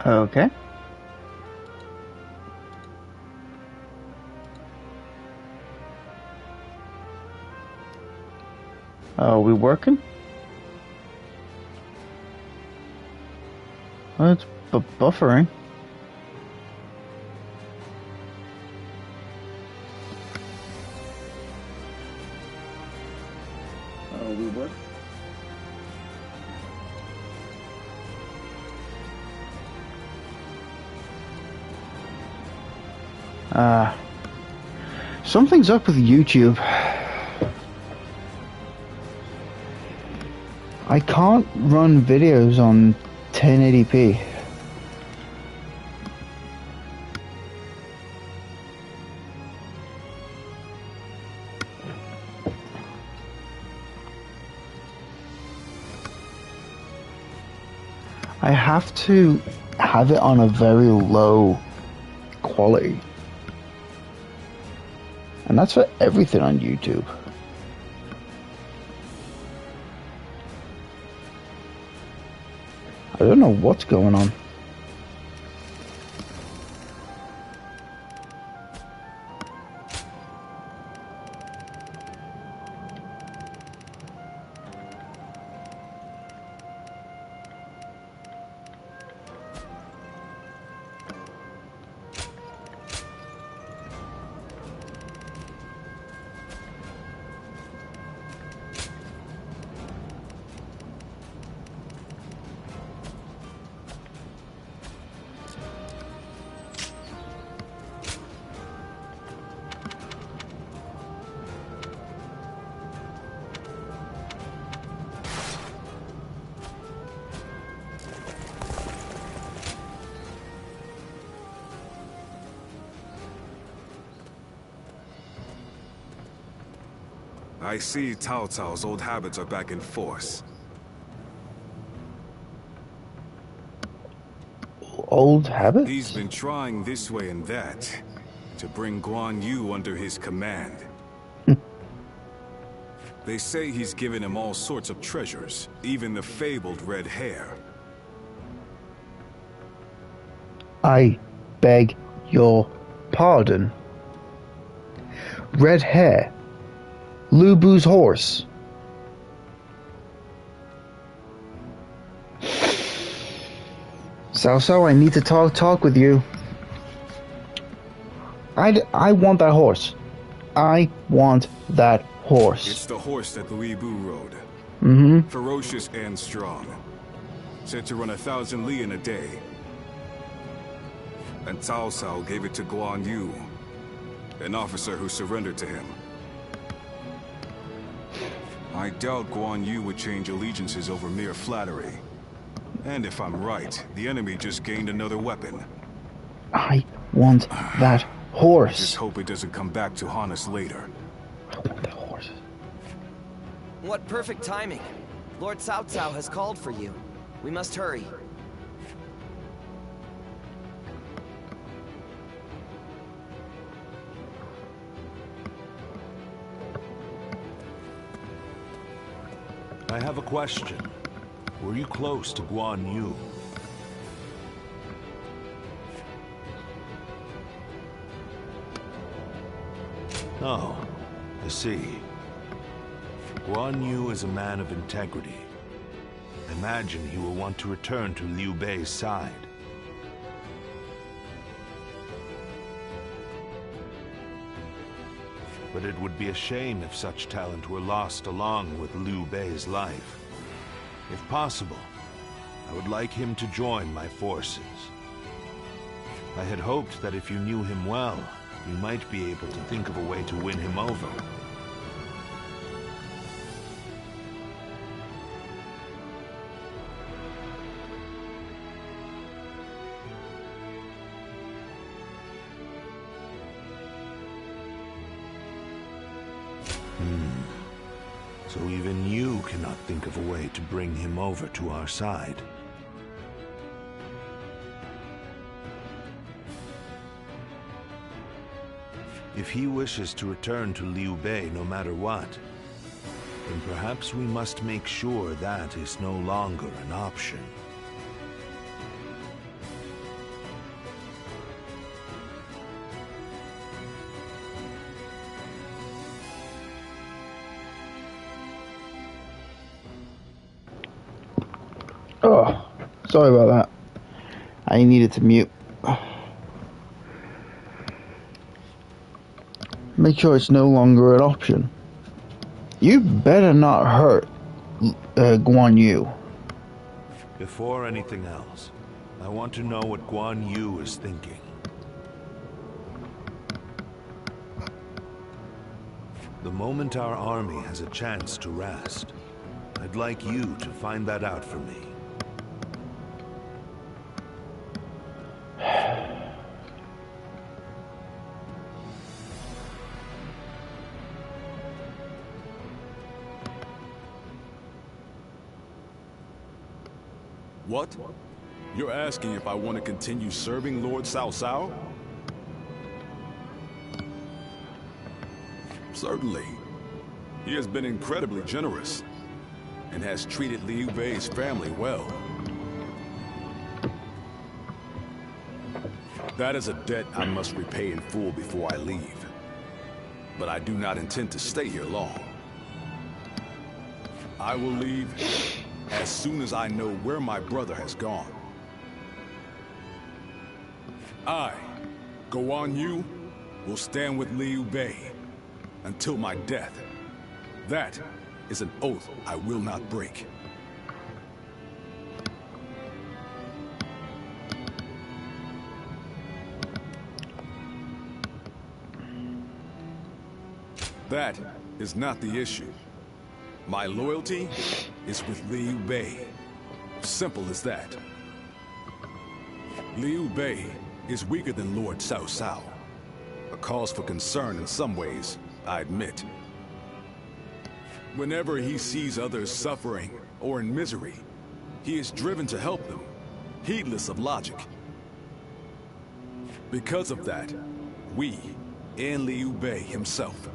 Okay. Are we working? Well, it's buffering. Oh, we work. Something's up with YouTube. I can't run videos on 1080p. I have to have it on a very low quality. And that's for everything on YouTube. I don't know what's going on. I see Cao Cao's old habits are back in force. Old habits? He's been trying this way and that to bring Guan Yu under his command. They say he's given him all sorts of treasures, even the fabled red hair. I beg your pardon. Red hair. Lu Bu's horse. Cao Cao, I need to talk with you. I want that horse. I want that horse. It's the horse that Lu Bu rode. Mm-hmm. Ferocious and strong. Said to run 1,000 li in a day. And Cao Cao gave it to Guan Yu, an officer who surrendered to him. I doubt Guan Yu would change allegiances over mere flattery. And if I'm right, the enemy just gained another weapon. I want that horse. Just hope it doesn't come back to haunt us later. I want that horse. What perfect timing. Lord Cao Cao has called for you. We must hurry. I have a question. Were you close to Guan Yu? Oh, I see. Guan Yu is a man of integrity. I imagine he will want to return to Liu Bei's side. But it would be a shame if such talent were lost along with Liu Bei's life. If possible, I would like him to join my forces. I had hoped that if you knew him well, you might be able to think of a way to win him over. So even you cannot think of a way to bring him over to our side. If he wishes to return to Liu Bei no matter what, then perhaps we must make sure that is no longer an option. Oh, sorry about that. I needed to mute. Make sure it's no longer an option. You better not hurt Guan Yu. Before anything else, I want to know what Guan Yu is thinking. The moment our army has a chance to rest, I'd like you to find that out for me. What? You're asking if I want to continue serving Lord Cao Cao? Certainly. He has been incredibly generous, and has treated Liu Bei's family well. That is a debt I must repay in full before I leave. But I do not intend to stay here long. I will leave as soon as I know where my brother has gone. I, Guan Yu, will stand with Liu Bei until my death. That is an oath I will not break. That is not the issue. My loyalty is with Liu Bei. Simple as that. Liu Bei is weaker than Lord Cao Cao. A cause for concern in some ways, I admit. Whenever he sees others suffering or in misery, he is driven to help them, heedless of logic. Because of that, we, and Liu Bei himself,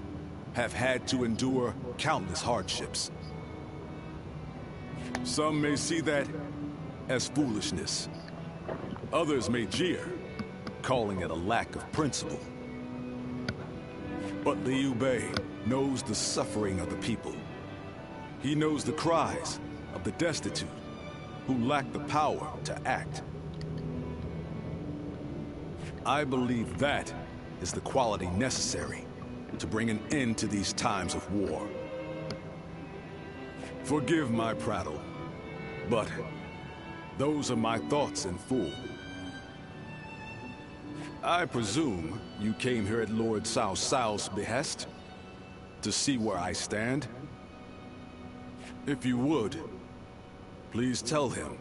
have had to endure countless hardships. Some may see that as foolishness. Others may jeer, calling it a lack of principle. But Liu Bei knows the suffering of the people. He knows the cries of the destitute who lack the power to act. I believe that is the quality necessary to bring an end to these times of war. Forgive my prattle, but those are my thoughts in full. I presume you came here at Lord Cao Cao's behest to see where I stand? If you would, please tell him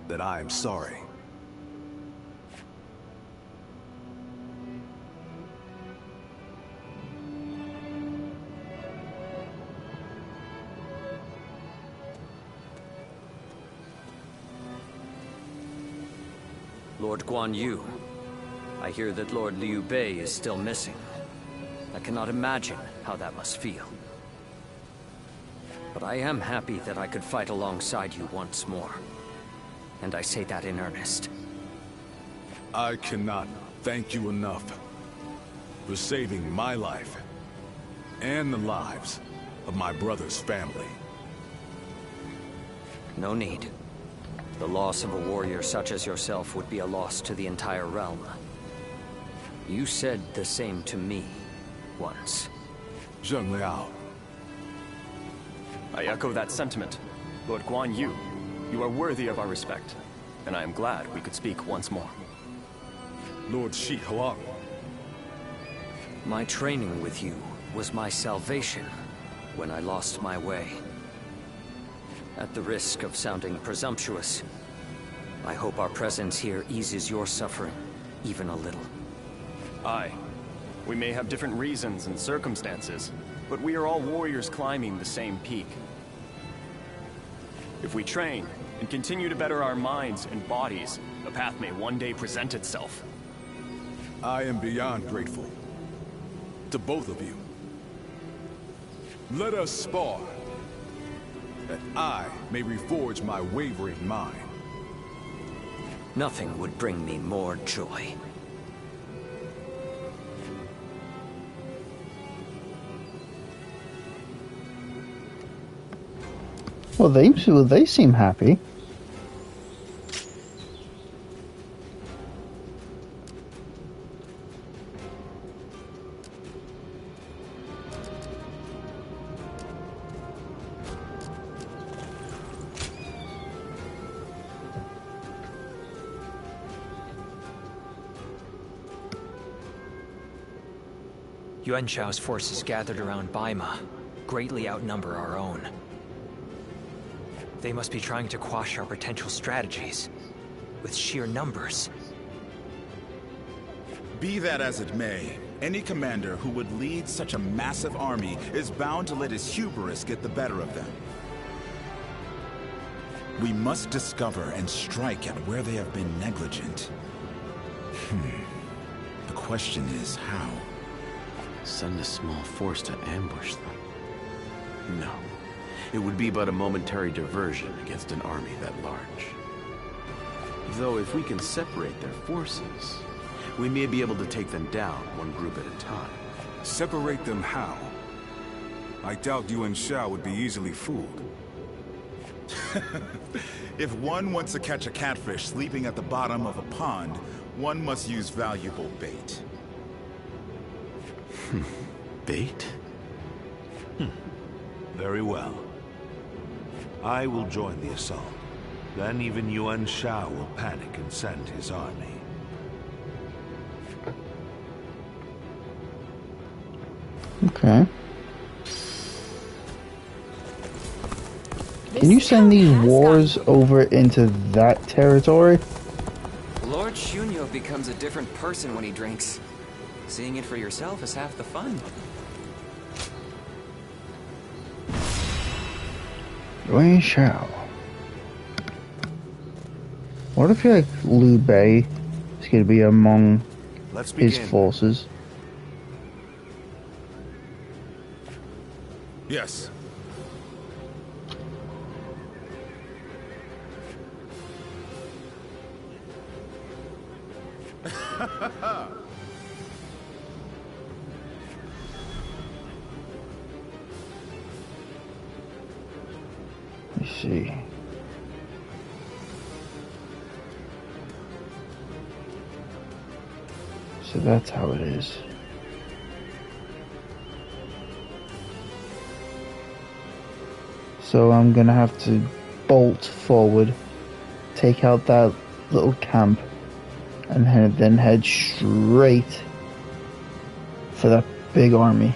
that I am sorry. Lord Guan Yu, I hear that Lord Liu Bei is still missing. I cannot imagine how that must feel. But I am happy that I could fight alongside you once more. And I say that in earnest. I cannot thank you enough for saving my life and the lives of my brother's family. No need. The loss of a warrior such as yourself would be a loss to the entire realm. You said the same to me once. Zheng Liao. I echo that sentiment. Lord Guan Yu, you are worthy of our respect, and I am glad we could speak once more. Lord Shi Huang. My training with you was my salvation when I lost my way. At the risk of sounding presumptuous, I hope our presence here eases your suffering even a little. Aye. We may have different reasons and circumstances, but we are all warriors climbing the same peak. If we train and continue to better our minds and bodies, the path may one day present itself. I am beyond grateful to both of you. Let us spar, that I may reforge my wavering mind. Nothing would bring me more joy. Well, they seem happy. Yuan Shao's forces gathered around Baima greatly outnumber our own. They must be trying to quash our potential strategies with sheer numbers. Be that as it may, any commander who would lead such a massive army is bound to let his hubris get the better of them. We must discover and strike at where they have been negligent. The question is how? Send a small force to ambush them? No. It would be but a momentary diversion against an army that large. Though if we can separate their forces, we may be able to take them down one group at a time. Separate them how? I doubt Yuan Shao would be easily fooled. If one wants to catch a catfish sleeping at the bottom of a pond, one must use valuable bait. Bait? Very well. I will join the assault. Then even Yuan Shao will panic and send his army. Okay. Can you send these wars over into that territory? Lord Shunyo becomes a different person when he drinks. Seeing it for yourself is half the fun. Yuan Shao. What if like Liu Bei is going to be among his forces? Yes. Let's see. So that's how it is. So I'm gonna have to bolt forward, take out that little camp, and then head straight for that big army.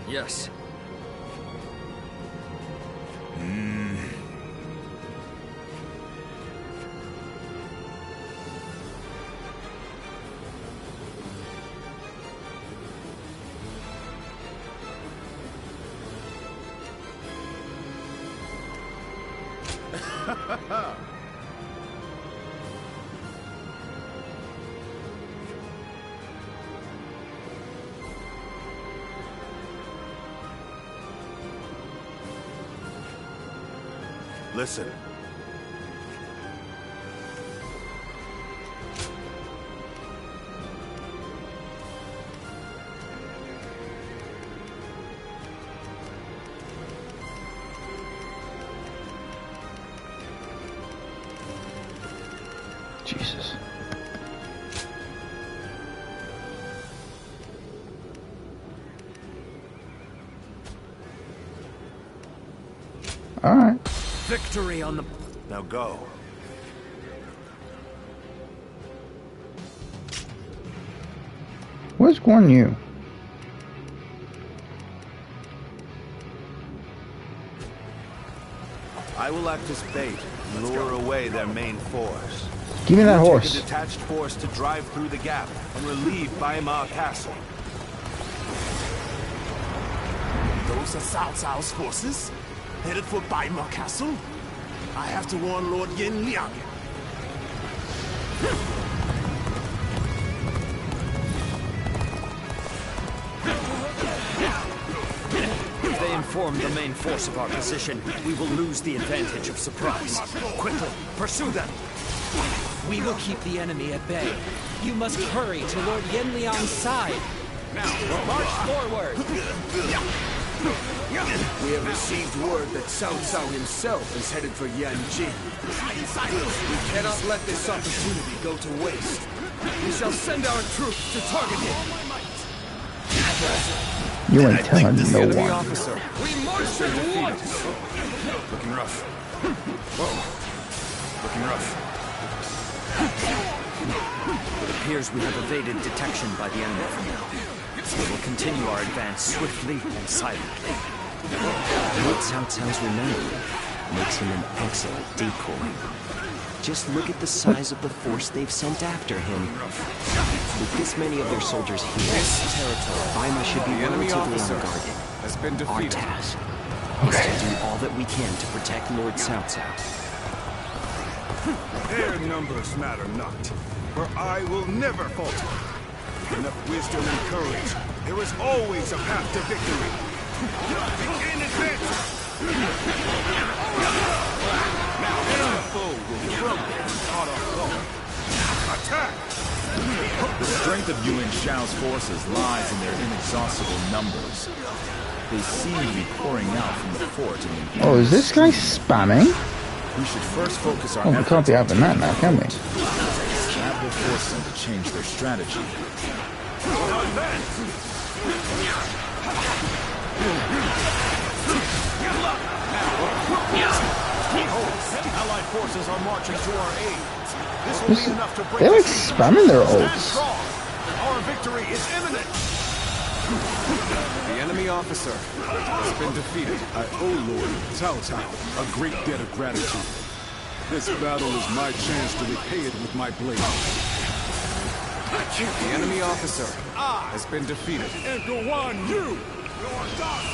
Yes. Listen. Jesus. All right. Victory on the... Now go. Where's Guan Yu? I will act as bait and lure away their main force. Give me that You horse. take a detached force to drive through the gap and relieve Baima Castle. Those are Cao Cao's forces? Headed for Baima Castle? I have to warn Lord Yin Liang. If they inform the main force of our position, we will lose the advantage of surprise. Quickly, pursue them! We will keep the enemy at bay. You must hurry to Lord Yin Liang's side. Now, March forward! we have received word that Cao Cao himself is headed for Yanjin. We cannot let this opportunity go to waste. We shall send our troops to target him. You ain't telling no Enemy one. officer. We march at once! Looking rough. Whoa. Looking rough. It appears we have evaded detection by the enemy for now. We will continue our advance swiftly and silently. Lord Cao Cao's remembering makes him an excellent decoy. Just look at the size of the force they've sent after him. With this many of their soldiers here, this territory, Baima should be relatively unguarded. Has been Our defeated. task is to do all that we can to protect Lord Cao Cao. Their numbers matter not, for I will never falter. Enough wisdom and courage. There is always a path to victory. Begin advance! Now, the foe will crumble when caught off guard. Attack! The strength of Yuan Shao's forces lies in their inexhaustible numbers. They seem to be pouring out from the fort in the Oh, is this guy spamming? We should first focus our Oh, we can't be having that now, can we? That will force them to change their strategy. Allied forces are marching to our aid. This will be enough to break They're like the siege. spamming their Stand ults. strong. Our victory is imminent. The enemy officer has been defeated. I owe Lord Cao Cao a great debt of gratitude. This battle is my chance to repay it with my blade. The enemy officer has been defeated. And go on, you!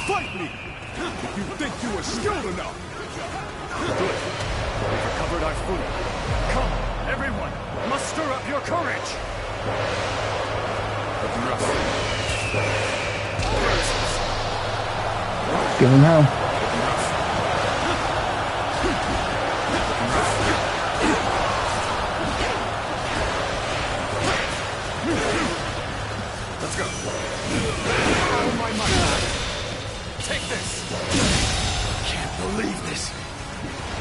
Fight me! If you think you are skilled enough! Good. We've recovered our food. Come, everyone! Muster up your courage! Looking rough. Give him hell. Let's go. Oh, my might. Take this. Can't believe this.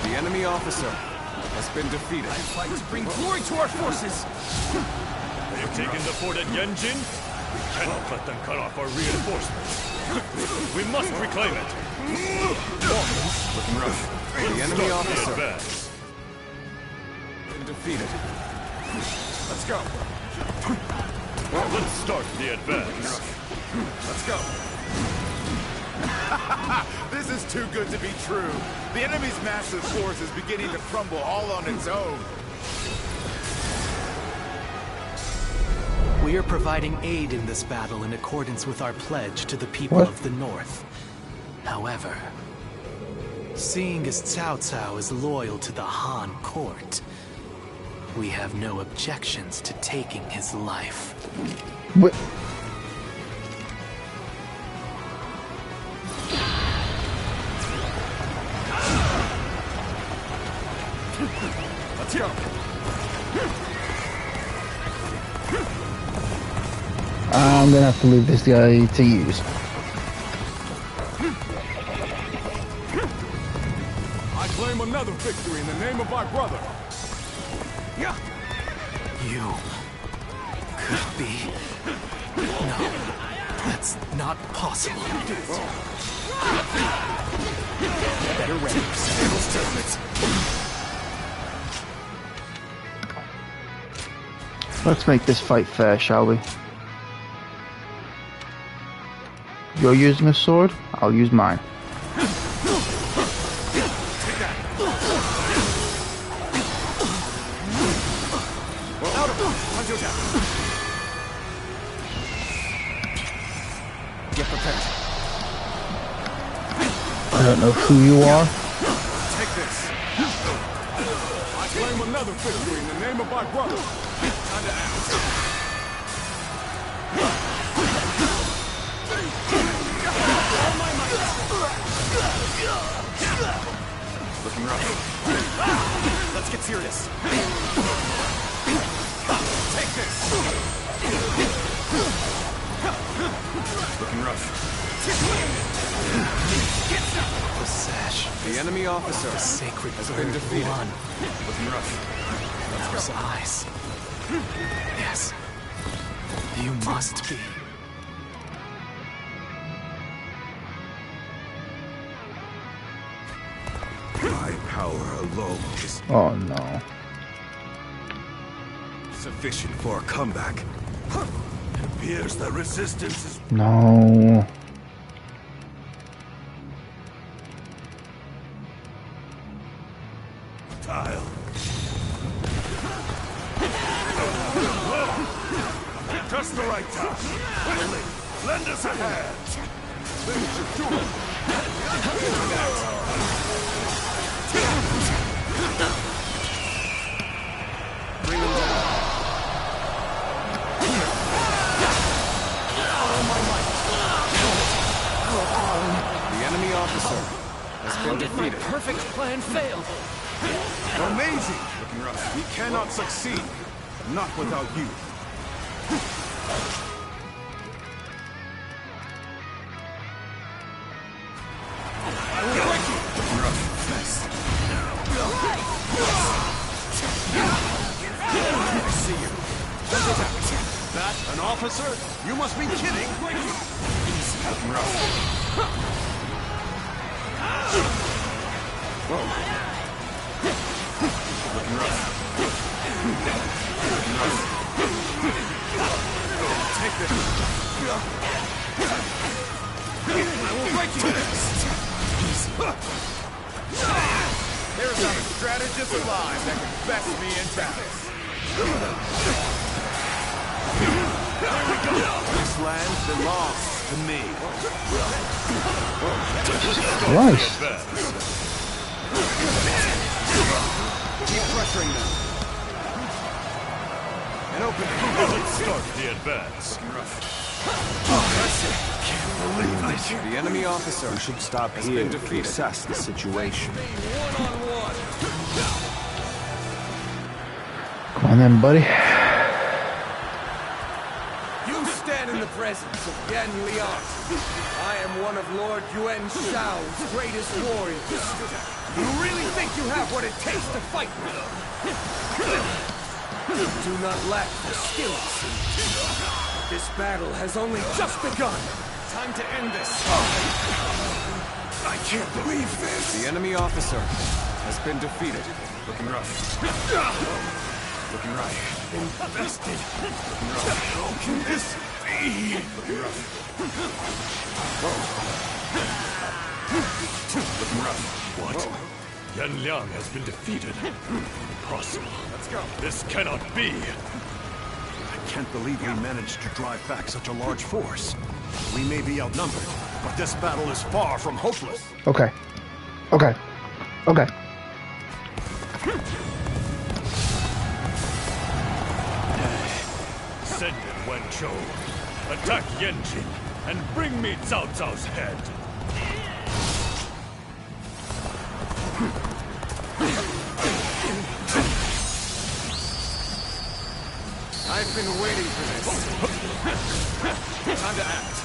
The enemy officer has been defeated. I fight to bring glory to our forces. They have taken the fort at Yanjin. We cannot let them cut off our reinforcements. We must reclaim it. Looking rough. The enemy officer Advance. been defeated. Let's go. Let's start the advance. Let's go. This is too good to be true. The enemy's massive force is beginning to crumble all on its own. We are providing aid in this battle in accordance with our pledge to the people of the North. However, seeing as Cao Cao is loyal to the Han court, we have no objections to taking his life. What? Let's go. I'm gonna have to leave this guy to use. I claim another victory in the name of my brother. You could be... No, that's not possible. Better ready for Samuel's judgments. Let's make this fight fair, shall we? You're using a sword, I'll use mine. Get prepared. I don't know who you are. Take this. claim another victory in the name of my brother. Time to act. Looking rough. Let's get serious. Take this. Looking rough. The sash. The enemy officer The sacred has bird been defeated. won. Looking rough. Those eyes. Yes. You must be. My power alone is Oh no. sufficient for a comeback. It appears that resistance is... No. Tile. Just the right time. Quickly, lend us a hand. Things should do it. Bring him down. The enemy officer has been defeated. Perfect plan failed. Amazing! Looking rough. We cannot succeed. Not without you. I see you. That an officer? You must be kidding! Looking rough. Whoa. Looking rough. Looking rough. Take this. I will break you. There's not a strategist alive that can best me in battle. This land belongs to me. Christ. Keep pressuring them. And open. Let's start the advance. The enemy officer. We should stop has here been to defeated. assess the situation. Come on then, buddy. You stand in the presence of Yan Liang. I am one of Lord Yuan Shao's greatest warriors. You really think you have what it takes to fight me? You do not lack the skill, it seems. This battle has only just begun. Time to end this. I can't believe this. The enemy officer has been defeated. Looking rough. Looking right. Invested. Looking rough. How can this be? Looking rough. Whoa. Looking rough. What? Whoa. Yan Liang has been defeated. Impossible. Let's go. This cannot be. I can't believe we managed to drive back such a large force. We may be outnumbered, but this battle is far from hopeless. Okay. Okay. Okay. Send in Wenchou. Attack Yanjin and bring me Cao Cao's head. I've been waiting for this. Time to act.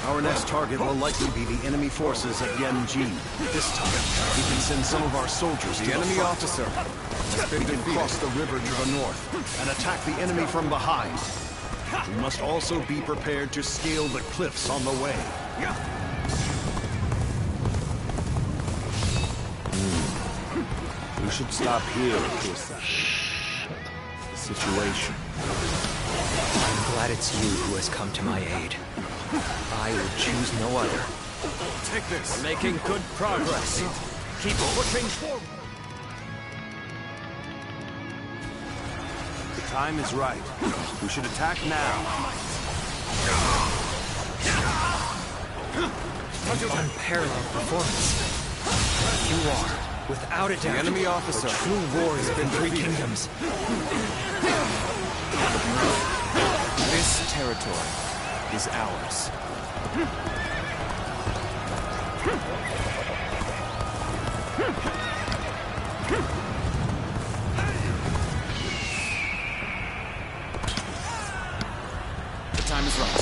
Our next target will likely be the enemy forces at Yanjin. This time, we can send some of our soldiers to The enemy front. officer has been We can defeated. cross the river to the north and attack the enemy from behind. We must also be prepared to scale the cliffs on the way. We should stop here to assess the situation. I'm glad it's you who has come to my aid. I would choose no other. Take this. We're making good progress. Keep pushing forward. The time is right. We should attack now. Unparalleled performance. You are Without a doubt, The enemy officer a true war has been 3 kingdoms. This territory is ours. The time is right.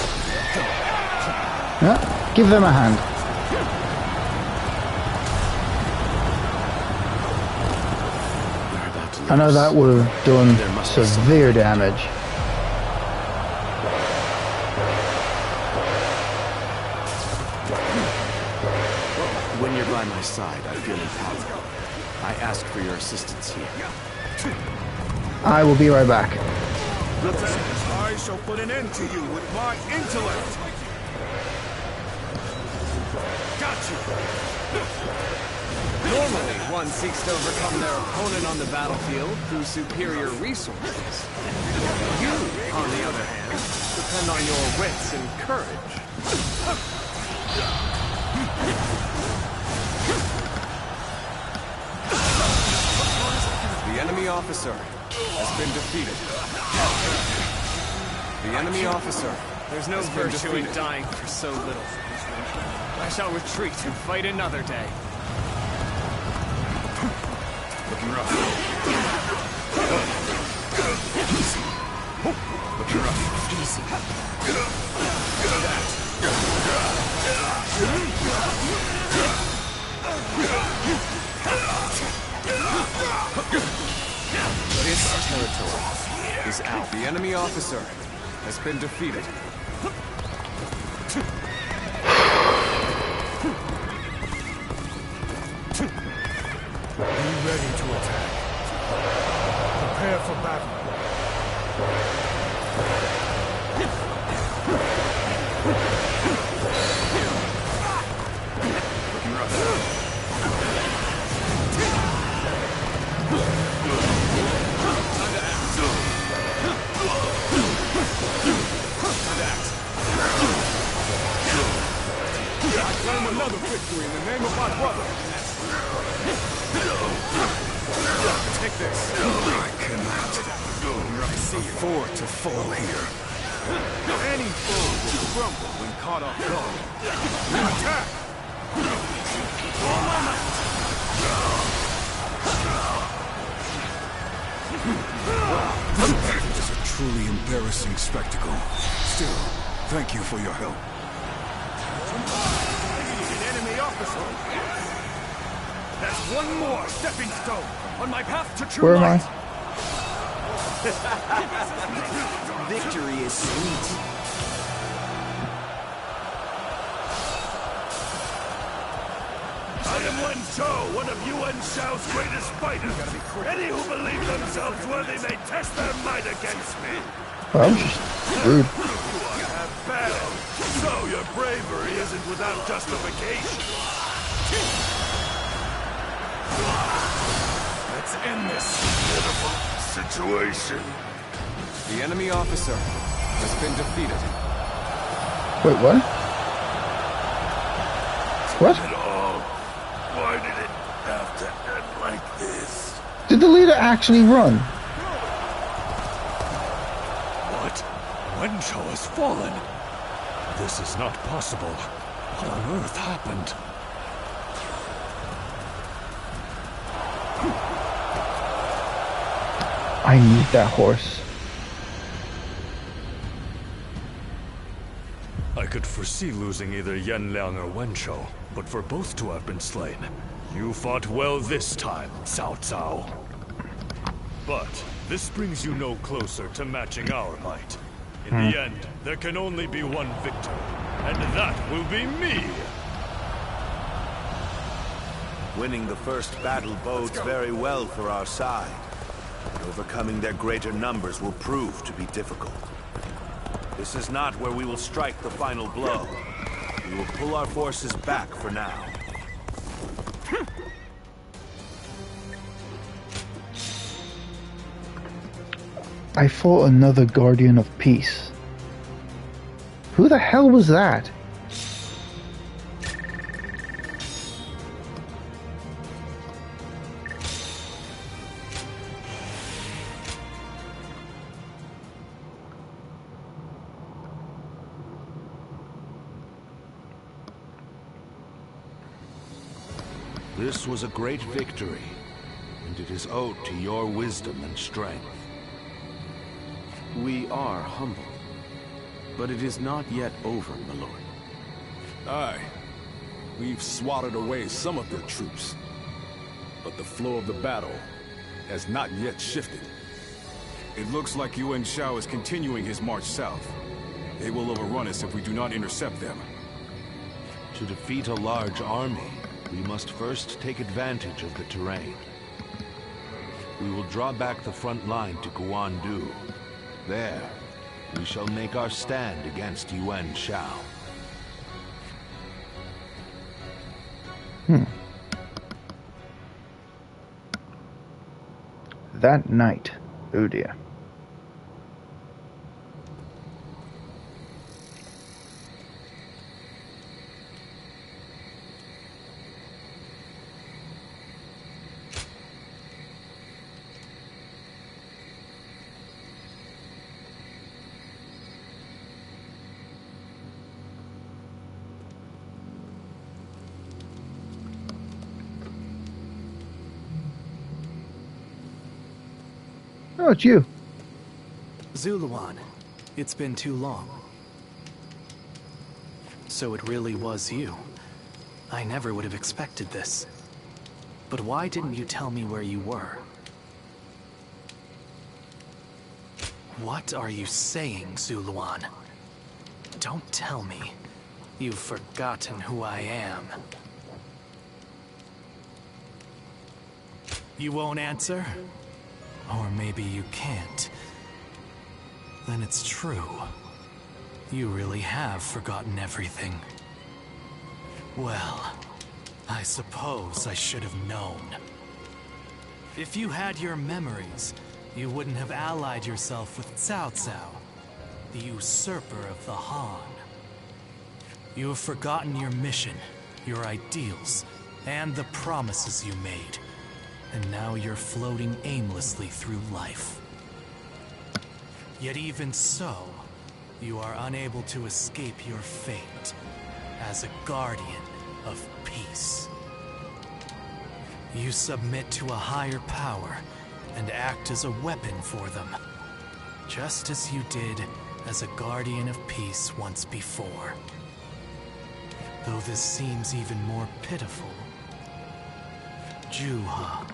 Yeah, give them a hand. I know that would have done severe damage. When you're by my side, I feel empowered. I ask for your assistance here. I will be right back. I shall put an end to you with my intellect. Got you. Normally, one seeks to overcome their opponent on the battlefield through superior resources. You, on the other hand, depend on your wits and courage. The enemy officer has been defeated. The enemy officer. There's no virtue in dying for so little. I shall retreat and fight another day. Looking rough. Easy. Looking rough. Easy. This territory is out. The enemy officer has been defeated. Be ready to attack. Prepare for battle. Looking rough. I claim another victory in the name of my brother. Take this. I cannot afford to fall here. Any foe will crumble when caught off guard. Attack! All my might! It is a truly embarrassing spectacle. Still, thank you for your help. An enemy officer. That's one more stepping stone on my path to true Where am light. Victory is sweet. I am Wen Chou, one of Yuan Shao's greatest fighters. Any who believe themselves worthy may test their might against me. Well, I'm just rude. You have failed, so your bravery isn't without justification. Let's end this pitiful situation. The enemy officer has been defeated. Wait, what? What? Why did it have to end like this? Did the leader actually run? What? Wen Chou has fallen. This is not possible. What on earth happened? I need that horse. I could foresee losing either Yan Liang or Wen Chou, but for both to have been slain, you fought well this time, Cao Cao. But this brings you no closer to matching our might. In the end, there can only be one victor, and that will be me! Winning the first battle bodes very well for our side. Overcoming their greater numbers will prove to be difficult. This is not where we will strike the final blow. We will pull our forces back for now. I fought another Guardian of Peace. Who the hell was that? This was a great victory, and it is owed to your wisdom and strength. We are humble, but it is not yet over, my lord. Aye. We've swatted away some of their troops, but the flow of the battle has not yet shifted. It looks like Yuan Shao is continuing his march south. They will overrun us if we do not intercept them. To defeat a large army, we must first take advantage of the terrain. We will draw back the front line to Guandu. There, we shall make our stand against Yuan Shao. That night, oh dear. Oh, it's you. Zuluan, it's been too long. So it really was you. I never would have expected this. But why didn't you tell me where you were? What are you saying, Zuluan? Don't tell me you've forgotten who I am. You won't answer? Or maybe you can't. Then it's true. You really have forgotten everything. Well, I suppose I should have known. If you had your memories, you wouldn't have allied yourself with Cao Cao, the usurper of the Han. You have forgotten your mission, your ideals, and the promises you made. And now you're floating aimlessly through life. Yet even so, you are unable to escape your fate as a guardian of peace. You submit to a higher power and act as a weapon for them, just as you did as a guardian of peace once before. Though this seems even more pitiful, Juha,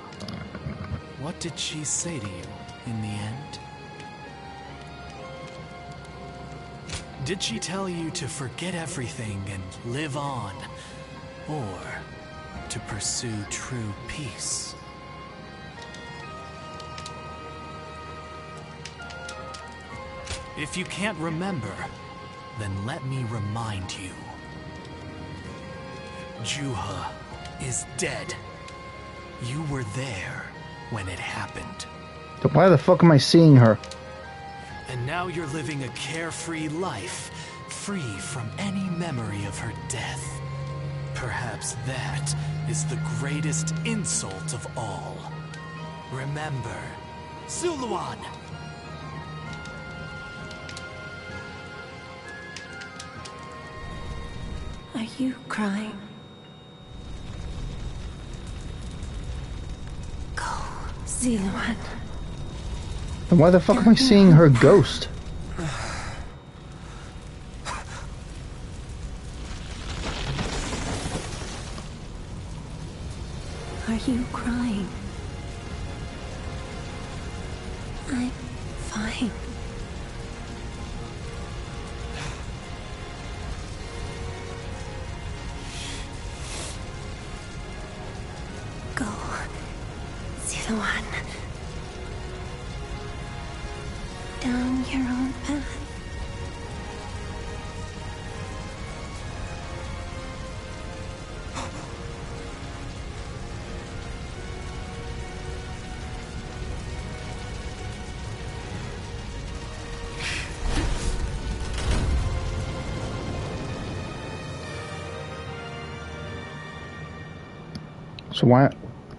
what did she say to you in the end? Did she tell you to forget everything and live on, or to pursue true peace? If you can't remember, then let me remind you. Juha is dead. You were there when it happened. So why the fuck am I seeing her? And now you're living a carefree life, free from any memory of her death. Perhaps that is the greatest insult of all. Remember, Zuluan! Are you crying? Go, Zuluan. And why the fuck am I seeing her ghost? Are you crying? I'm fine. Go, Zuluan. Down your own path.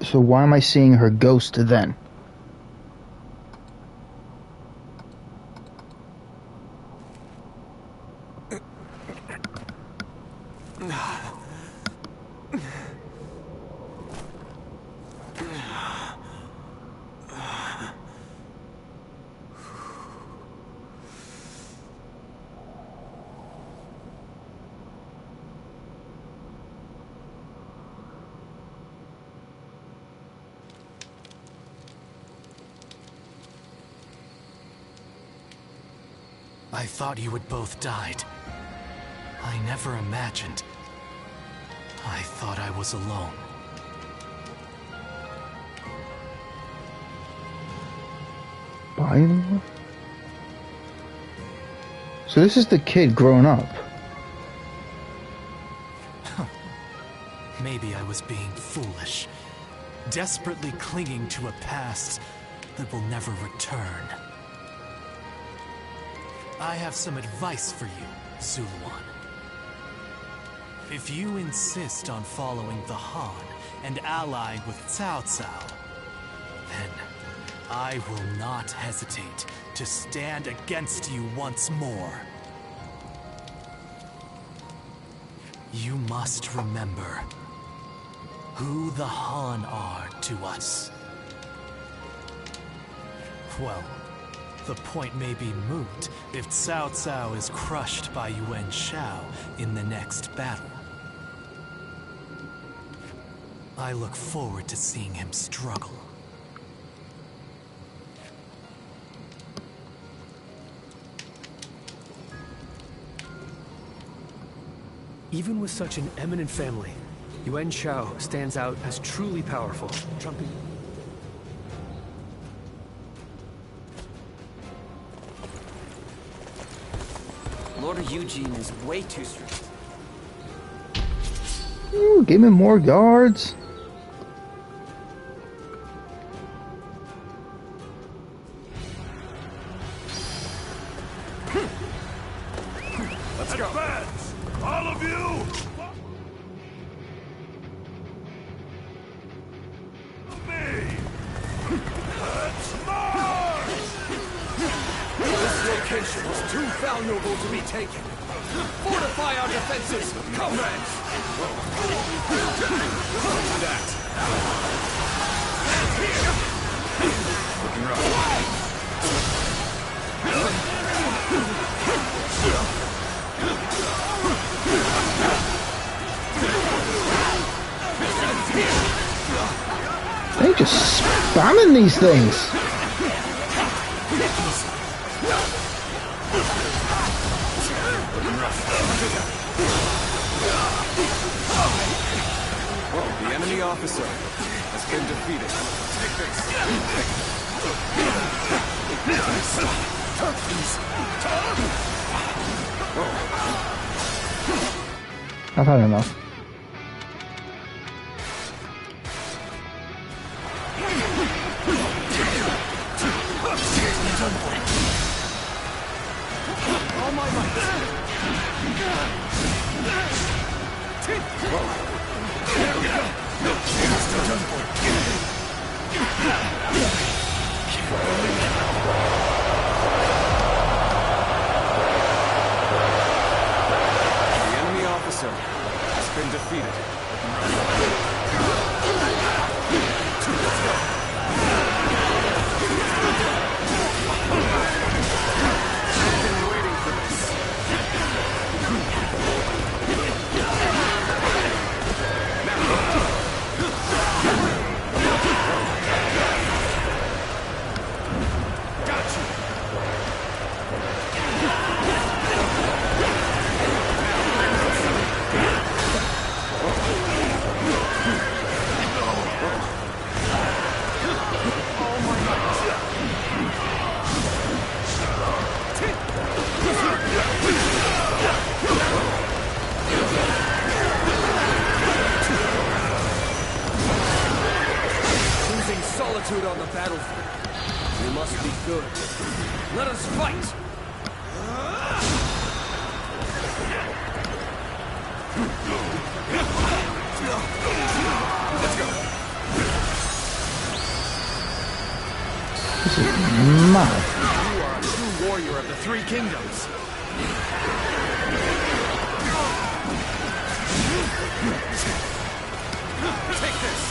So why am I seeing her ghost then? I thought you had both died. I never imagined. I thought I was alone. Bible? So this is the kid grown up. Maybe I was being foolish, desperately clinging to a past that will never return. I have some advice for you, Zuluan. If you insist on following the Han and allying with Cao Cao, then I will not hesitate to stand against you once more. You must remember who the Han are to us. Well, the point may be moot if Cao Cao is crushed by Yuan Shao in the next battle. I look forward to seeing him struggle. Even with such an eminent family, Yuan Shao stands out as truly powerful, trumping. Lord Eugene is way too strict. Ooh, give me more guards. Let's go. Advance! All of you! Let's march! This location is too valuable to be taken. Fortify our defenses, comrades! Do that. Looking rough. They just spamming these things. The enemy officer has been defeated. Take this. I've had enough. All my might. There we go. Still done for. The enemy officer has been defeated. Let's go. I've been waiting for this. Got you. Losing solitude on the battlefield. We must be good. Let us fight! Let's go. This is mad. You are a true warrior of the Three Kingdoms. Take this.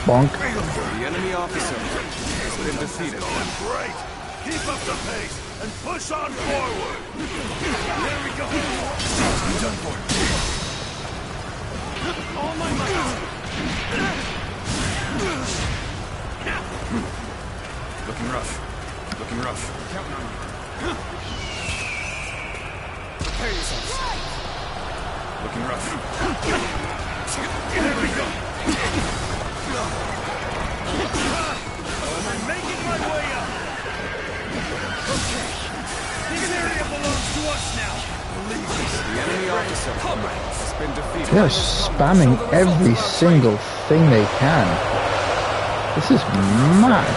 Bonk. The enemy officer has been defeated. Great. Keep up the pace and push on forward. There we go. I'm done for. All my might. Looking rough. Looking rough. Counting on you. Prepare yourselves. Looking rough. There we go. I'm making my way up. Okay. This area belongs to us now. Believe this. The enemy officer has been defeated. They're spamming every single thing they can. This is mad.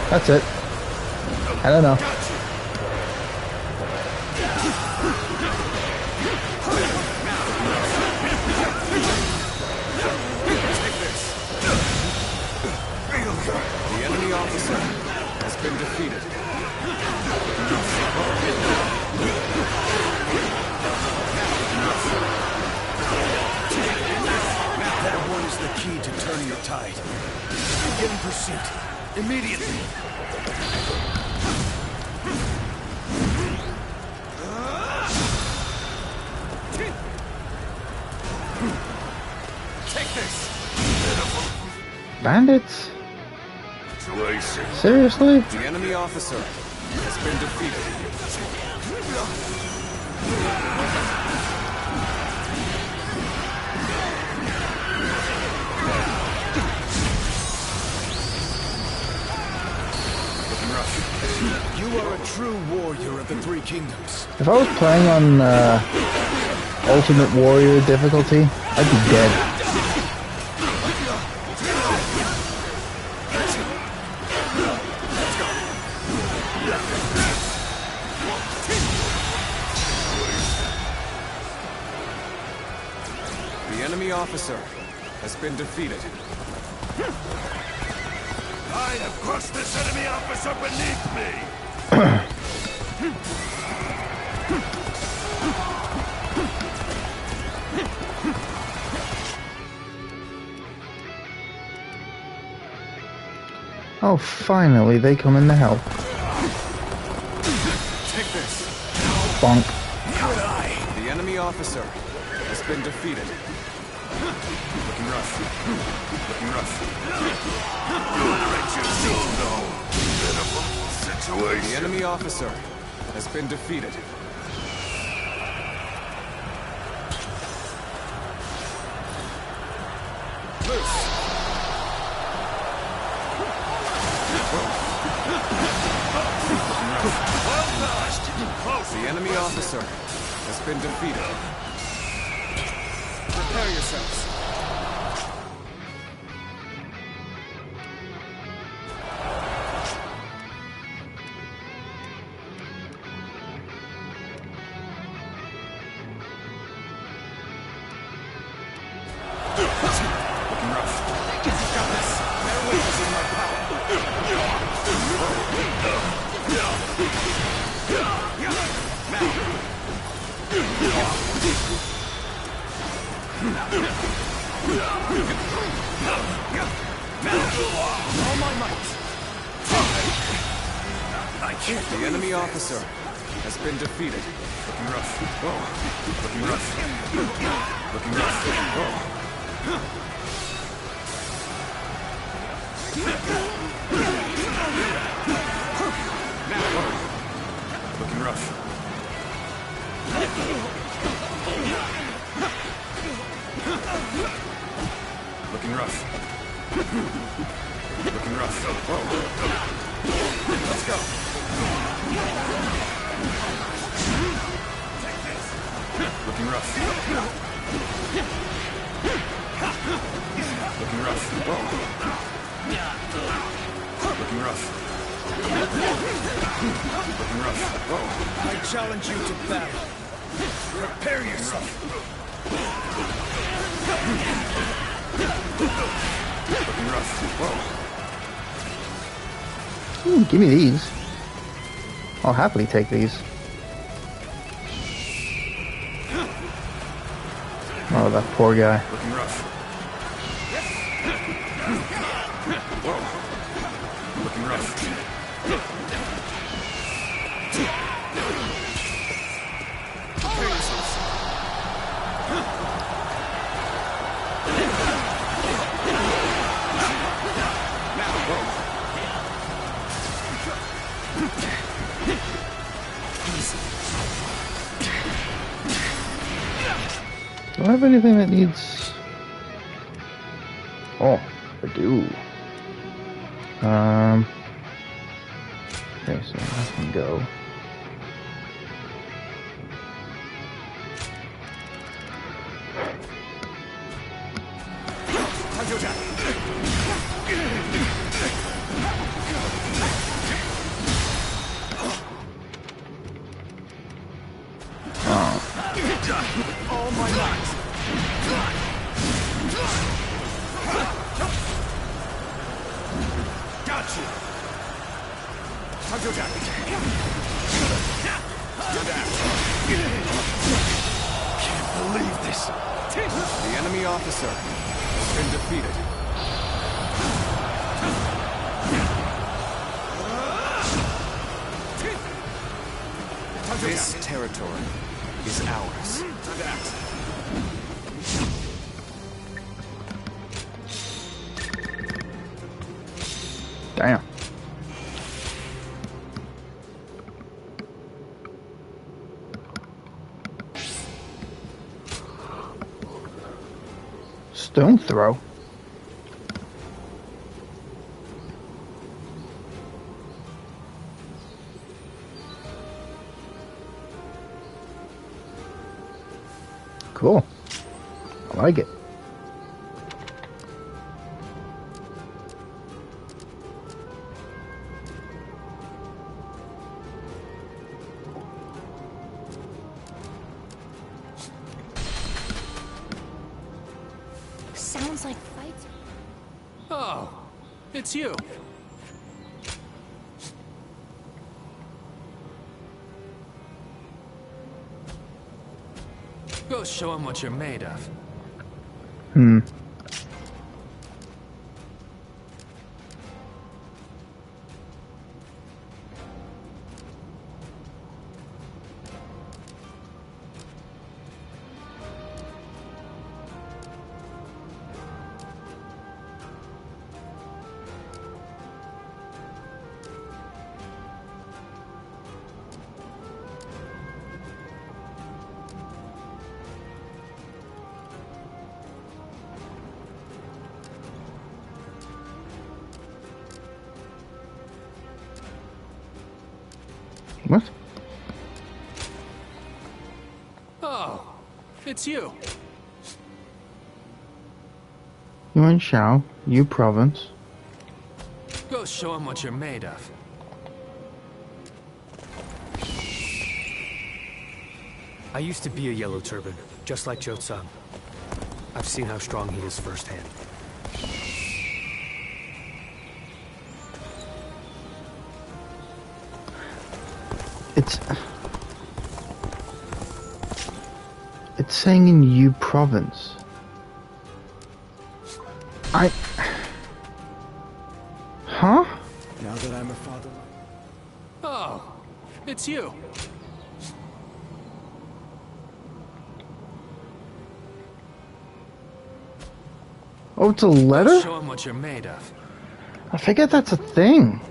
That's it. I don't know. The enemy officer has been defeated. That one is the key to turning the tide. Begin pursuit. Immediately. Take this. Bandits? Seriously? The enemy officer has been defeated. You are a true warrior of the Three Kingdoms. If I was playing on Ultimate Warrior difficulty, I'd be dead. The enemy officer has been defeated. I have crushed this enemy officer beneath me! Oh, finally, they come in to help. Take this. Bonk. Good eye. The enemy officer has been defeated. Looking rough. Looking rough. The enemy officer has been defeated. Loose. The enemy officer has been defeated. Prepare yourselves. Looking rough. Got this. Bear witness in my power. All my might. I can't. The enemy officer has been defeated. Looking rough. Looking rough. Looking rough. Looking rough. Looking rough. Looking rough. Let's go. Looking rough. Looking rough. Looking rough. Looking rough. I challenge you to battle. Prepare yourself. Looking rough. Ooh, give me these. I'll happily take these. Oh, that poor guy. Looking rough. Looking rough. Do I have anything that needs... Oh, I do. Okay, so I can go. All my might. Got you. Hunter down. Can't believe this. The enemy officer has been defeated. This territory is ours. Damn. Stone throw. Cool. I like it. Sounds like fights. Oh, it's you. Go show him what you're made of. What? Oh, it's you. Yuan Shao, Yu Province. Go show him what you're made of. I used to be a Yellow Turban, just like Zhou Tsang. I've seen how strong he is firsthand. It's saying in Yu Province. Huh? Now that I'm a father. Oh, it's you. Oh, it's a letter? Show him what you're made of. I forget that's a thing.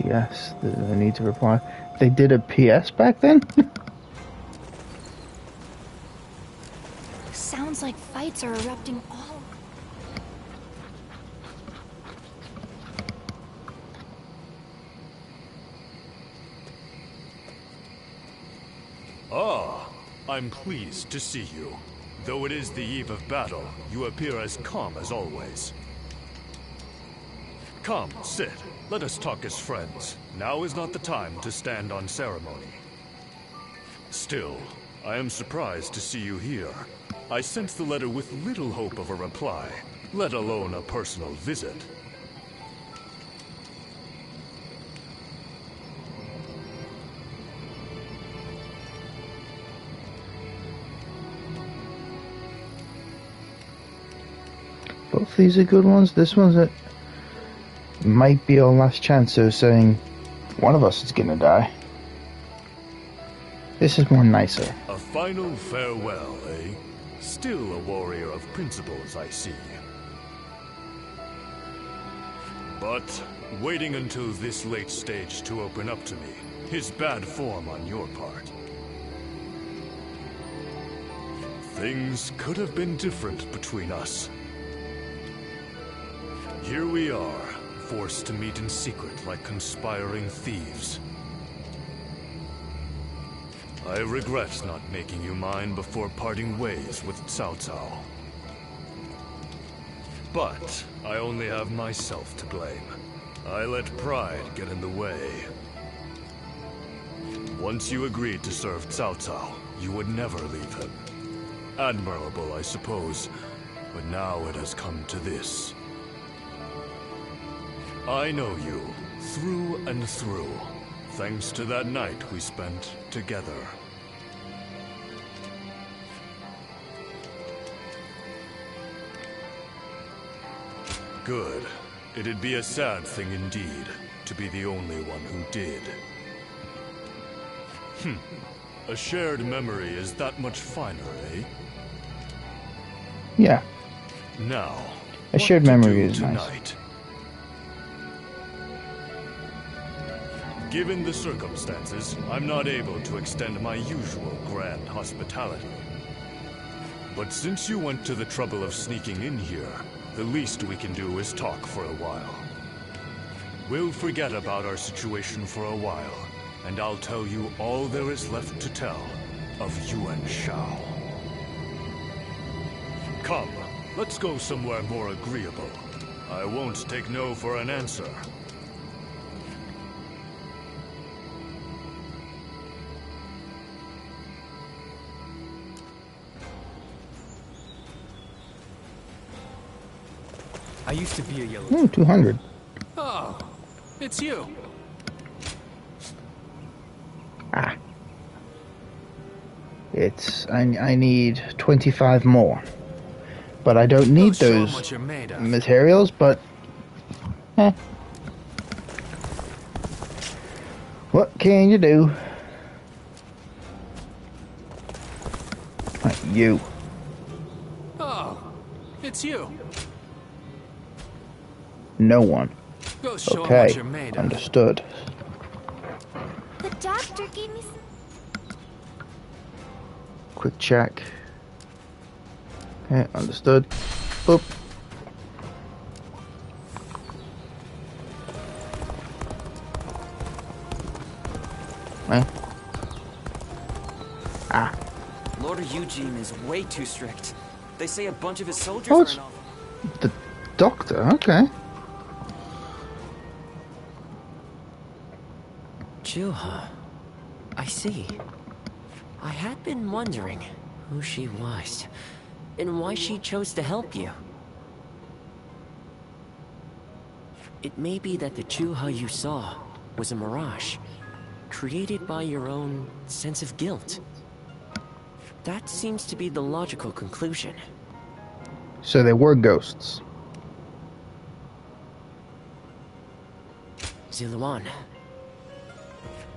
PS. I need to reply. They did a PS back then? Sounds like fights are erupting all. Ah, I'm pleased to see you. Though it is the eve of battle, you appear as calm as always. Come, sit. Let us talk as friends. Now is not the time to stand on ceremony. Still, I am surprised to see you here. I sent the letter with little hope of a reply, let alone a personal visit. Both these are good ones. This one's a might be our last chance of saying one of us is gonna die. This is more nicer. A final farewell, eh? Still a warrior of principles, I see. But waiting until this late stage to open up to me is bad form on your part. Things could have been different between us. Here we are, forced to meet in secret like conspiring thieves. I regret not making you mine before parting ways with Cao Cao. But I only have myself to blame. I let pride get in the way. Once you agreed to serve Cao Cao, you would never leave him. Admirable, I suppose, but now it has come to this. I know you, through and through, thanks to that night we spent together. Good. It'd be a sad thing indeed, to be the only one who did. A shared memory is that much finer, eh? Yeah. Now, a shared memory is tonight? nice. Given the circumstances, I'm not able to extend my usual grand hospitality. But since you went to the trouble of sneaking in here, the least we can do is talk for a while. We'll forget about our situation for a while, and I'll tell you all there is left to tell of Yuan Shao. Come, let's go somewhere more agreeable. I won't take no for an answer. I used to be a yellow. 200. Oh, it's you. Ah. It's I need 25 more. But I don't need those materials, but what can you do? You. Oh, it's you. No one. Go show 'em Okay, what you're made of. understood. The doctor gave me some... Quick check. Okay, understood. Boop. Eh? Ah. Lord Eugene is way too strict. They say a bunch of his soldiers Oh, are it's in all... the doctor, okay. Juha. I see. I had been wondering who she was, and why she chose to help you. It may be that the Juha you saw was a mirage, created by your own sense of guilt. That seems to be the logical conclusion. So they were ghosts. Ziluan,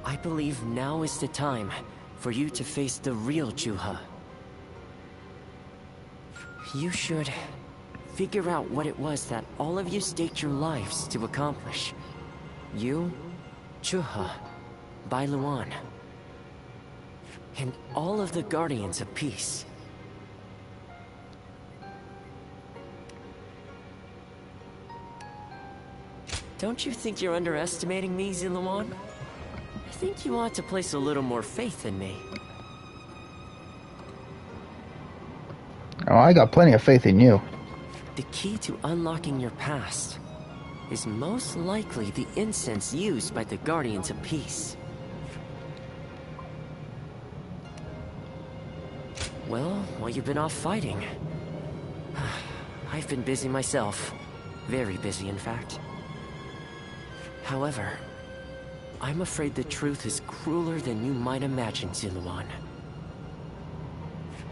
I believe now is the time for you to face the real Juha. You should figure out what it was that all of you staked your lives to accomplish. You, Juha, Bailuan, and all of the Guardians of Peace. Don't you think you're underestimating me, Ziluan? I think you ought to place a little more faith in me. Oh, I got plenty of faith in you. The key to unlocking your past is most likely the incense used by the Guardians of Peace. Well, while you've been off fighting, I've been busy myself. Very busy, in fact. However, I'm afraid the truth is crueler than you might imagine, Ziluan.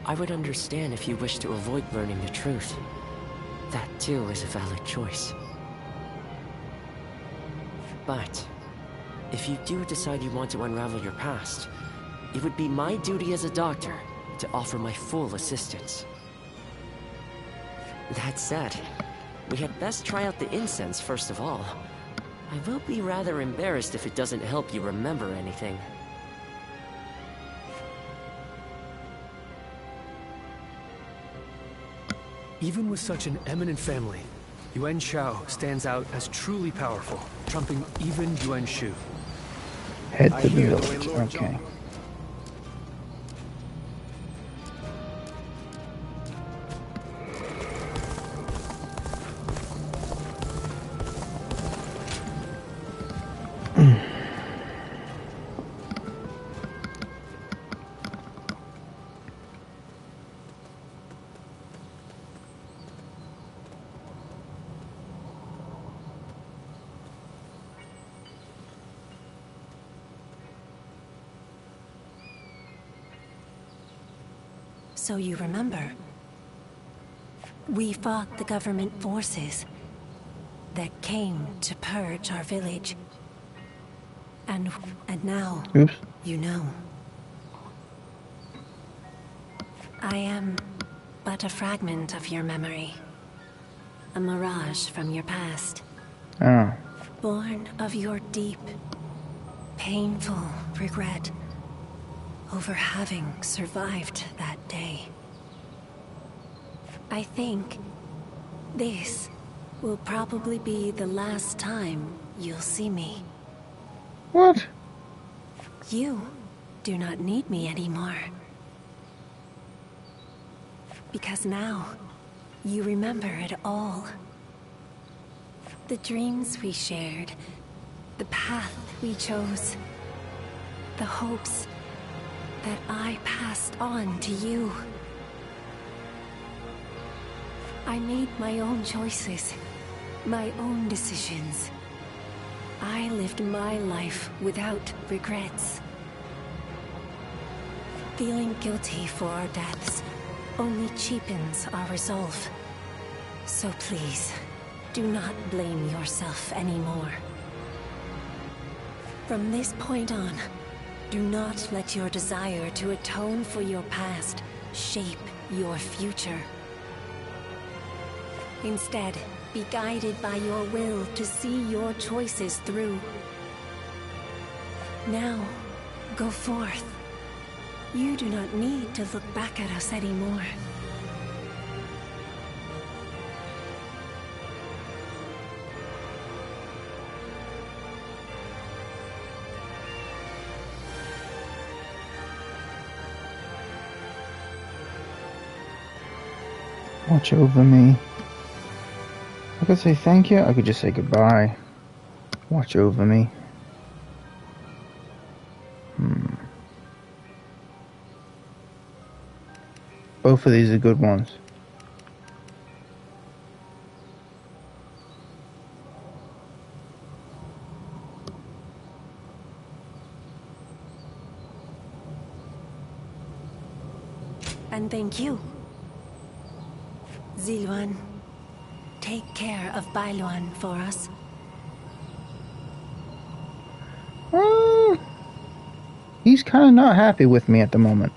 I would understand if you wish to avoid learning the truth. That, too, is a valid choice. But, if you do decide you want to unravel your past, it would be my duty as a doctor to offer my full assistance. That said, we had best try out the incense first of all. I will be rather embarrassed if it doesn't help you remember anything. Even with such an eminent family, Yuan Shao stands out as truly powerful, trumping even Yuan Shu. Head to the village, okay. So you remember, we fought the government forces that came to purge our village. And now, Oops. you know. I am but a fragment of your memory. A mirage from your past. Oh. Born of your deep, painful regret over having survived that day. I think this will probably be the last time you'll see me. What? You do not need me anymore. Because now, you remember it all. The dreams we shared, the path we chose, the hopes that I passed on to you. I made my own choices, my own decisions. I lived my life without regrets. Feeling guilty for our deaths only cheapens our resolve. So please, do not blame yourself anymore. From this point on, do not let your desire to atone for your past shape your future. Instead, be guided by your will to see your choices through. Now, go forth. You do not need to look back at us anymore. Watch over me. I could say thank you, I could just say goodbye. Watch over me. Both of these are good ones. And thank you. Ziluan, take care of Bailuan for us. He's kind of not happy with me at the moment.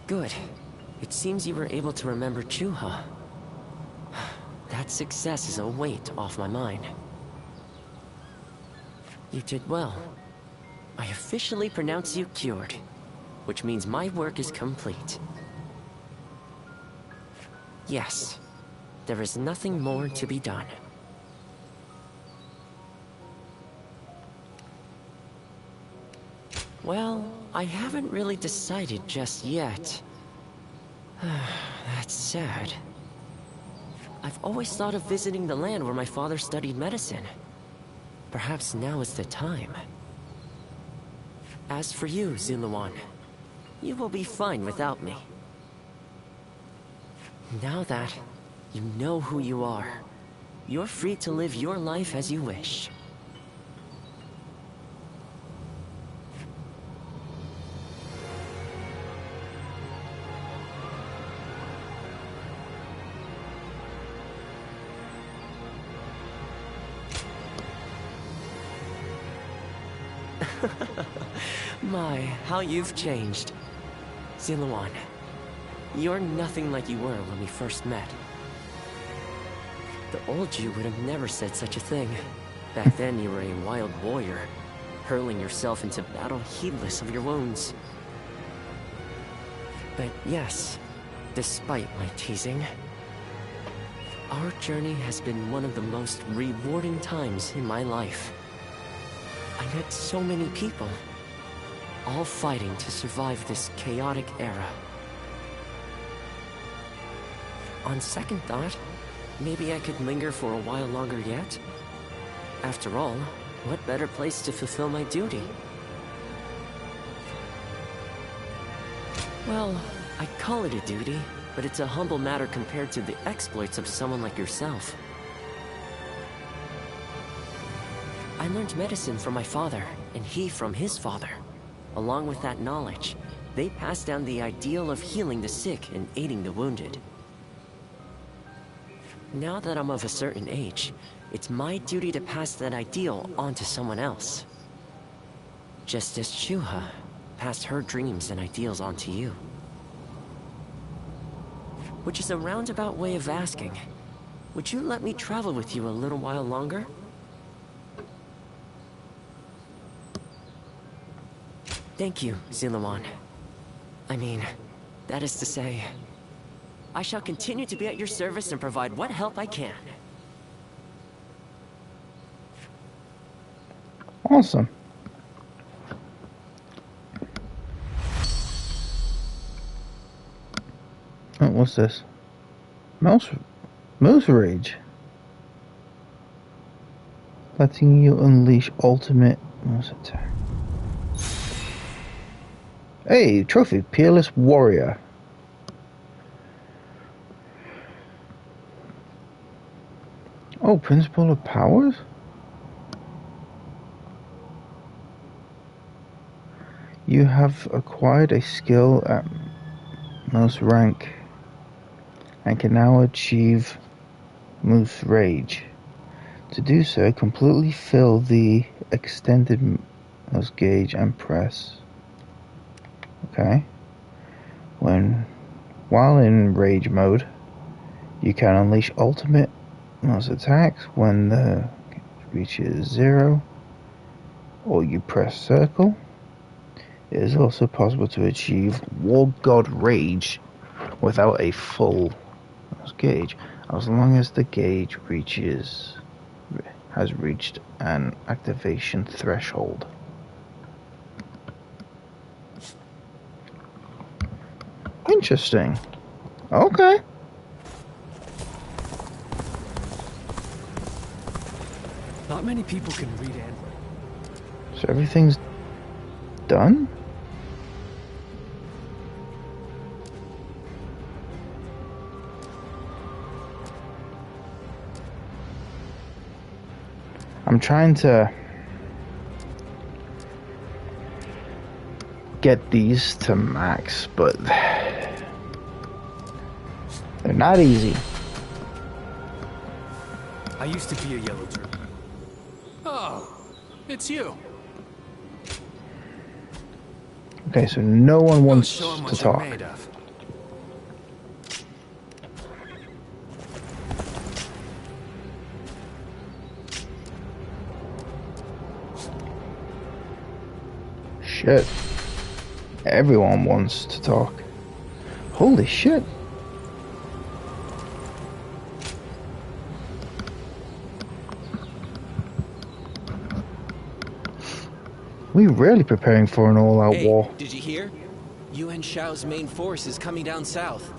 Good. It seems you were able to remember Chuha. That success is a weight off my mind. You did well. I officially pronounce you cured, which means my work is complete. Yes, there is nothing more to be done. Well, I haven't really decided just yet. That's sad. I've always thought of visiting the land where my father studied medicine. Perhaps now is the time. As for you, Zulawan, you will be fine without me. Now that you know who you are, you're free to live your life as you wish. My, how you've changed. Zulawan, you're nothing like you were when we first met. The old you would have never said such a thing. Back then you were a wild warrior, hurling yourself into battle heedless of your wounds. But yes, despite my teasing, our journey has been one of the most rewarding times in my life. I met so many people, all fighting to survive this chaotic era. On second thought, maybe I could linger for a while longer yet. After all, what better place to fulfill my duty? Well, I call it a duty, but it's a humble matter compared to the exploits of someone like yourself. I learned medicine from my father, and he from his father. Along with that knowledge, they passed down the ideal of healing the sick and aiding the wounded. Now that I'm of a certain age, it's my duty to pass that ideal on to someone else. Just as Shuha passed her dreams and ideals on to you. Which is a roundabout way of asking, would you let me travel with you a little while longer? Thank you, Zulawan. I mean, that is to say, I shall continue to be at your service and provide what help I can. Awesome. Oh, what's this? Mouse Rage. Letting you unleash ultimate mouse attack. Hey, trophy, Peerless Warrior. Oh, Principle of Powers? You have acquired a skill at most rank and can now achieve Moose Rage. To do so, completely fill the extended mouse gauge and press. Okay. While in rage mode, you can unleash ultimate mouse attacks when the reaches 0, or you press circle. It is also possible to achieve War God Rage without a full mouse gauge, as long as the gauge has reached an activation threshold. Interesting. Okay. Not many people can read Android. So everything's done? I'm trying to get these to max, but they're not easy. I used to be a yellow druid. Oh, it's you. Okay, so no one wants Show 'em to what you're talk. made of. Shit. Everyone wants to talk. Holy shit. We really preparing for an all-out war. Did you hear? Yuan Shao's main force is coming down south.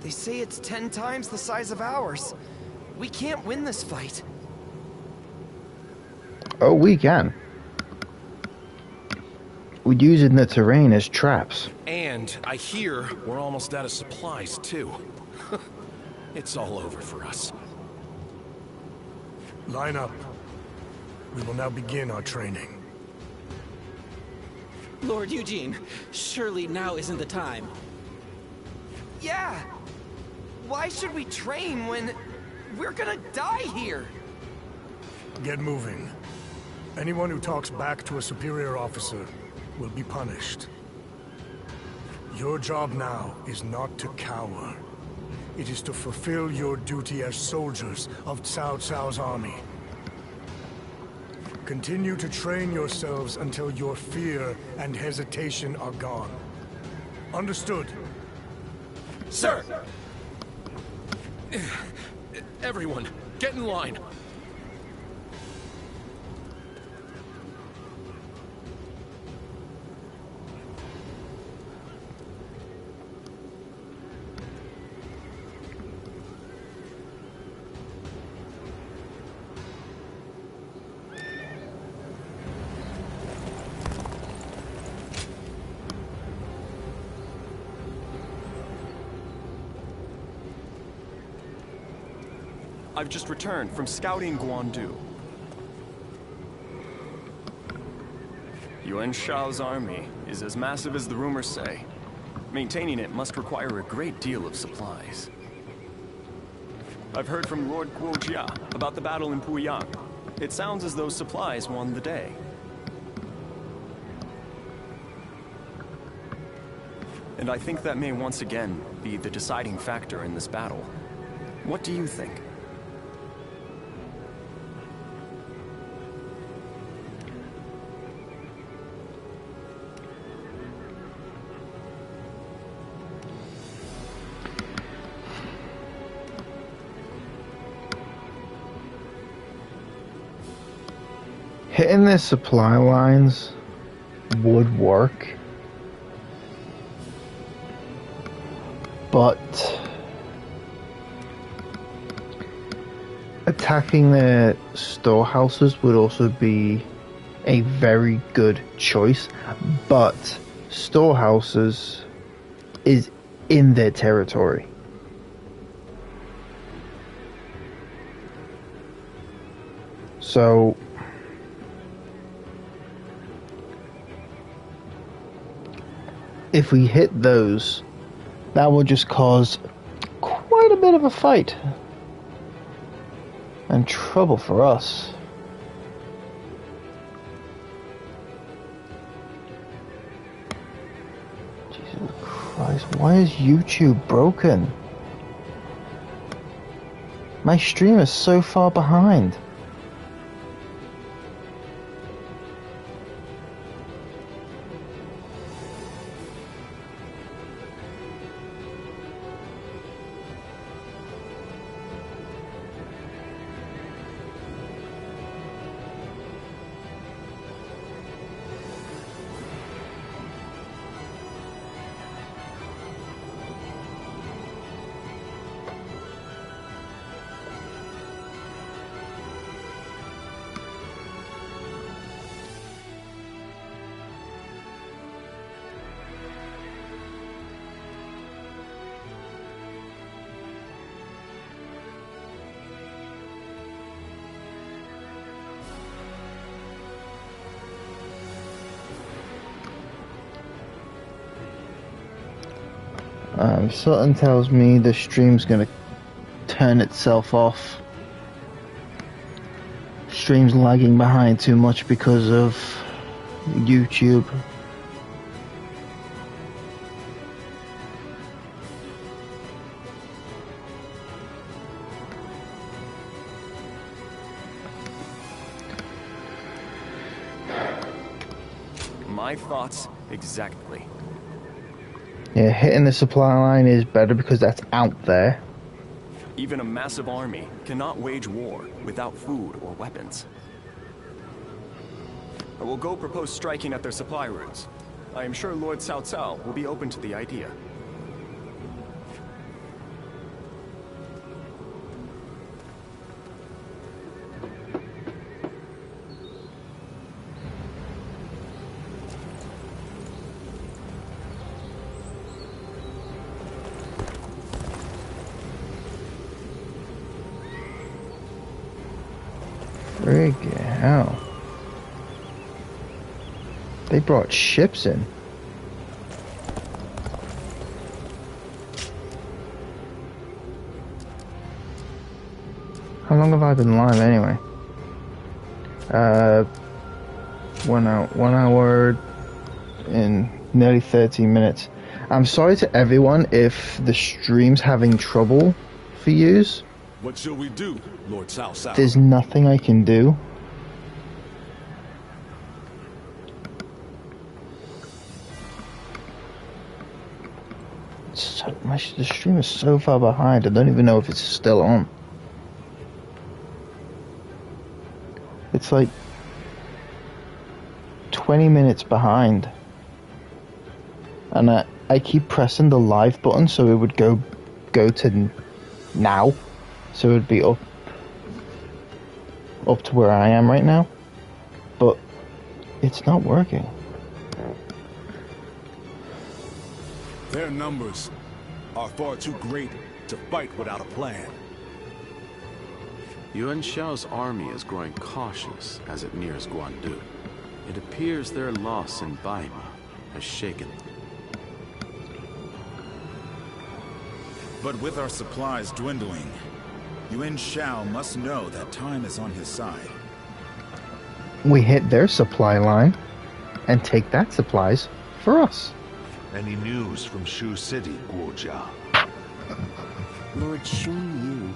They say it's 10 times the size of ours. We can't win this fight. Oh, we can. We're using the terrain as traps. And I hear we're almost out of supplies, too. It's all over for us. Line up. We will now begin our training. Lord Eugene, surely now isn't the time. Yeah! Why should we train when we're gonna die here? Get moving. Anyone who talks back to a superior officer will be punished. Your job now is not to cower. It is to fulfill your duty as soldiers of Cao Cao's army. Continue to train yourselves until your fear and hesitation are gone. Understood? Sir! Everyone, get in line. I've just returned from scouting Guandu. Yuan Shao's army is as massive as the rumors say. Maintaining it must require a great deal of supplies. I've heard from Lord Guojia about the battle in Puyang. It sounds as though supplies won the day. And I think that may once again be the deciding factor in this battle. What do you think? Hitting the supply lines would work, but attacking the storehouses would also be a very good choice, but storehouses is in their territory. So if we hit those, that will just cause quite a bit of a fight and trouble for us. Jesus Christ, why is YouTube broken? My stream is so far behind. Something tells me the stream's gonna turn itself off. Stream's lagging behind too much because of YouTube. My thoughts exactly. Yeah, hitting the supply line is better because that's out there. Even a massive army cannot wage war without food or weapons. I will go propose striking at their supply routes. I am sure Lord Cao Cao will be open to the idea. Friggin' hell. They brought ships in. How long have I been live anyway? 1 hour in nearly 13 minutes. I'm sorry to everyone if the stream's having trouble for yous. What shall we do, Lord Cao Cao? There's nothing I can do. The stream is so far behind, I don't even know if it's still on. It's like 20 minutes behind. And I keep pressing the live button so it would go to now. So it would be up to where I am right now. But it's not working. Their numbers are far too great to fight without a plan. Yuan Shao's army is growing cautious as it nears Guandu. It appears their loss in Baima has shaken them. But with our supplies dwindling, Yuan Shao must know that time is on his side. We hit their supply line and take that supplies for us. Any news from Shu City, Guojia? Lord Xun Yu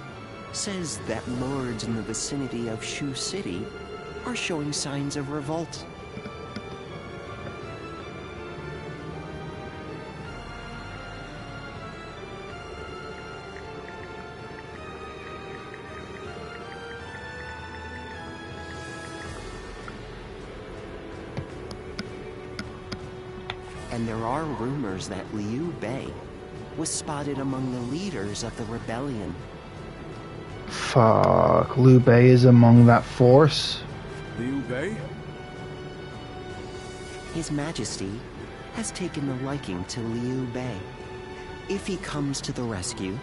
says that lords in the vicinity of Shu City are showing signs of revolt. And there are rumors that Liu Bei was spotted among the leaders of the rebellion. Fuck, Liu Bei is among that force. Liu Bei? His Majesty has taken a liking to Liu Bei. If he comes to the rescue,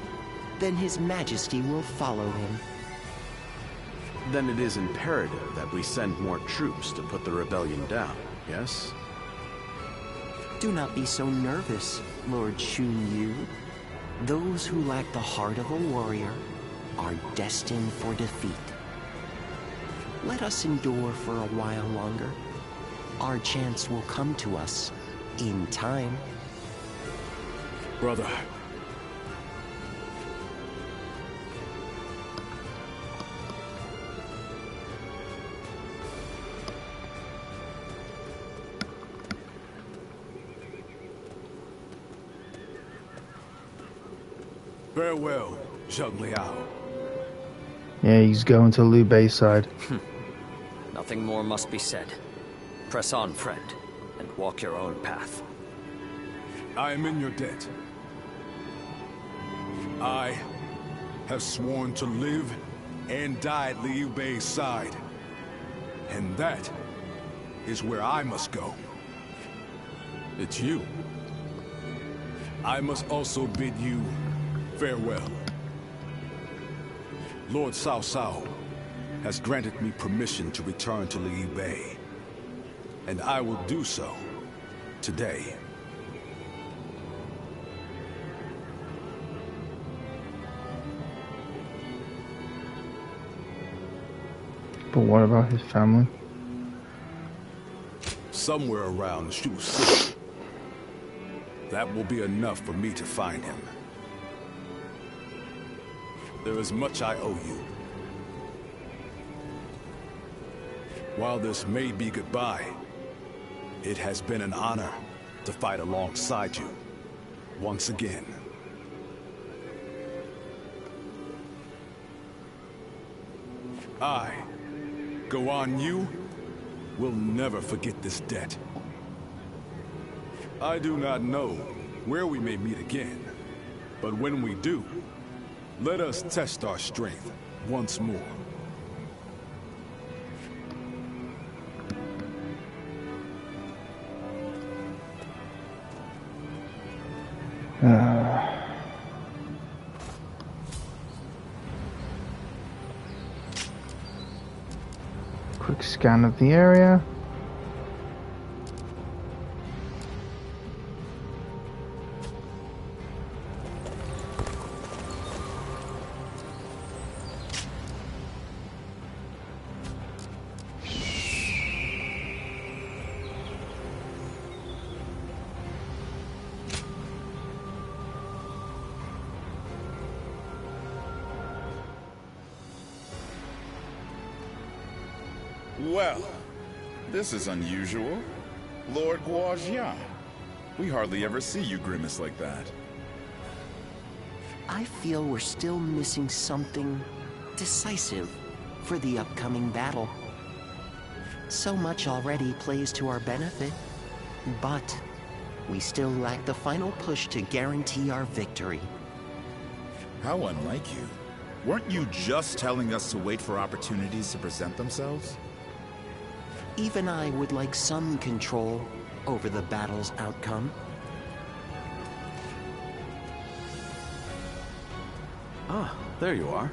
then His Majesty will follow him. Then it is imperative that we send more troops to put the rebellion down, yes? Do not be so nervous, Lord Xun Yu. Those who lack the heart of a warrior are destined for defeat. Let us endure for a while longer. Our chance will come to us in time. Brother. Farewell, Zheng Liao. Yeah, he's going to Liu Bei's side. Nothing more must be said. Press on, friend, and walk your own path. I am in your debt. I have sworn to live and die at Liu Bei's side. And that is where I must go. It's you. I must also bid you farewell. Lord Cao Cao has granted me permission to return to Liu Bei, and I will do so today. But what about his family? Somewhere around Shu City. That will be enough for me to find him. There is much I owe you. While this may be goodbye, it has been an honor to fight alongside you once again. I, Guan Yu, We'll never forget this debt. I do not know where we may meet again, but when we do, let us test our strength once more. Quick scan of the area. Well, this is unusual. Lord Guojia. We hardly ever see you grimace like that. I feel we're still missing something decisive for the upcoming battle. So much already plays to our benefit, but we still lack the final push to guarantee our victory. How unlike you. Weren't you just telling us to wait for opportunities to present themselves? Even I would like some control over the battle's outcome. Ah, there you are.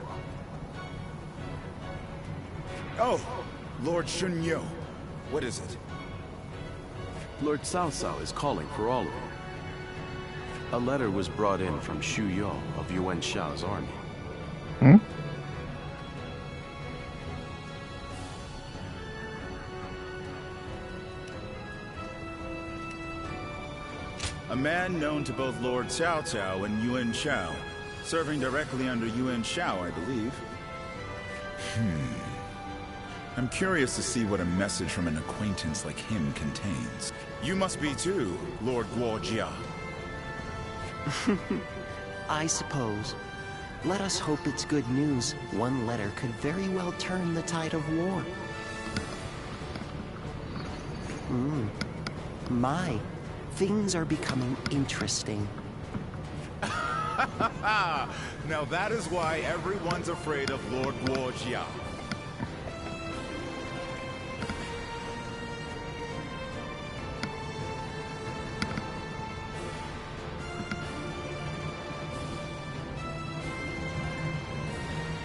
Oh, Lord Shunyo. What is it? Lord Cao Cao is calling for all of you. A letter was brought in from Xu Yo of Yuan Shao's army. Hmm? A man known to both Lord Cao Cao and Yuan Shao, serving directly under Yuan Shao, I believe. I'm curious to see what a message from an acquaintance like him contains. You must be too, Lord Guojia. I suppose. Let us hope it's good news. One letter could very well turn the tide of war. My, things are becoming interesting. Now that is why everyone's afraid of Lord Guojia.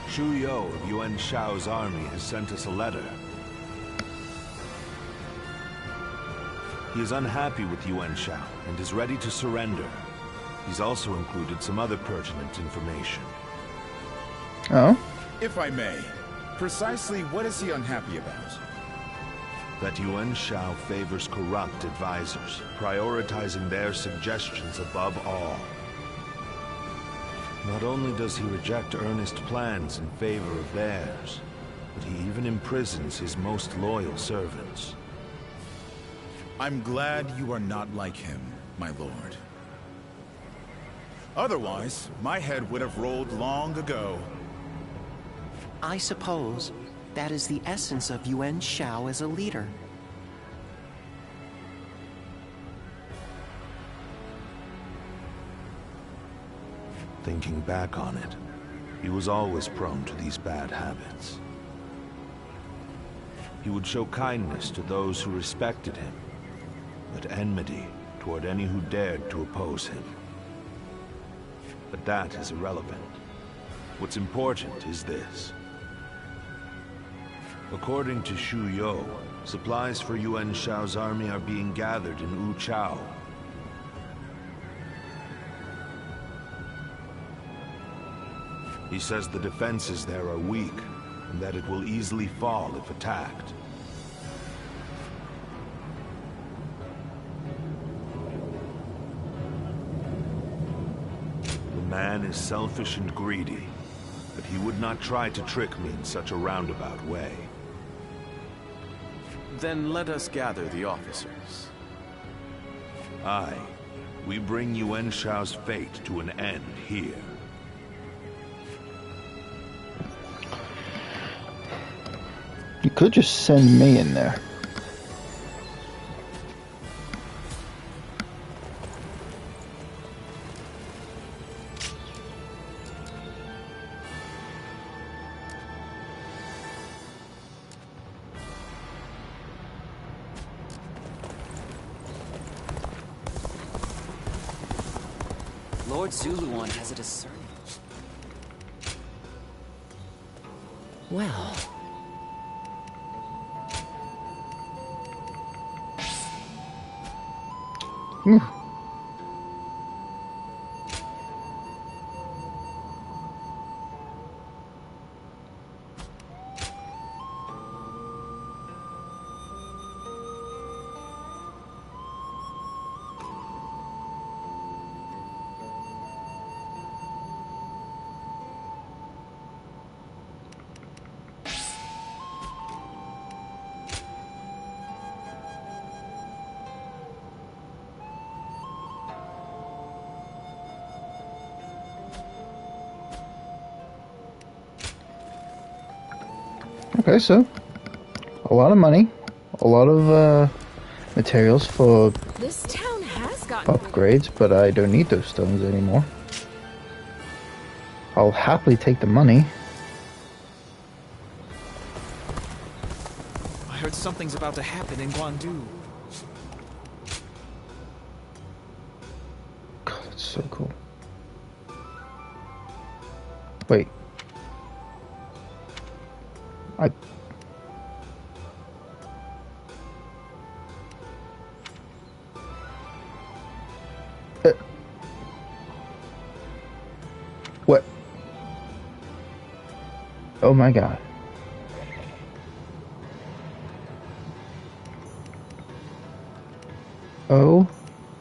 Xu Yo of Yuan Shao's army has sent us a letter. He is unhappy with Yuan Shao and is ready to surrender. He's also included some other pertinent information. Oh? If I may, precisely what is he unhappy about? That Yuan Shao favors corrupt advisors, prioritizing their suggestions above all. Not only does he reject earnest plans in favor of theirs, but he even imprisons his most loyal servants. I'm glad you are not like him, my lord. Otherwise, my head would have rolled long ago. I suppose that is the essence of Yuan Shao as a leader. Thinking back on it, he was always prone to these bad habits. He would show kindness to those who respected him, but enmity toward any who dared to oppose him. But that is irrelevant. What's important is this. According to Xu Yo, supplies for Yuan Shao's army are being gathered in Wu Chao. He says the defenses there are weak, and that it will easily fall if attacked. The man is selfish and greedy, but he would not try to trick me in such a roundabout way. Then let us gather the officers. Aye, we bring Yuan Shao's fate to an end here. You could just send me in there. Lord Zuluan has a discerning. Well... Okay, so a lot of money, a lot of materials for This town has gotten upgrades, but I don't need those stones anymore. I'll happily take the money. I heard something's about to happen in Guandu. God, that's so cool. Wait. What? Oh my God. Oh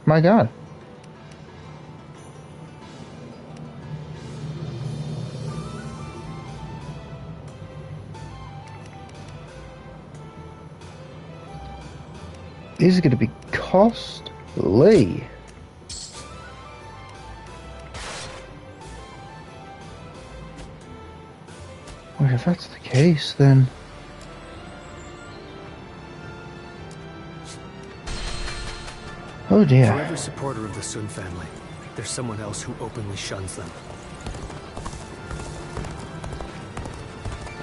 my God. This is going to be costly. Well, if that's the case, then... Oh dear. For every supporter of the Sun family, there's someone else who openly shuns them.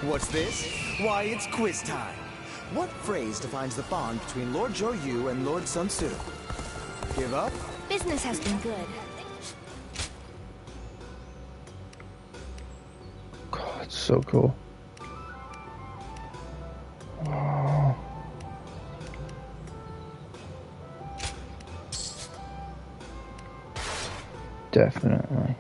What's this? Why, it's quiz time. What phrase defines the bond between Lord Zhou Yu and Lord Sun Tzu? Give up? Business has been good. God, it's so cool. Wow. Definitely.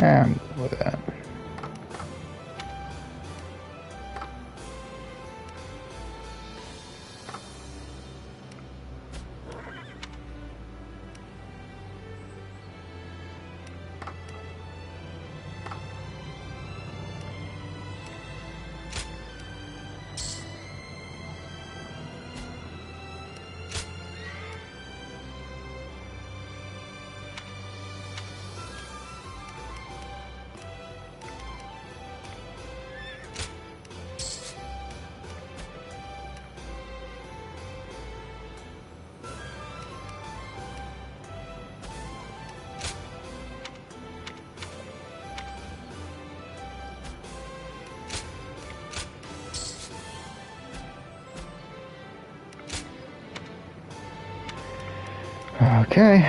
I'm good with that. Okay.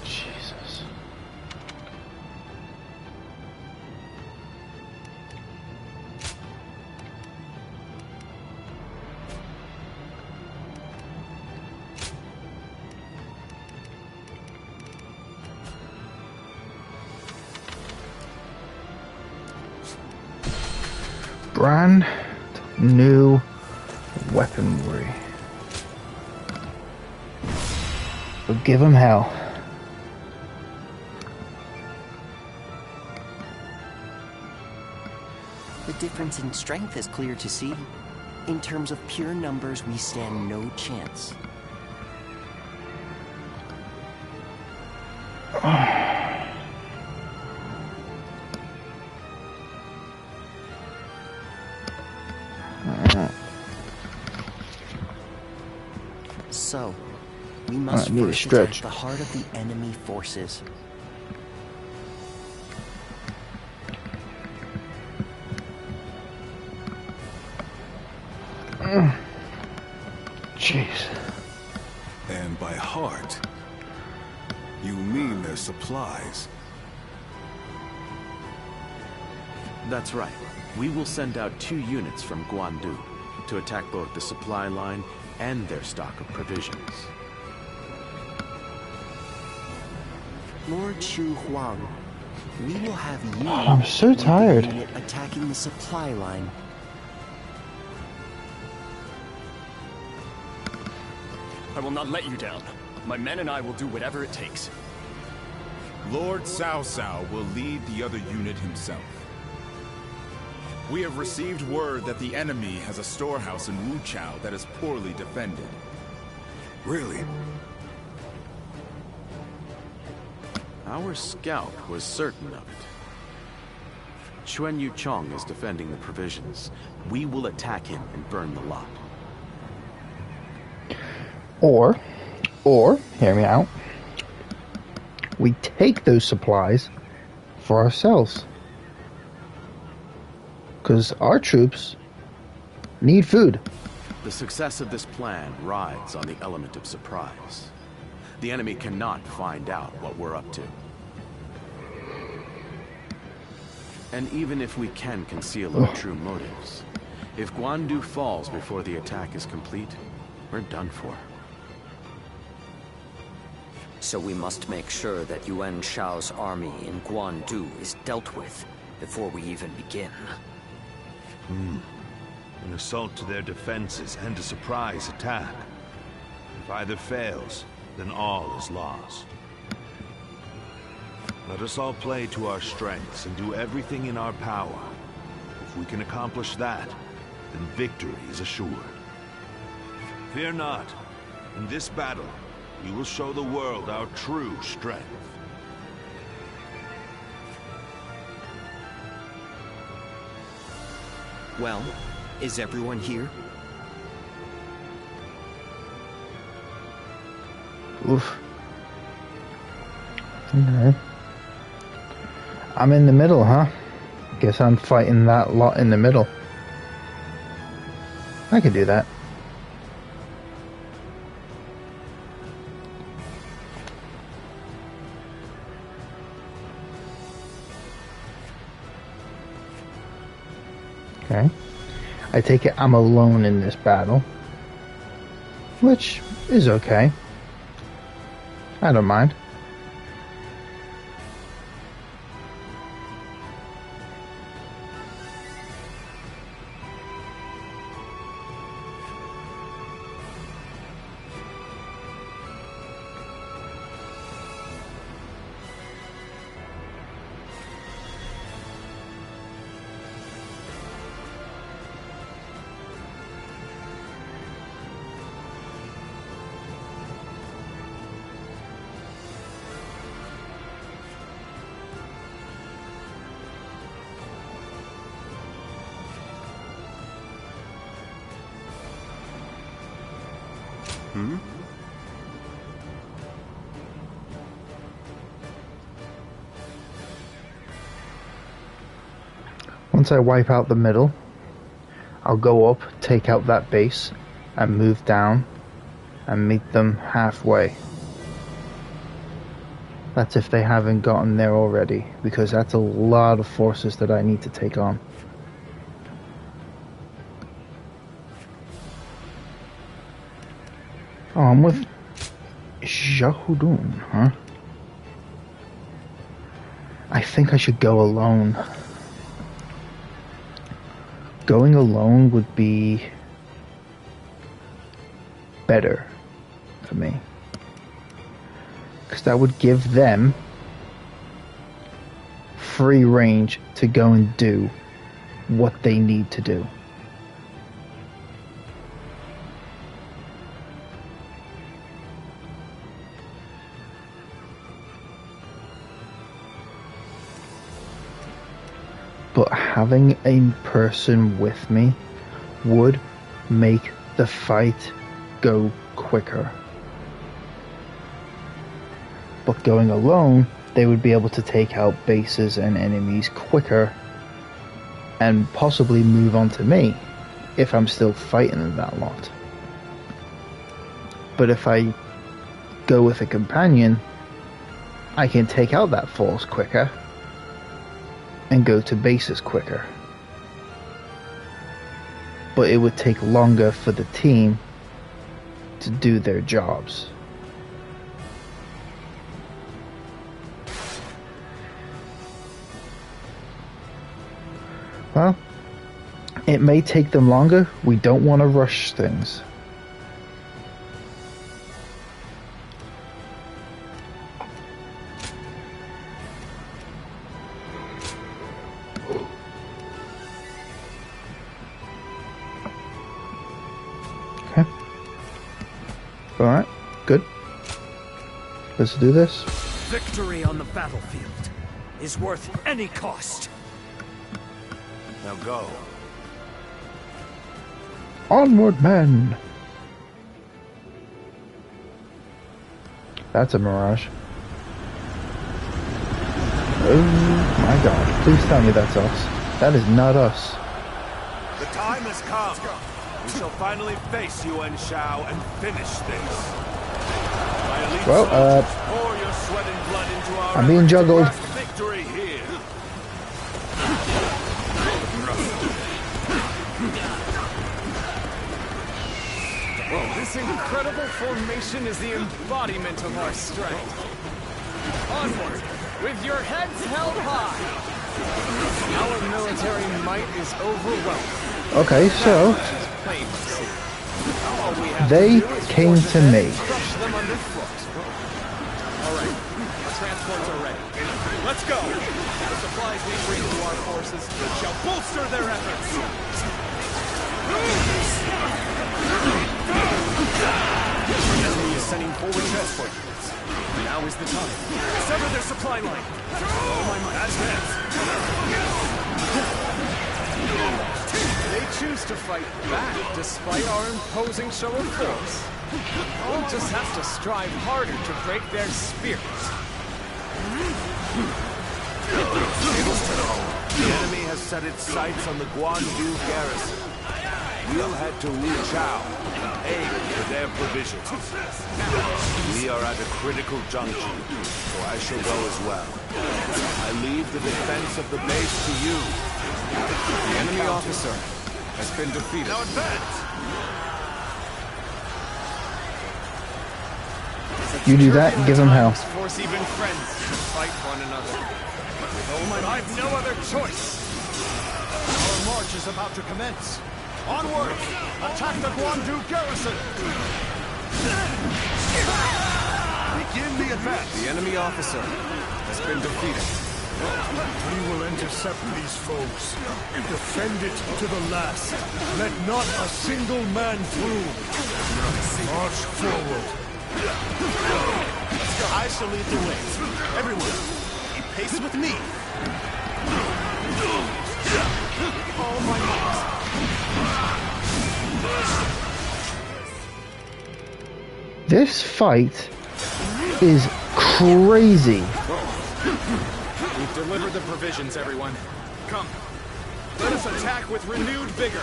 Jesus. Brand new weaponry. We'll give him hell. The difference in strength is clear to see. In terms of pure numbers, we stand no chance. So, we must first attack the heart of the enemy forces. Jeez. And by heart, you mean their supplies? That's right. We will send out 2 units from Guandu to attack both the supply line and their stock of provisions. Lord Shu Huang, we will have you I'm so tired. lead the unit attacking the supply line. I will not let you down. My men and I will do whatever it takes. Lord Cao Cao will lead the other unit himself. We have received word that the enemy has a storehouse in Wuchao that is poorly defended. Really? Our scout was certain of it. Chuan Yu Chong is defending the provisions. We will attack him and burn the lot. Or, hear me out, we take those supplies for ourselves. Because our troops need food. The success of this plan rides on the element of surprise. The enemy cannot find out what we're up to. And even if we can conceal our true motives, if Guandu falls before the attack is complete, we're done for. So we must make sure that Yuan Shao's army in Guandu is dealt with before we even begin. An assault to their defenses and a surprise attack. If either fails, then all is lost. Let us all play to our strengths and do everything in our power. If we can accomplish that, then victory is assured. Fear not. In this battle, we will show the world our true strength. Well, is everyone here? Oof. Okay. I'm in the middle, huh? Guess I'm fighting that lot in the middle. I could do that. Okay. I take it I'm alone in this battle. Which is okay. I don't mind. Once I wipe out the middle, I'll go up, take out that base, and move down and meet them halfway. That's if they haven't gotten there already, because that's a lot of forces that I need to take on. Oh, I'm with Xiahudun, huh? I think I should go alone. Going alone would be better for me. because that would give them free range to go and do what they need to do. But having a person with me would make the fight go quicker. But going alone, they would be able to take out bases and enemies quicker and possibly move on to me if I'm still fighting that lot. But if I go with a companion, I can take out that force quicker and go to bases quicker. But it would take longer for the team to do their jobs. Well, it may take them longer. We don't want to rush things. Okay. Alright, good. Let's do this. Victory on the battlefield is worth any cost. Now go. Onward, men! That's a mirage. Oh my god. Please tell me that's us. That is not us. The time has come. We shall finally face Yuan Shao and finish this. Well, Pour your sweat and blood into our I'm being juggled. victory here. Well, this incredible formation is the embodiment of our strength. Onward, with your heads held high. Our military might is overwhelming. Okay, so they came to me. Crush them underfoot. Alright, our transports are ready. Let's go! The supplies we bring to our forces shall bolster their efforts. The enemy is sending forward transport units. Now is the time. Sever their supply line. Oh my might. Advance. They choose to fight back despite our imposing show of force. We'll just have to strive harder to break their spirit. The enemy has set its sights on the Guandu garrison. We'll head to Wu Chao and aim for their provisions. We are at a critical junction, so I shall go as well. I leave the defense of the base to you. The enemy officer has been defeated. Now advance! You do that, give them hell. Force even friends to fight one another. I've no other choice. Our march is about to commence. Onward! Attack the Guandu garrison! Begin the advance! The enemy officer has been defeated. We will intercept these foes. Defend it to the last. Let not a single man through. March forward. I shall lead the way. Everyone, keep pace with me. All my might. This fight is crazy. We've delivered the provisions, everyone. Come. Let us attack with renewed vigor.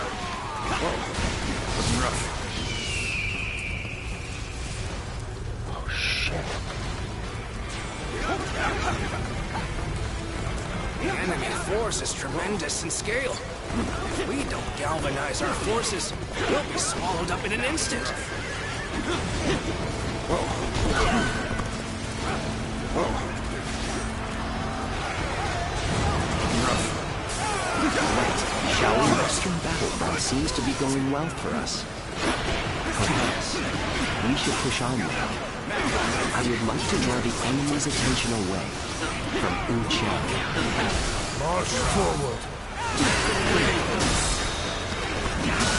Oh, shit. The enemy force is tremendous in scale. If we don't galvanize our forces, we'll be swallowed up in an instant. Shao's Western battlefront seems to be going well for us. Perhaps we should push on now. I would like to draw the enemy's attention away from Wu Qiao. March forward.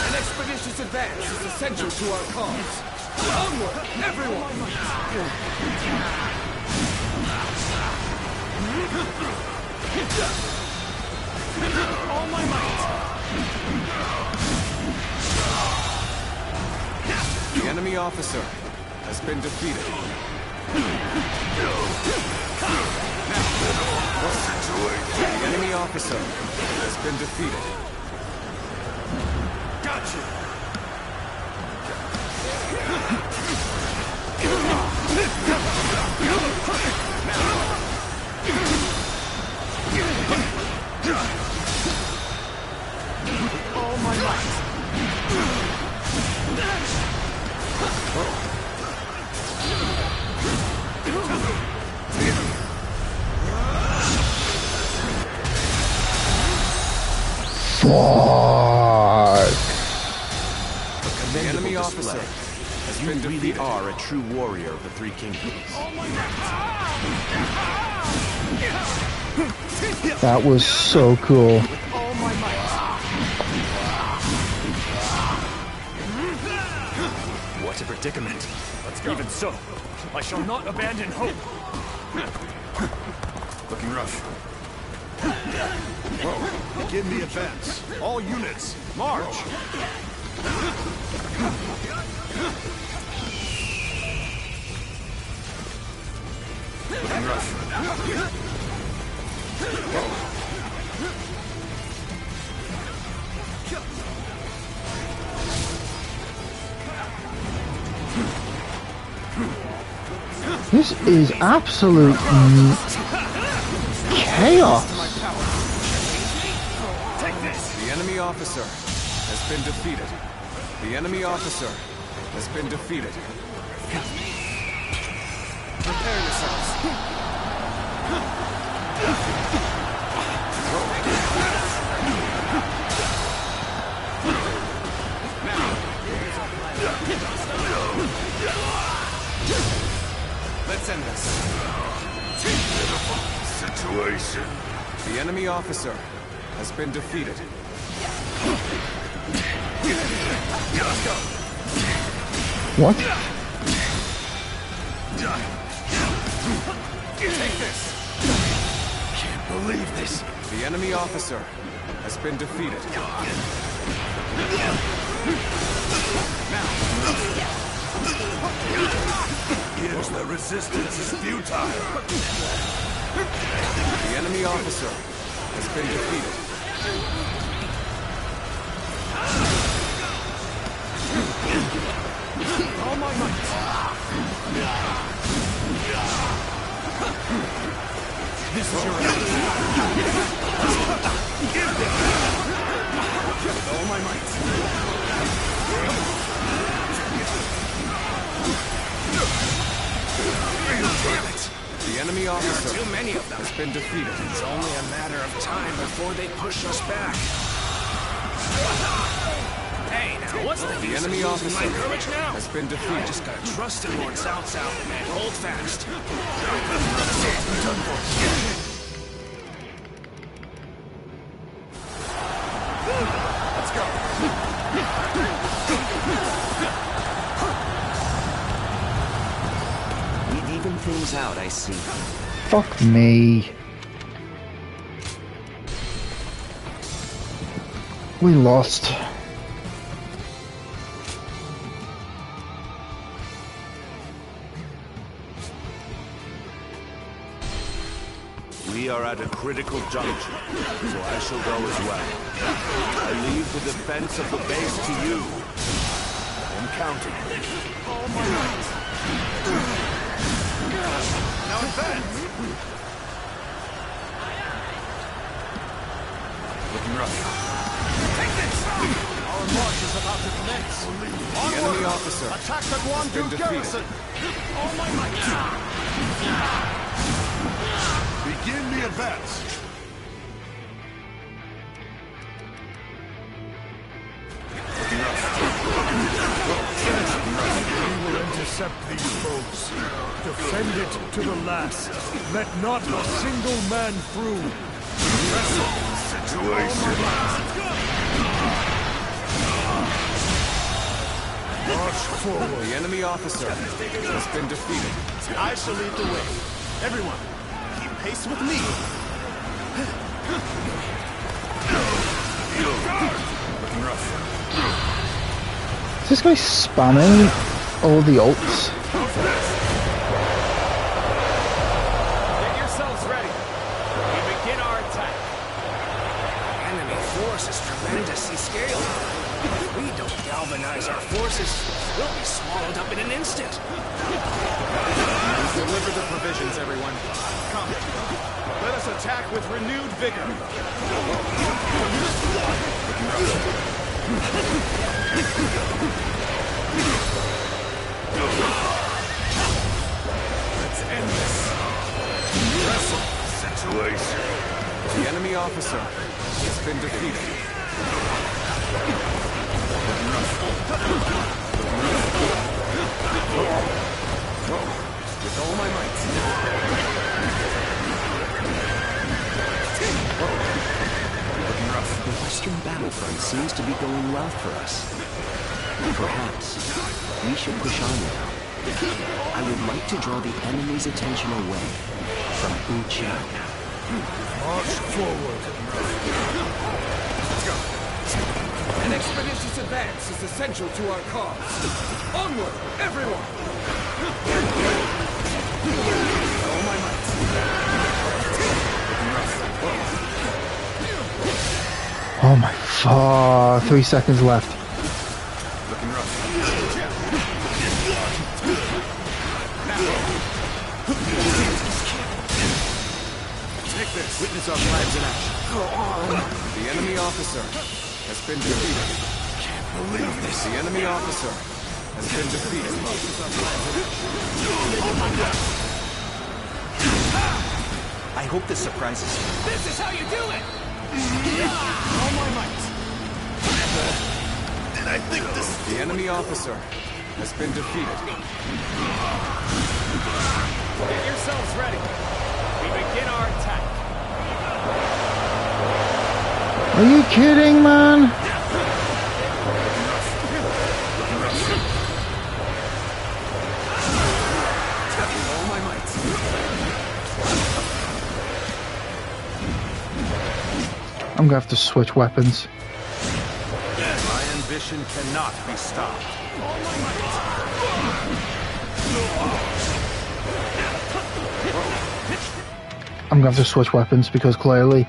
An expeditious advance is essential to our cause. Onward, everyone! All my might! The enemy officer has been defeated. The enemy officer has been defeated. Gotcha! All my might! Fuck. The enemy officer has been defeated. You really are a true warrior of the Three Kingdoms. That was so cool. All my might! What a predicament. Let's go. Even so, I shall not abandon hope. Looking rough. Whoa. Begin the advance. All units, march! Looking rough. Whoa. This is absolute chaos. Take this. The enemy officer has been defeated. The enemy officer has been defeated. Prepare yourselves. Let's end this. Situation. The enemy officer has been defeated. Let's go. What? Take this. Can't believe this. The enemy officer has been defeated. Here's the resistance is futile. The enemy officer has been defeated. All my might! This is your all my might! The enemy officer Too many of them. has been defeated. It's only a matter of time before they push us back. Hey, now what's the use enemy of officer losing my courage now? has been defeated. I just gotta trust in Lord Cao Cao and hold fast. Let's go. We've evened things out, I see. Fuck me. We lost. We are at a critical juncture, so I shall go as well. I leave the defense of the base to you. I'm counting. All my might! Now advance! Looking rough. Take this! Our march is about to commence. The enemy officer Attack the has been Guandu defeated. garrison! All my might! Begin the advance! We will enter accept these foes. Defend it to the last. Let not a single man through. March forward. The enemy officer has been defeated. I shall lead the way. Everyone, keep pace with me. Looking rough. Is this guy spamming all the ults? Get yourselves ready. We begin our attack. Enemy force is tremendous in scale. If we don't galvanize our forces, we'll be swallowed up in an instant. Deliver the provisions, everyone. Come. Let us attack with renewed vigor. Let's end this. Wrestle. Situation. The enemy officer has been defeated. With all my might. The Western battlefront seems to be going well for us. Perhaps we should push on now. I would like to draw the enemy's attention away from Wu Chao. March forward. Let's go. An expeditious advance is essential to our cause. Onward, everyone! All my might. Oh my god, 3 seconds left. Looking rough. Take this. Witness our plans in action. Go on. The enemy officer has been defeated. Can't believe this. The enemy officer has been defeated. I hope this surprises you. This is how you do it! All my might. And I think this... The enemy officer has been defeated. Get yourselves ready. We begin our attack. Are you kidding, man? All my might. I'm gonna have to switch weapons. My ambition cannot be stopped. I'm gonna have to switch weapons because clearly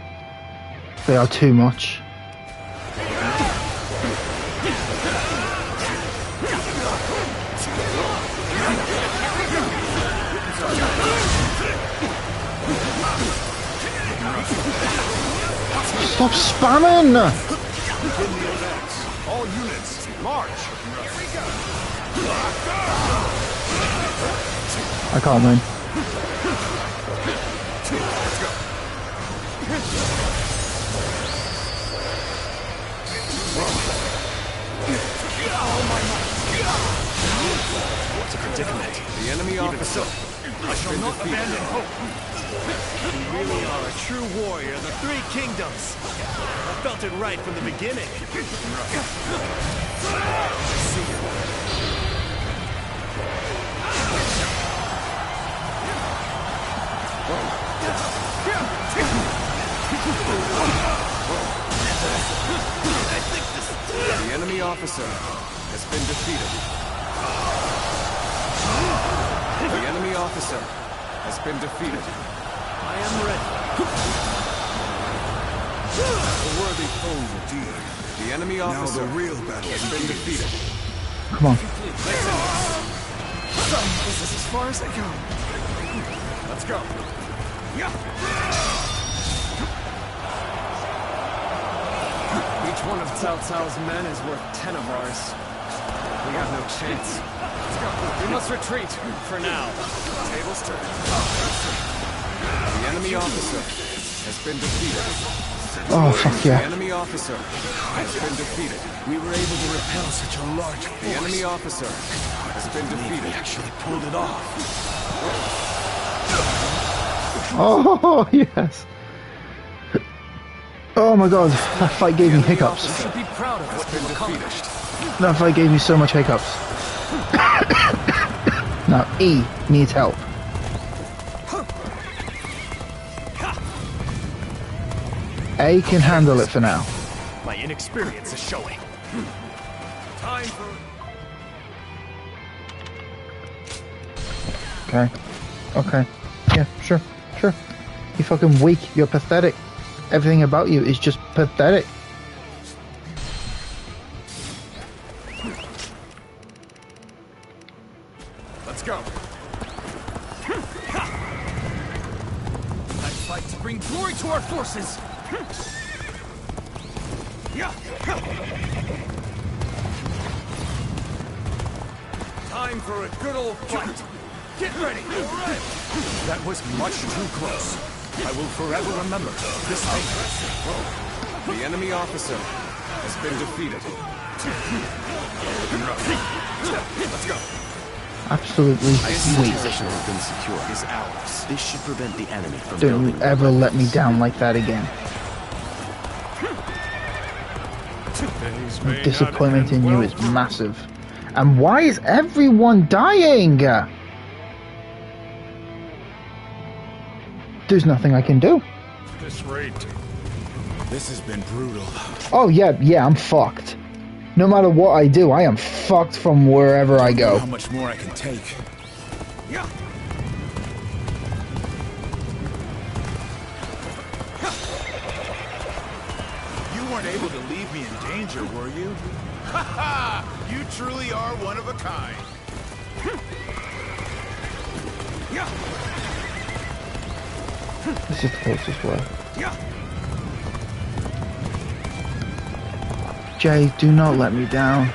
they are too much. Stop spamming! Begin the advance. All units, march. Here we go. I can't win. Let's go. What's a predicament? The enemy officer. I shall not abandon hope. You really are a true warrior of the Three Kingdoms. I felt it right from the beginning. The enemy officer has been defeated. The enemy officer has been defeated. I am ready. A worthy foe indeed. The enemy officer Now the real battle has been defeated. Come on. This is as far as I go. Let's go. Each one of Cao Cao's men is worth 10 of ours. We have no chance. Let's go. We must retreat, for now. Tables turn. The enemy officer has been defeated. Oh, fuck The yeah. enemy officer has been defeated. We were able to repel such a large force. The enemy officer has has been defeated. We actually pulled it off. Oh, yes. Oh my god, that fight gave me hiccups. Should be proud of what's been accomplished. That fight gave me so much hiccups. Now, E needs help. A can handle it for now. My inexperience is showing. Time for... Okay. Okay. Yeah, sure. Sure. You're fucking weak. You're pathetic. Everything about you is just pathetic. Let's go. Let's fight to bring glory to our forces. Time for a good old fight. Get ready. That was much too close. I will forever remember this thing. The enemy officer has been defeated. Let's go. Absolutely weak. Position has been secured. Is ours. This should prevent the enemy from Don't you building. ever let me down like that again. The disappointment in you is massive. And why is everyone dying? There's nothing I can do. This rate. This has been brutal. Oh yeah, I'm fucked. No matter what I do, I am fucked from wherever I go. How much more I can take? You weren't able to leave me in danger, were you? Ha ha! You truly are one of a kind. This is the closest way. Jay, do not let me down.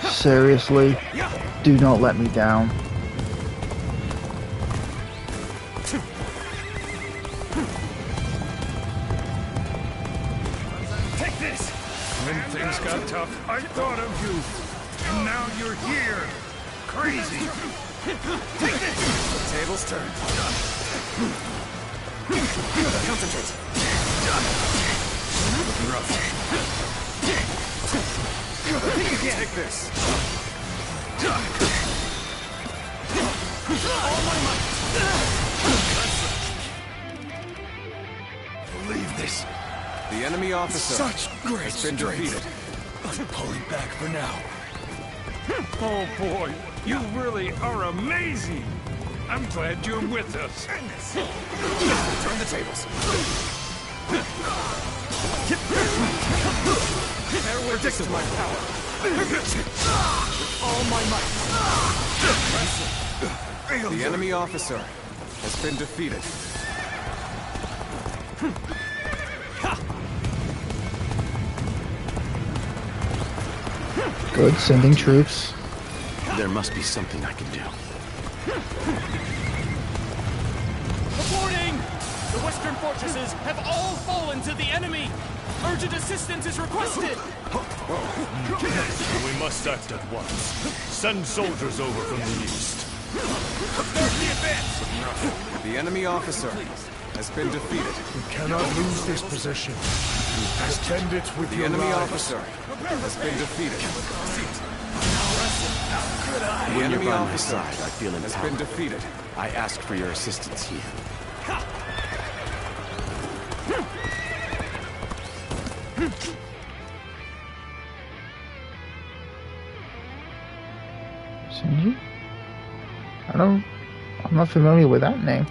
Seriously, do not let me down. Take this! When things got tough, I thought of you. And now you're here. Crazy. Take this! Tables turn. Concentrate. Looking rough. Take this. All my might. Believe this. The enemy officer Such great has been strength. defeated. I'm pulling back for now. Oh boy, you really are amazing. I'm glad you're with us. Turn the tables. Bear witness to my power. With all my might. The enemy officer has been defeated. Good, sending troops. There must be something I can do. Reporting! The western fortresses have all fallen to the enemy. Urgent assistance is requested. We must act at once. Send soldiers over from the east. Start the advance. The enemy officer has been defeated. We cannot lose this position. Defend it with The your enemy lives. officer has been defeated. The When enemy you're by my officer side, I feel has been empowered. defeated. I ask for your assistance here. Sinji? I'm not familiar with that name.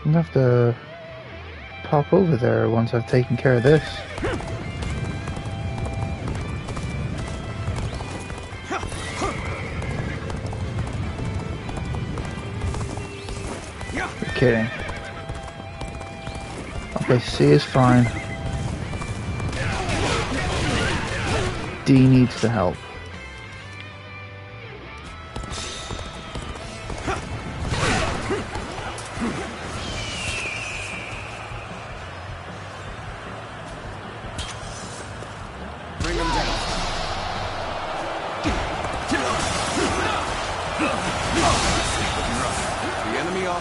I'm gonna have to pop over there once I've taken care of this. You're kidding. Okay, C is fine. D needs the help.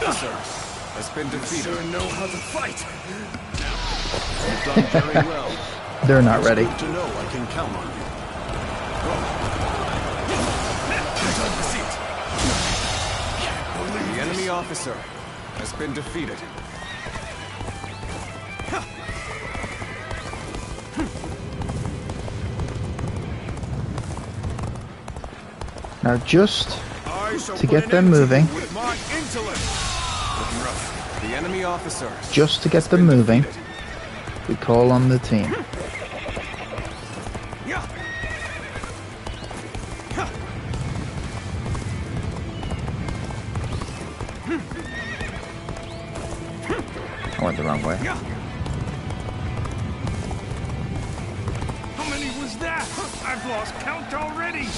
officer has been defeated. You sure know how to fight. You've done very well. They're not ready. It's good to know I can count on you. Get on the seat. The enemy officer has been defeated. Now just to get them moving, The enemy officer. just to get them moving, we call on the team. I went the wrong way. How many was that? I've lost count already.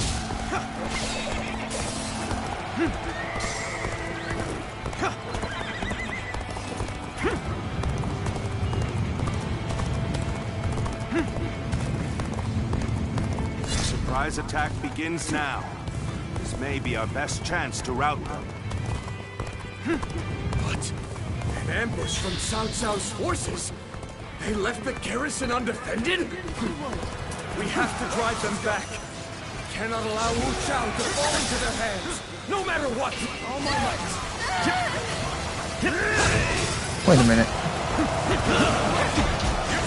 The surprise attack begins now. This may be our best chance to rout them. What? An ambush from Cao Cao's forces? They left the garrison undefended? We have to drive them back. Cannot allow Wu Chao to fall into their hands, no matter what. All my might. Wait a minute.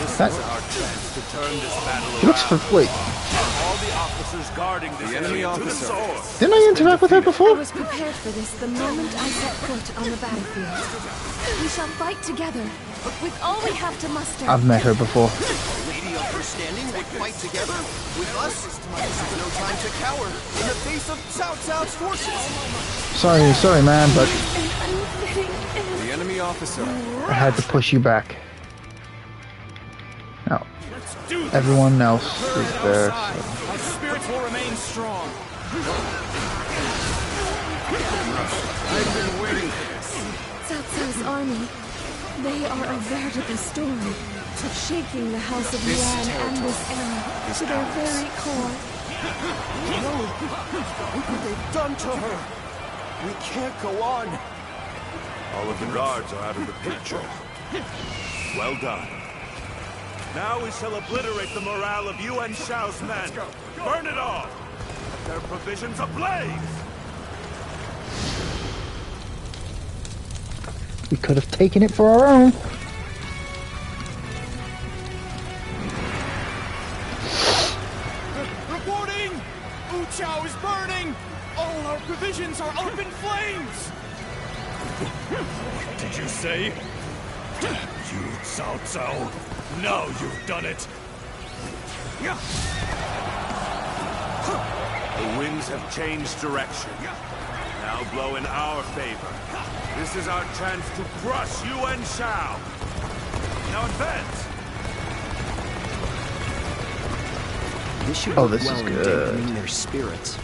This is our chance to turn this battle He looks around. wait. All the officers guarding this enemy area to the officer. sword. Didn't I interact with her I before? was prepared for this the moment I set foot on the battlefield. We shall fight together, with all we have to muster. I've met her before. Lady of her standing would fight together with us. This is no time to cower in the face of Cao Cao's forces. Sorry, man, but The enemy officer. I had to push you back. Now, everyone else is there. So. Our spirits will remain strong. I've been waiting for this. Cao Cao's army, they are a veritable storm, shaking the House of Yuan and this era to their very core. No! Look what they've done to her! We can't go on! All of the guards are out of the picture. Well done. Now we shall obliterate the morale of Yuan Shao's men. Burn it all! Set their provisions ablaze! We could have taken it for our own. Reporting! Wu Chao is burning! All our provisions are up in flames! What did you say? You, Cao Cao. Now you've done it. The winds have changed direction. Now blow in our favor. This is our chance to crush Yuan Shao. Now advance! This should Oh, work this is well in good. dampening their spirits.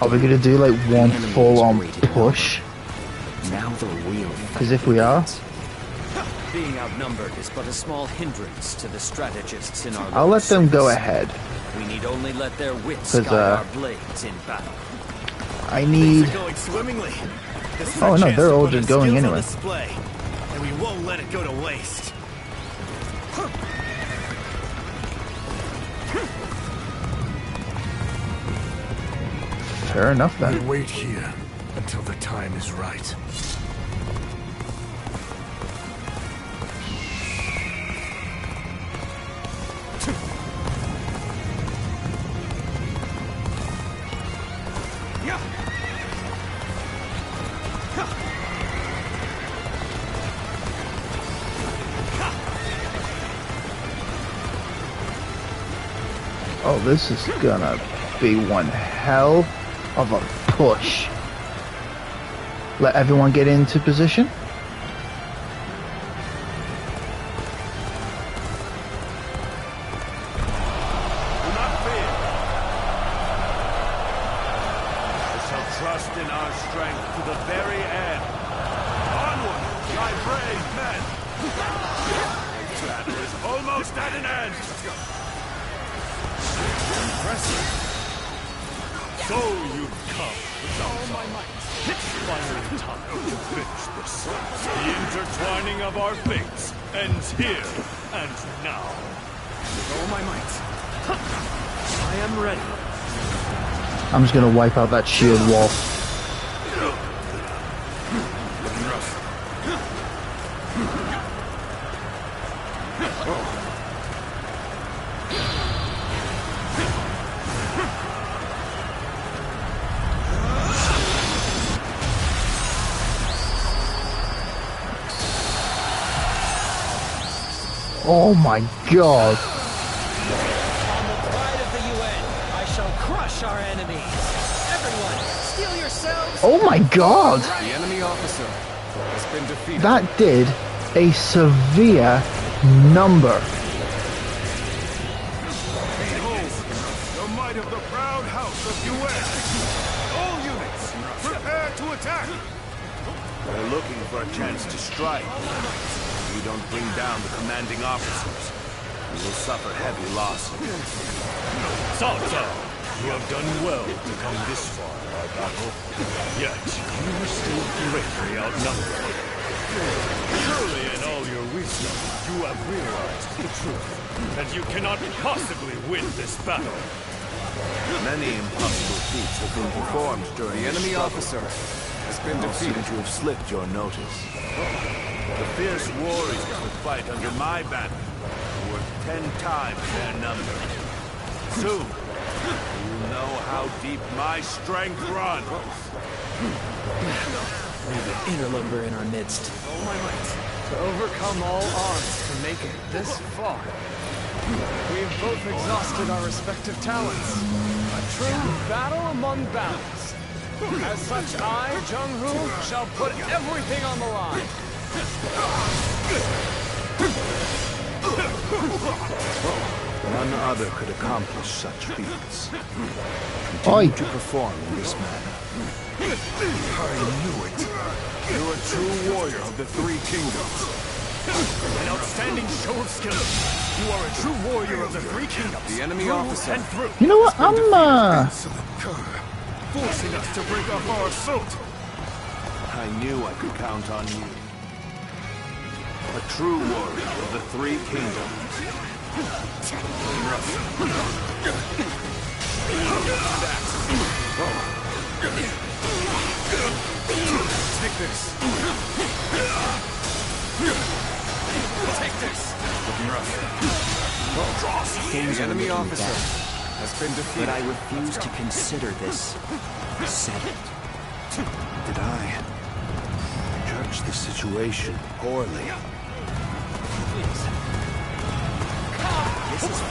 Are we gonna do like one full-on push? Now the real Because if we are, Being outnumbered is but a small hindrance to the strategists in our I'll let them go service. ahead. We need only let their wits 'Cause, guide our blades in battle. I need. Things are going swimmingly. This is Oh our no, chance they're to all put just our going skills on anyway. display, and we won't let it go to waste. Fair enough then. We'll wait here until the time is right. Oh, this is gonna be one hell of a push. Let everyone get into position. Do not fear. I shall trust in our strength to the very end. Onward, my brave men! This battle is almost at an end! So you've come. All my might. It's finally time to finish this. The intertwining of our fates ends here and now. With all my might, I am ready. I'm just gonna wipe out that shield wall. Oh my god. On the pride of the UN, I shall crush our enemies. Everyone, steel yourselves. Oh my god. The enemy officer has been defeated. That did a severe number. Behold, the might of the proud house of UN. All units, prepare to attack. They're looking for a chance to strike. If you don't bring down the commanding officers, you will suffer heavy losses. Cao Cao, you have done well to come this far in our battle. Yet, you are still greatly outnumbered. Surely in all your wisdom, you have realized the truth, and you cannot possibly win this battle. Many impossible feats have been performed during The enemy officer has been defeated. Seem to have slipped your notice. The fierce warriors that fight under my banner are worth 10 times their number. Soon, you will know how deep my strength runs. We have an interloper in our midst. All my might to overcome all odds to make it this far. We have both exhausted our respective talents. A true battle among battles. As such, I, Jung-Hoo, shall put everything on the line. None other could accomplish such feats. Continue to perform in this manner. I knew it. You're a true warrior of the Three Kingdoms. An outstanding show of skill. You are a true warrior of the Three Kingdoms. The enemy officer. And through. You know what? Forcing us to break off our assault. I knew I could count on you. A true warrior of the Three Kingdoms. Take this. Take this. Looking rough. Things The are enemy looking officer bad, has been defeated. but I refuse to consider this settled. Did I judge the situation poorly? This is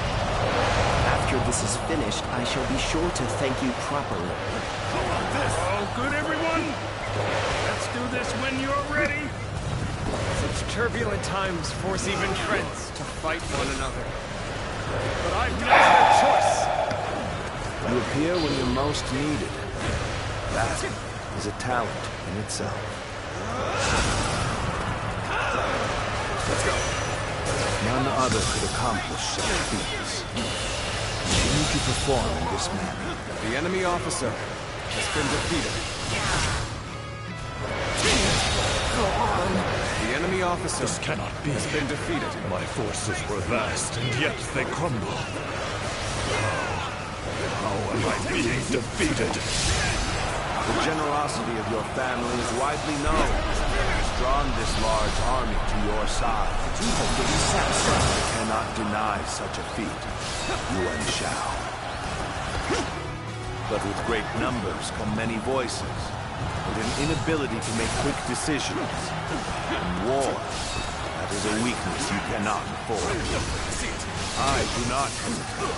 After this is finished, I shall be sure to thank you properly. All good, everyone? Let's do this when you're ready. Such turbulent times force even friends to fight one another. But I've no other choice. You appear when you're most needed. That is a talent in itself. Let's go. None other could accomplish such feats. Continue to perform in this manner. The enemy officer has been defeated. The enemy officer This cannot be. has been defeated. My forces were vast, and yet they crumble. How am I being defeated? The generosity of your family is widely known. It's drawn this large army to your side. You cannot deny such a feat, Yuan Shao. But with great numbers come many voices, and an inability to make quick decisions. In war, that is a weakness you cannot afford. I do not hesitate.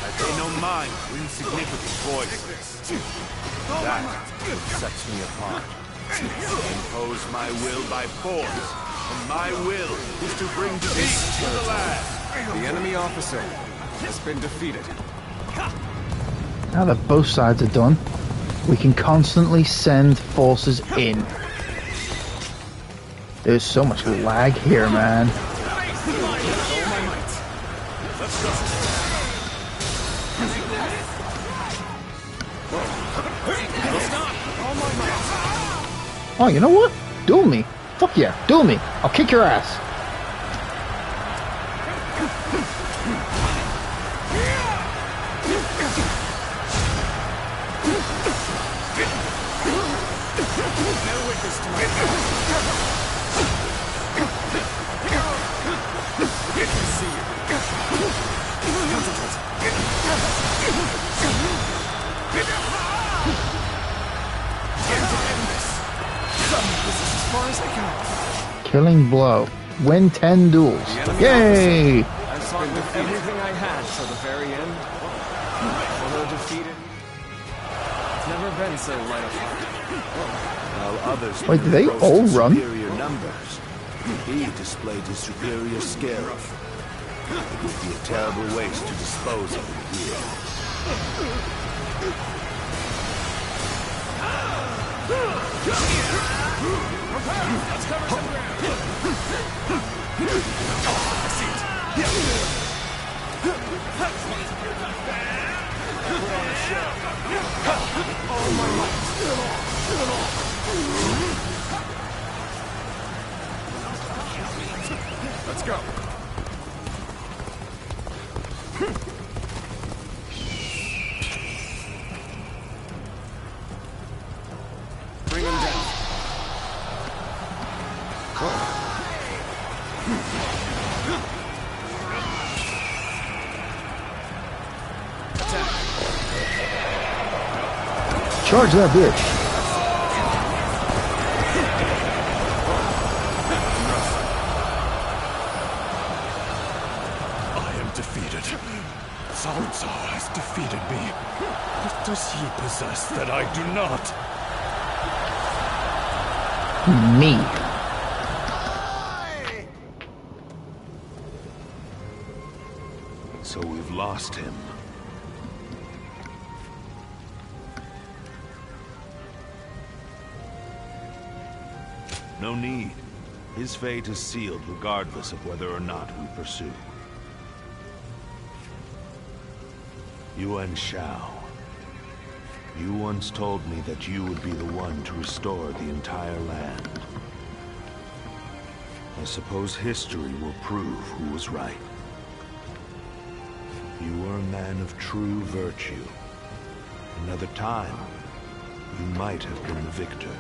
I pay no mind to insignificant voices. That sets me apart. I impose my will by force, and my will is to bring peace to the land. The enemy officer has been defeated. Now that both sides are done, we can constantly send forces in. There's so much lag here, man. Oh, you know what? Duel me. Fuck yeah, duel me. I'll kick your ass. No witness to my Good to see you. This is as far as I can. Killing blow. Win 10 duels. Yay! I fought with everything I had till the very end. Although defeated, it's never been so light a fight. While others Wait, do they all run? superior numbers, he displayed his superior skill. It would be a terrible waste to dispose of him here. Let's cover some ground. I see it. Put on a show. All my might. Let's go. Bring him down. Charge that bitch. I am defeated. Cao Cao has defeated me. What does he possess that I do not? Me. So we've lost him. No need. His fate is sealed regardless of whether or not we pursue. Yuan Shao. You once told me that you would be the one to restore the entire land. I suppose history will prove who was right. You were a man of true virtue. Another time, you might have been the victor.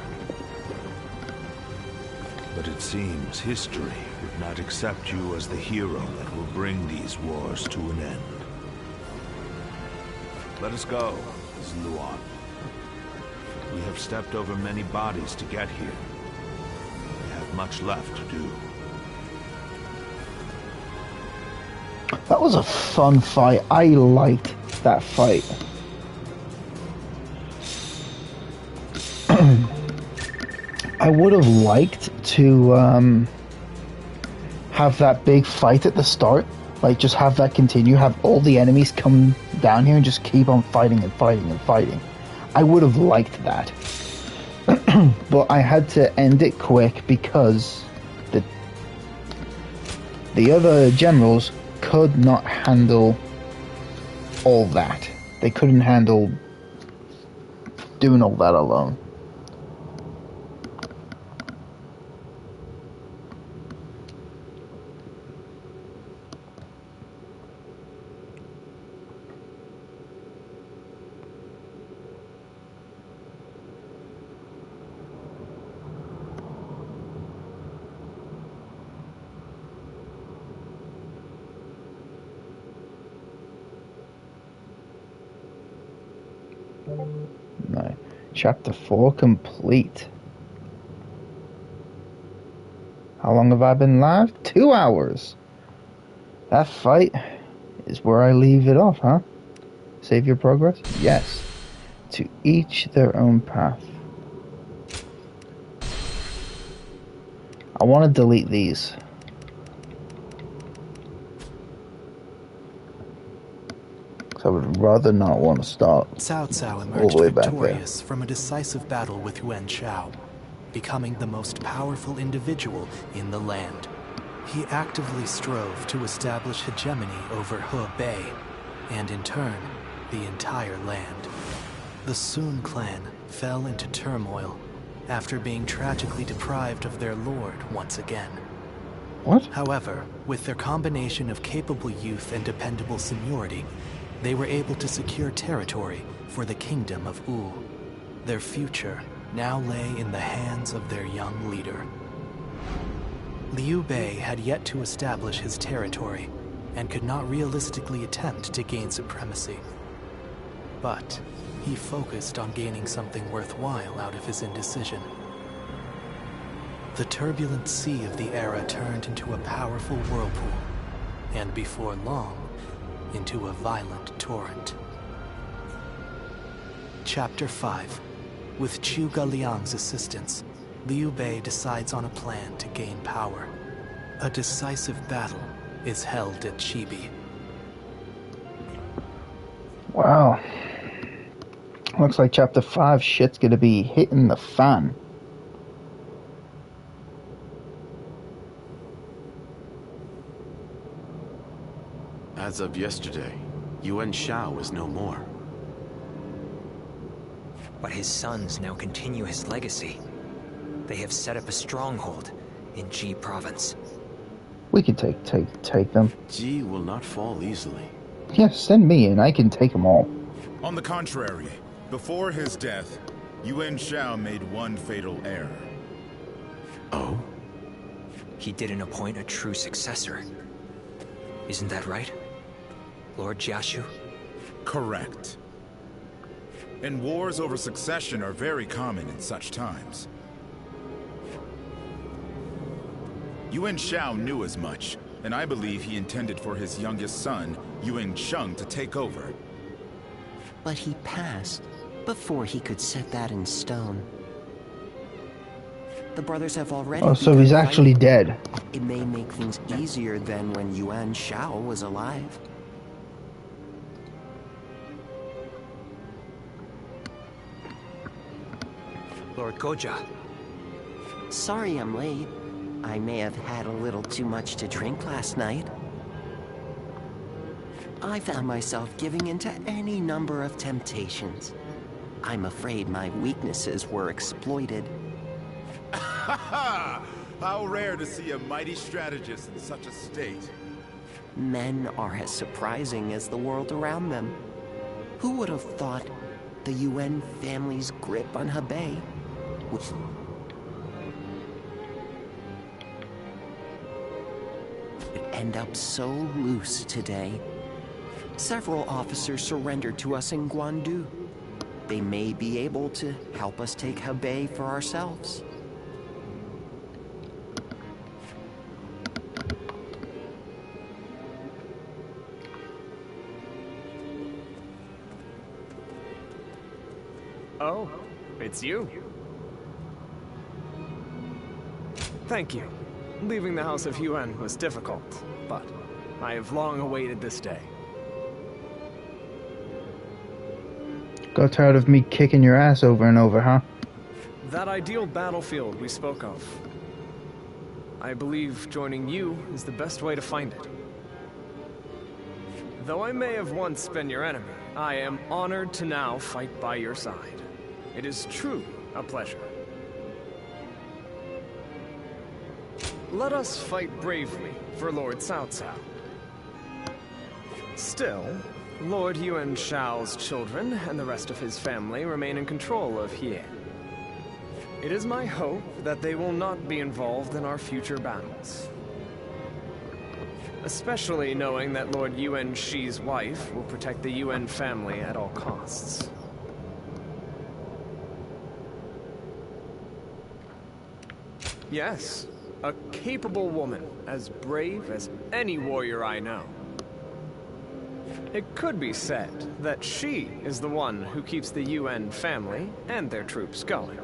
But it seems history would not accept you as the hero that will bring these wars to an end. Let us go, Luan. We have stepped over many bodies to get here. We have much left to do. That was a fun fight. I liked that fight. I would have liked to have that big fight at the start. Like, just have that continue. Have all the enemies come down here and just keep on fighting and fighting and fighting. I would have liked that. But I had to end it quick because the other generals could not handle all that. They couldn't handle doing all that alone. No. Chapter 4 complete. How long have I been live? 2 hours. That fight is where I leave it off, huh? Save your progress? Yes. To each their own path. I want to delete these. I would rather not want to start Cao Cao all emerged the way back there. victorious from a decisive battle with Yuan Shao, becoming the most powerful individual in the land. He actively strove to establish hegemony over Hebei, and in turn, the entire land. The Sun clan fell into turmoil after being tragically deprived of their lord once again. What? However, with their combination of capable youth and dependable seniority, they were able to secure territory for the Kingdom of Wu. Their future now lay in the hands of their young leader. Liu Bei had yet to establish his territory and could not realistically attempt to gain supremacy. But he focused on gaining something worthwhile out of his indecision. The turbulent sea of the era turned into a powerful whirlpool, and before long, into a violent torrent. Chapter 5. With Chu Liang's assistance, Liu Bei decides on a plan to gain power. A decisive battle is held at Chibi. Wow. Looks like Chapter 5 shit's gonna be hitting the fan. As of yesterday, Yuan Shao is no more. But his sons now continue his legacy. They have set up a stronghold in Ji province. We can take them. Ji will not fall easily. Yeah, send me in. I can take them all. On the contrary, before his death, Yuan Shao made one fatal error. Oh? He didn't appoint a true successor. Isn't that right, Lord Jiashu? Correct. And wars over succession are very common in such times. Yuan Shao knew as much, and I believe he intended for his youngest son, Yuan Sheng, to take over. But he passed before he could set that in stone. The brothers have already... Oh, so he's actually fighting. dead. It may make things easier than when Yuan Shao was alive. Lord Goja. Sorry I'm late. I may have had a little too much to drink last night. I found myself giving in to any number of temptations. I'm afraid my weaknesses were exploited. How rare to see a mighty strategist in such a state. Men are as surprising as the world around them. Who would have thought the Yuan family's grip on Hebei would end up so loose today? Several officers surrendered to us in Guandu. They may be able to help us take Hebei for ourselves. Oh, it's you. Thank you. Leaving the House of Yuan was difficult, but I have long awaited this day. Got tired of me kicking your ass over and over, huh? That ideal battlefield we spoke of. I believe joining you is the best way to find it. Though I may have once been your enemy, I am honored to now fight by your side. It is truly a pleasure. Let us fight bravely for Lord Cao Cao. Still, Lord Yuan Shao's children and the rest of his family remain in control of Hien. It is my hope that they will not be involved in our future battles. Especially knowing that Lord Yuan Shi's wife will protect the Yuan family at all costs. Yes, a capable woman, as brave as any warrior I know. It could be said that she is the one who keeps the Yuan family and their troops going.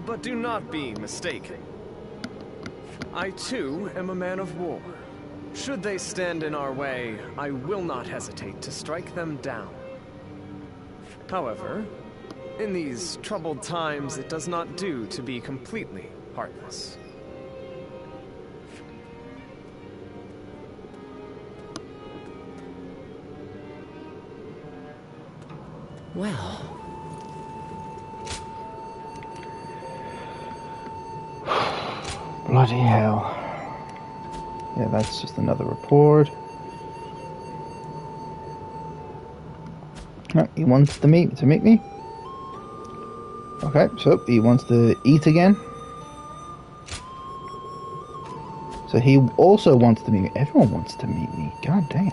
But do not be mistaken. I too am a man of war. Should they stand in our way, I will not hesitate to strike them down. However, in these troubled times, it does not do to be completely heartless. Well. Bloody hell. Yeah, that's just another report. Oh, he wants to meet me. Okay, so he wants to eat again. So he also wants to meet me. Everyone wants to meet me. God damn.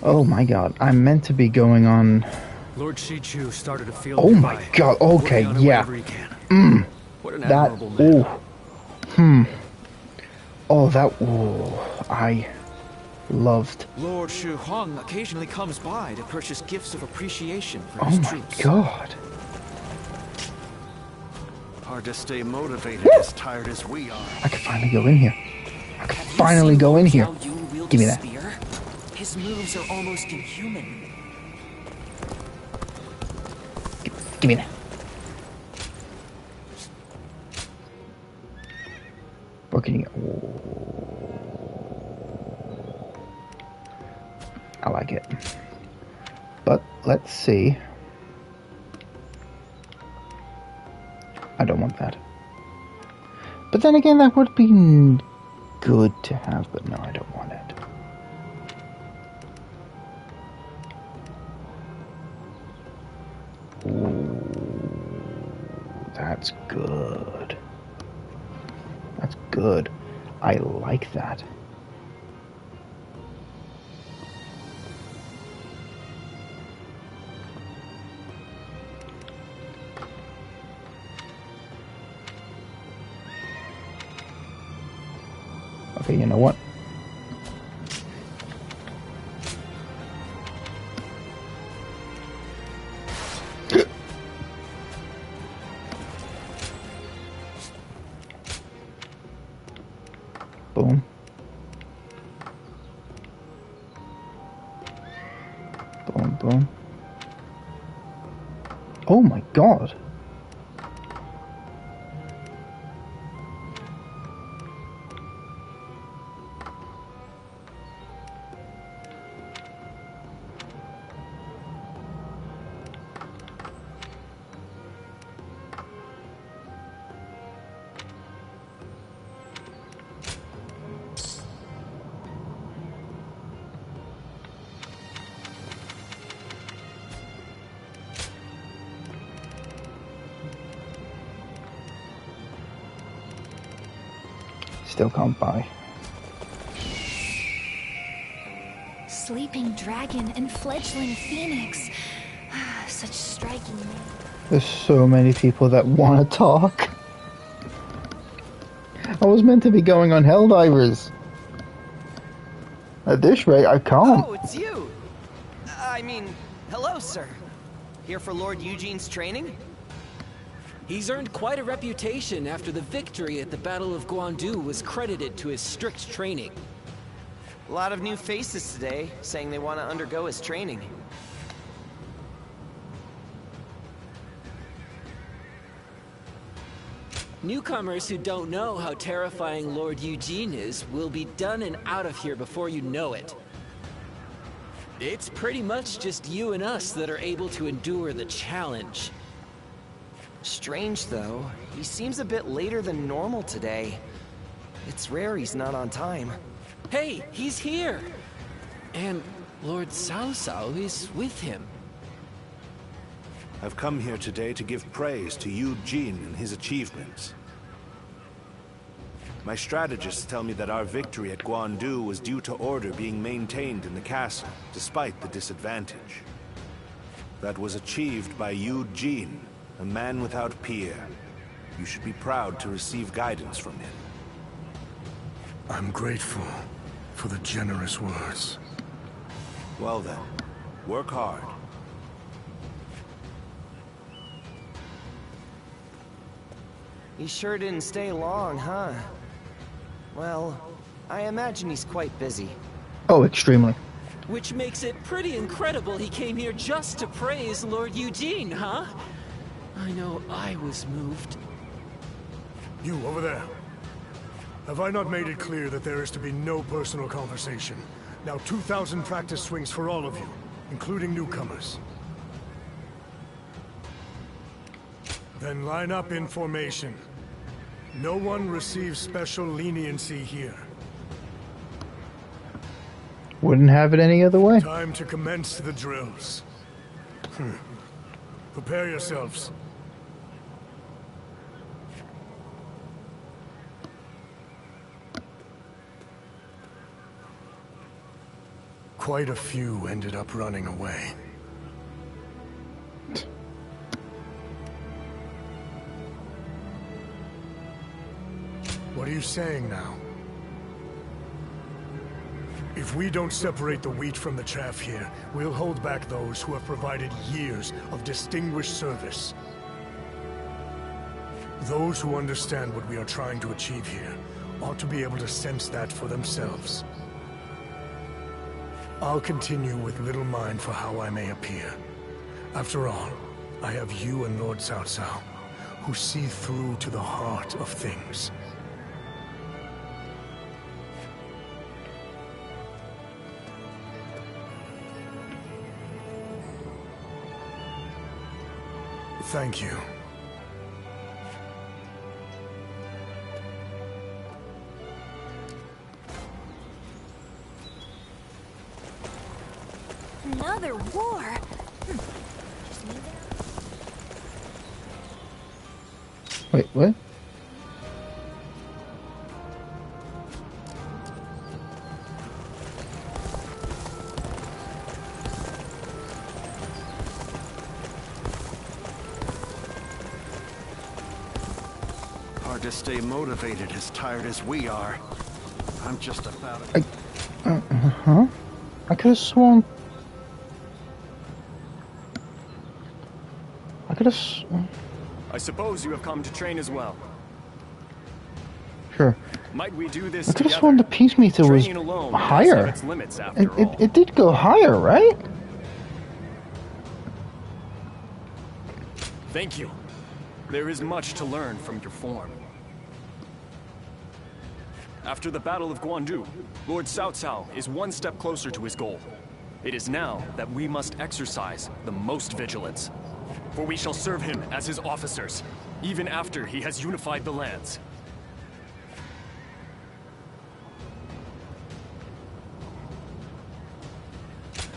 Oh my god, I'm meant to be going on... Lord Shichu started a field. Oh my god, okay, yeah. That, oh, that, I loved. Lord Shu Huang occasionally comes by to purchase gifts of appreciation for his troops. Oh my god. Hard to stay motivated as tired as we are. I can finally go in here. I can finally go in here. Give me that. His moves are almost inhuman. Give me that. What can you get? I like it. But let's see. I don't want that. But then again, that would be good to have, but no, I don't want it. Ooh, that's good. That's good. I like that. Okay, you know what? Boom. Boom, boom. Oh my god. Still can't buy. Sleeping dragon and fledgling phoenix. Such striking names. There's so many people that want to talk. I was meant to be going on Helldivers. At this rate, I can't. Oh, it's you! I mean, hello, sir. Here for Lord Eugene's training? He's earned quite a reputation after the victory at the Battle of Guandu was credited to his strict training. A lot of new faces today, saying they want to undergo his training. Newcomers who don't know how terrifying Lord Eugene is will be done and out of here before you know it. It's pretty much just you and us that are able to endure the challenge. Strange, though. He seems a bit later than normal today. It's rare he's not on time. Hey, he's here! And Lord Cao Cao is with him. I've come here today to give praise to Eugene and his achievements. My strategists tell me that our victory at Guandu was due to order being maintained in the castle, despite the disadvantage. That was achieved by Eugene, a man without peer. You should be proud to receive guidance from him. I'm grateful for the generous words. Well then, work hard. He sure didn't stay long, huh? Well, I imagine he's quite busy. Oh, extremely. Which makes it pretty incredible he came here just to praise Lord Eugene, huh? I know I was moved. You, over there. Have I not made it clear that there is to be no personal conversation? Now 2,000 practice swings for all of you, including newcomers. Then line up in formation. No one receives special leniency here. Wouldn't have it any other way. Time to commence the drills. Prepare yourselves. Quite a few ended up running away. What are you saying now? If we don't separate the wheat from the chaff here, we'll hold back those who have provided years of distinguished service. Those who understand what we are trying to achieve here ought to be able to sense that for themselves. I'll continue with little mind for how I may appear. After all, I have you and Lord Cao Cao, who see through to the heart of things. Thank you. Another war? Wait, what? Hard to stay motivated as tired as we are. I'm just about Huh? I could have sworn. I suppose you have come to train as well. Sure. Might we do this I could have together? sworn the peace meter was Training alone does higher. have its limits after all. It did go higher, right? Thank you. There is much to learn from your form. After the Battle of Guandu, Lord Cao Cao is one step closer to his goal. It is now that we must exercise the most vigilance. For we shall serve him as his officers, even after he has unified the lands.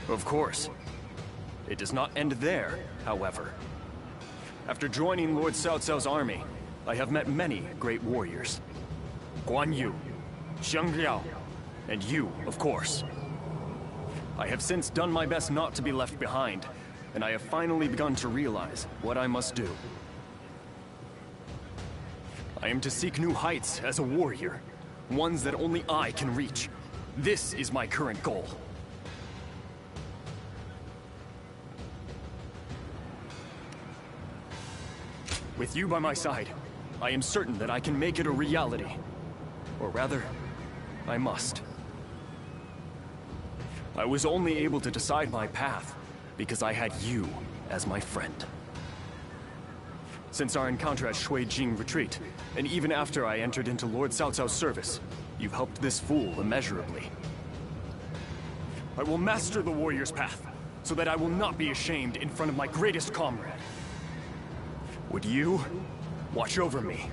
Of course. It does not end there, however. After joining Lord Cao Cao's army, I have met many great warriors. Guan Yu, Xiang Liao, and you, of course. I have since done my best not to be left behind, and I have finally begun to realize what I must do. I am to seek new heights as a warrior, ones that only I can reach. This is my current goal. With you by my side, I am certain that I can make it a reality. Or rather, I must. I was only able to decide my path because I had you as my friend. Since our encounter at Shui Jing Retreat, and even after I entered into Lord Cao Cao's service, you've helped this fool immeasurably. I will master the warrior's path, so that I will not be ashamed in front of my greatest comrade. Would you watch over me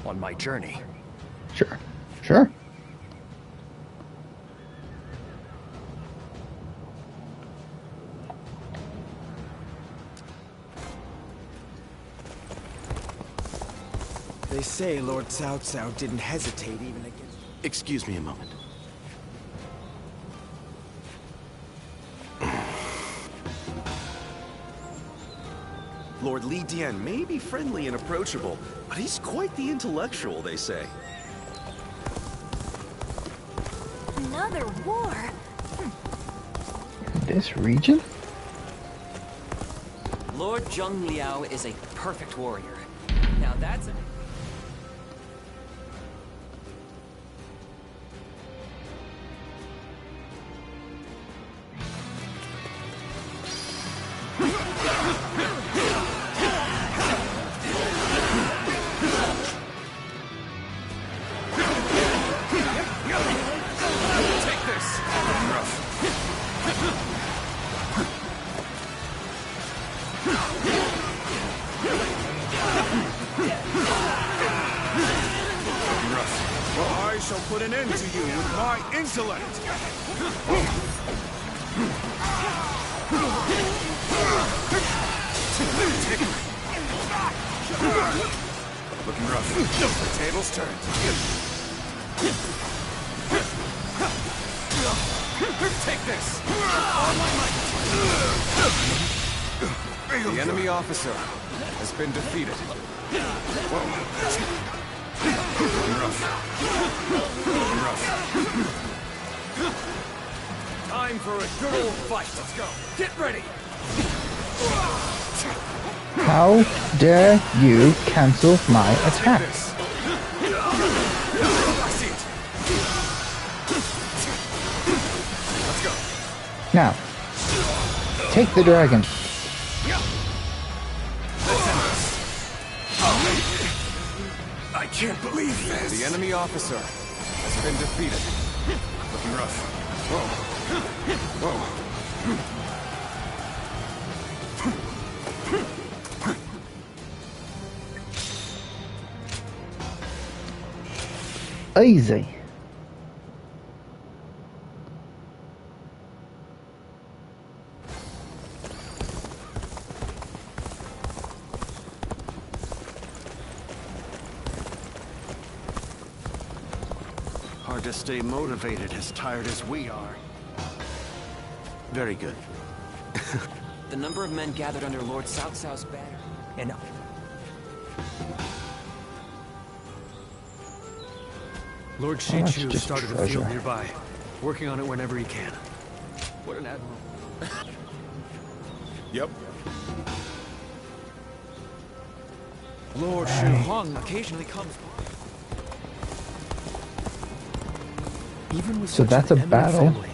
on my journey? Sure. Sure. They say Lord Cao Cao didn't hesitate even against... Excuse me a moment. Lord Li Dian may be friendly and approachable, but he's quite the intellectual, they say. Another war? This region? Lord Zheng Liao is a perfect warrior. Now that's a... I shall put an end to you with my intellect! Looking rough. The table's turned. Take this! All my might! The enemy officer has been defeated. Whoa. Looking rough. Looking rough. Time for a good old fight. Let's go. Get ready! How dare you cancel my attack? I see it. Let's go. Now, take the dragon. I can't believe this. The enemy officer has been defeated. Looking rough. Whoa. Whoa. Easy. Hard to stay motivated as tired as we are. Very good. The number of men gathered under Lord Cao Cao's banner. And Lord Oh, that's Shichu just started a treasure. field nearby, working on it whenever he can. what an admiral. Yep. Lord Shu Hong occasionally comes. Even with So such that's an a eminent battle. family,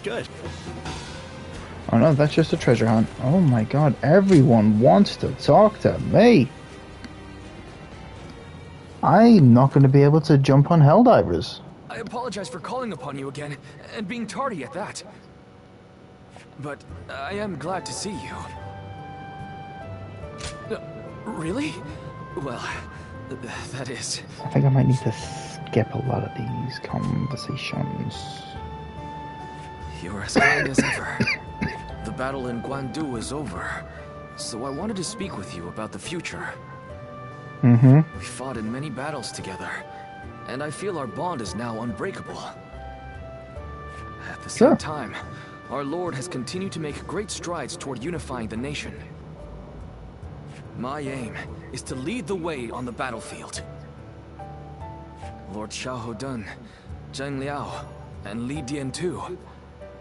Good. Oh no, that's just a treasure hunt. Oh my god, everyone wants to talk to me. I'm not going to be able to jump on Helldivers. I apologize for calling upon you again, and being tardy at that. But I am glad to see you. Really? Well, that is... I think I might need to skip a lot of these conversations. You're as kind as ever. The battle in Guandu is over, so I wanted to speak with you about the future. Mm-hmm. We fought in many battles together, and I feel our bond is now unbreakable. At the same time, our Lord has continued to make great strides toward unifying the nation. My aim is to lead the way on the battlefield. Lord Xiahou Dun, Zheng Liao, and Li Dian too.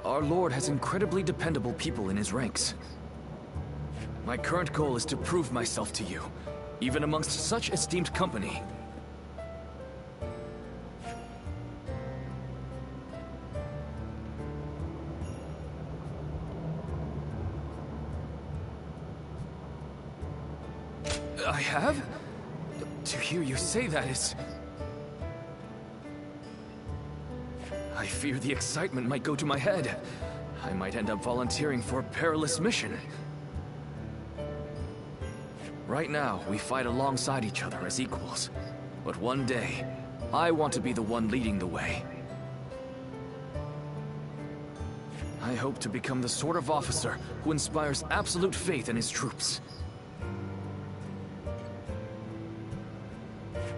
Our Lord has incredibly dependable people in his ranks. My current goal is to prove myself to you, even amongst such esteemed company. I have? To hear you say that is... I fear the excitement might go to my head. I might end up volunteering for a perilous mission. Right now, we fight alongside each other as equals. But one day, I want to be the one leading the way. I hope to become the sort of officer who inspires absolute faith in his troops.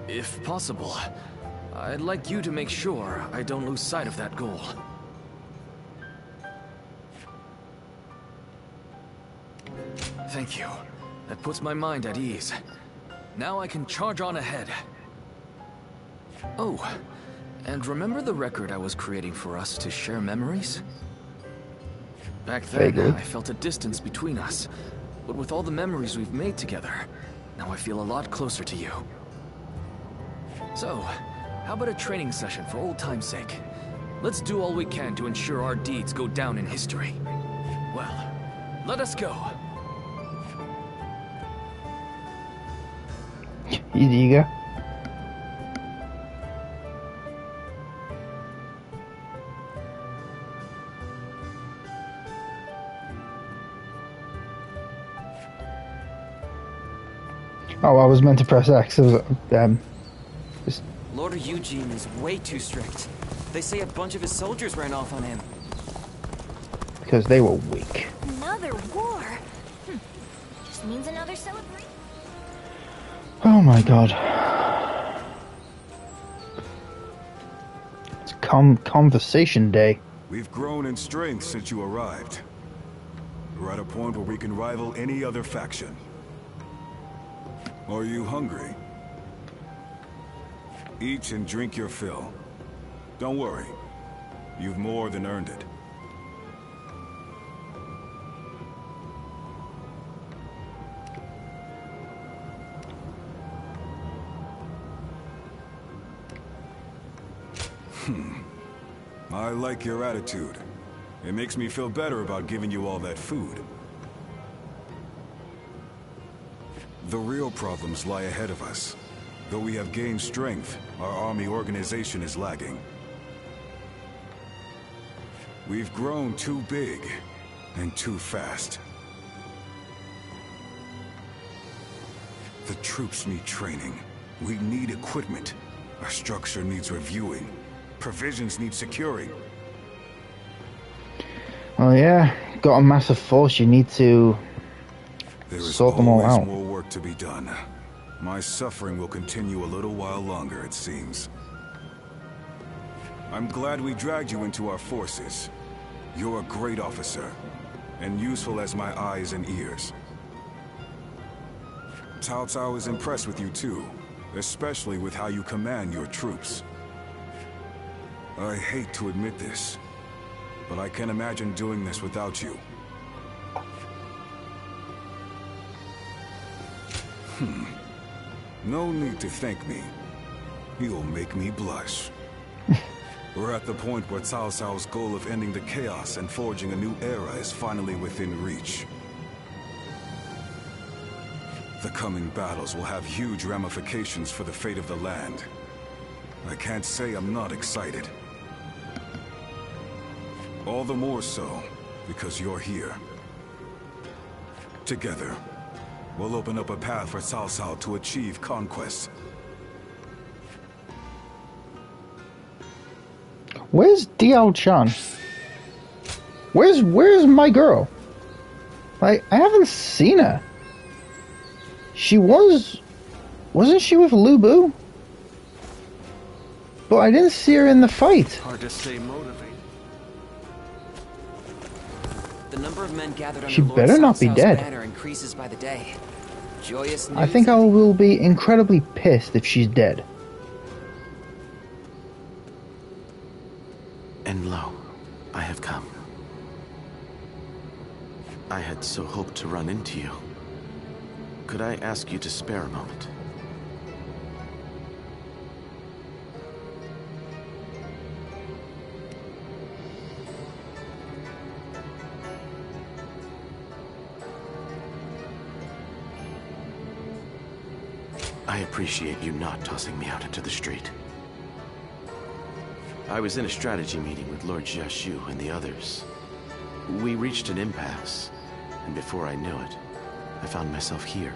If possible, I'd like you to make sure I don't lose sight of that goal. Thank you. That puts my mind at ease. Now I can charge on ahead. Oh, and remember the record I was creating for us to share memories? Back then, I felt a distance between us. But with all the memories we've made together, now I feel a lot closer to you. So, how about a training session for old time's sake? Let's do all we can to ensure our deeds go down in history. Well, let us go. You go. Oh, I was meant to press X. It was, just... Lord Eugene is way too strict. They say a bunch of his soldiers ran off on him. Because they were weak. Another war? Just means another celebration. Oh my god. It's conversation day. We've grown in strength since you arrived. We're at a point where we can rival any other faction. Are you hungry? Eat and drink your fill. Don't worry. You've more than earned it. I like your attitude. It makes me feel better about giving you all that food. The real problems lie ahead of us. Though we have gained strength, our army organization is lagging. We've grown too big and too fast. The troops need training. We need equipment. Our structure needs reviewing. Provisions need securing. Well, yeah, got a massive force. You need to sort them all out. There is always more work to be done. My suffering will continue a little while longer, it seems. I'm glad we dragged you into our forces. You're a great officer, and useful as my eyes and ears. Cao Cao is impressed with you too, especially with how you command your troops. I hate to admit this, but I can't imagine doing this without you. No need to thank me. You'll make me blush. We're at the point where Cao Cao's goal of ending the chaos and forging a new era is finally within reach. The coming battles will have huge ramifications for the fate of the land. I can't say I'm not excited. All the more so, because you're here. Together, we'll open up a path for Cao Cao to achieve conquest. Where's Diao Chan? Where's my girl? Like, I haven't seen her. Wasn't she with Lu Bu? But I didn't see her in the fight. Hard to stay motivated. The number of men gathered under She Lord better not be Cao Cao's dead. banner increases by the day. Joyous news. I think I will be incredibly pissed if she's dead. And lo, I have come. I had so hoped to run into you. Could I ask you to spare a moment? I appreciate you not tossing me out into the street. I was in a strategy meeting with Lord Jiashu and the others. We reached an impasse, and before I knew it, I found myself here.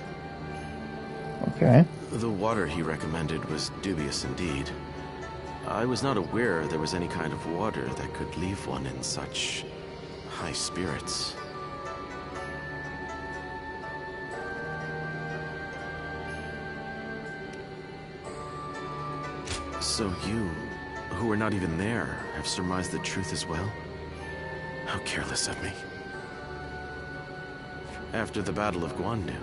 Okay. The water he recommended was dubious indeed. I was not aware there was any kind of water that could leave one in such high spirits. So you, who were not even there, have surmised the truth as well? How careless of me. After the Battle of Guandu,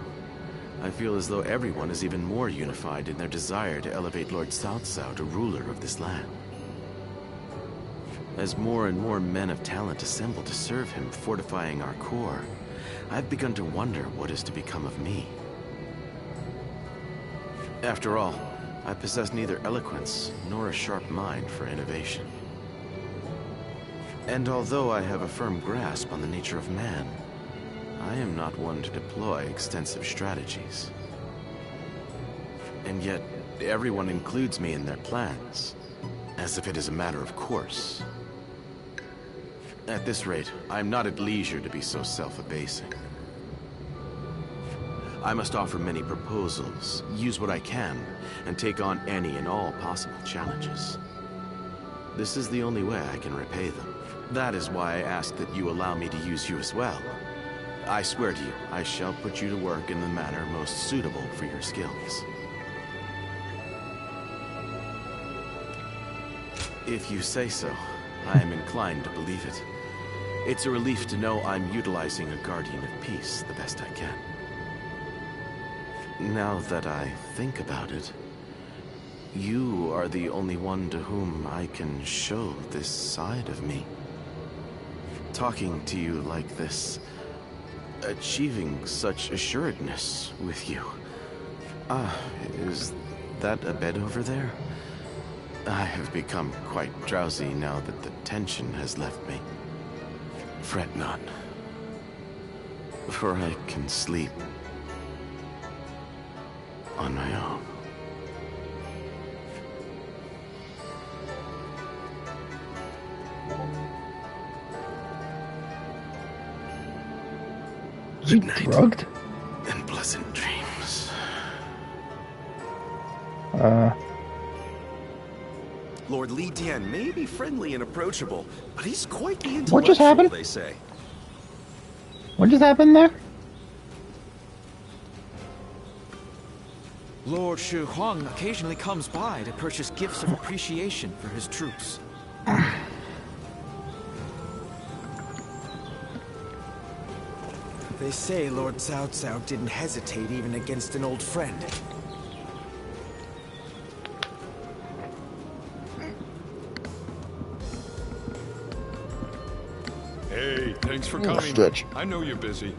I feel as though everyone is even more unified in their desire to elevate Lord Cao Cao to ruler of this land. As more and more men of talent assemble to serve him, fortifying our core, I've begun to wonder what is to become of me. After all, I possess neither eloquence nor a sharp mind for innovation. And although I have a firm grasp on the nature of man, I am not one to deploy extensive strategies. And yet, everyone includes me in their plans, as if it is a matter of course. At this rate, I'm not at leisure to be so self-abasing. I must offer many proposals, use what I can, and take on any and all possible challenges. This is the only way I can repay them. That is why I ask that you allow me to use you as well. I swear to you, I shall put you to work in the manner most suitable for your skills. If you say so, I am inclined to believe it. It's a relief to know I'm utilizing a Guardian of Peace the best I can. Now that I think about it, you are the only one to whom I can show this side of me. Talking to you like this, achieving such assuredness with you. Is that a bed over there? I have become quite drowsy now that the tension has left me. Fret not, for I can sleep on my own. Good night. Drugged? And pleasant dreams. Lord Li Dian may be friendly and approachable, but he's quite the What just intellectual, happened? they say. What just happened there? Lord Shi Huang occasionally comes by to purchase gifts of appreciation for his troops. They say Lord Cao Cao didn't hesitate even against an old friend. Hey, thanks for coming. Stretch. I know you're busy.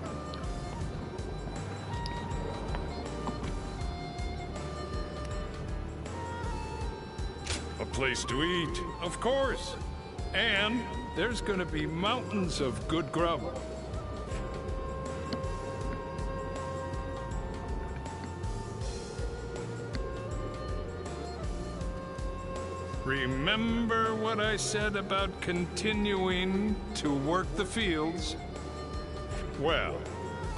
A place to eat, of course. And there's gonna be mountains of good grub. Remember what I said about continuing to work the fields? Well,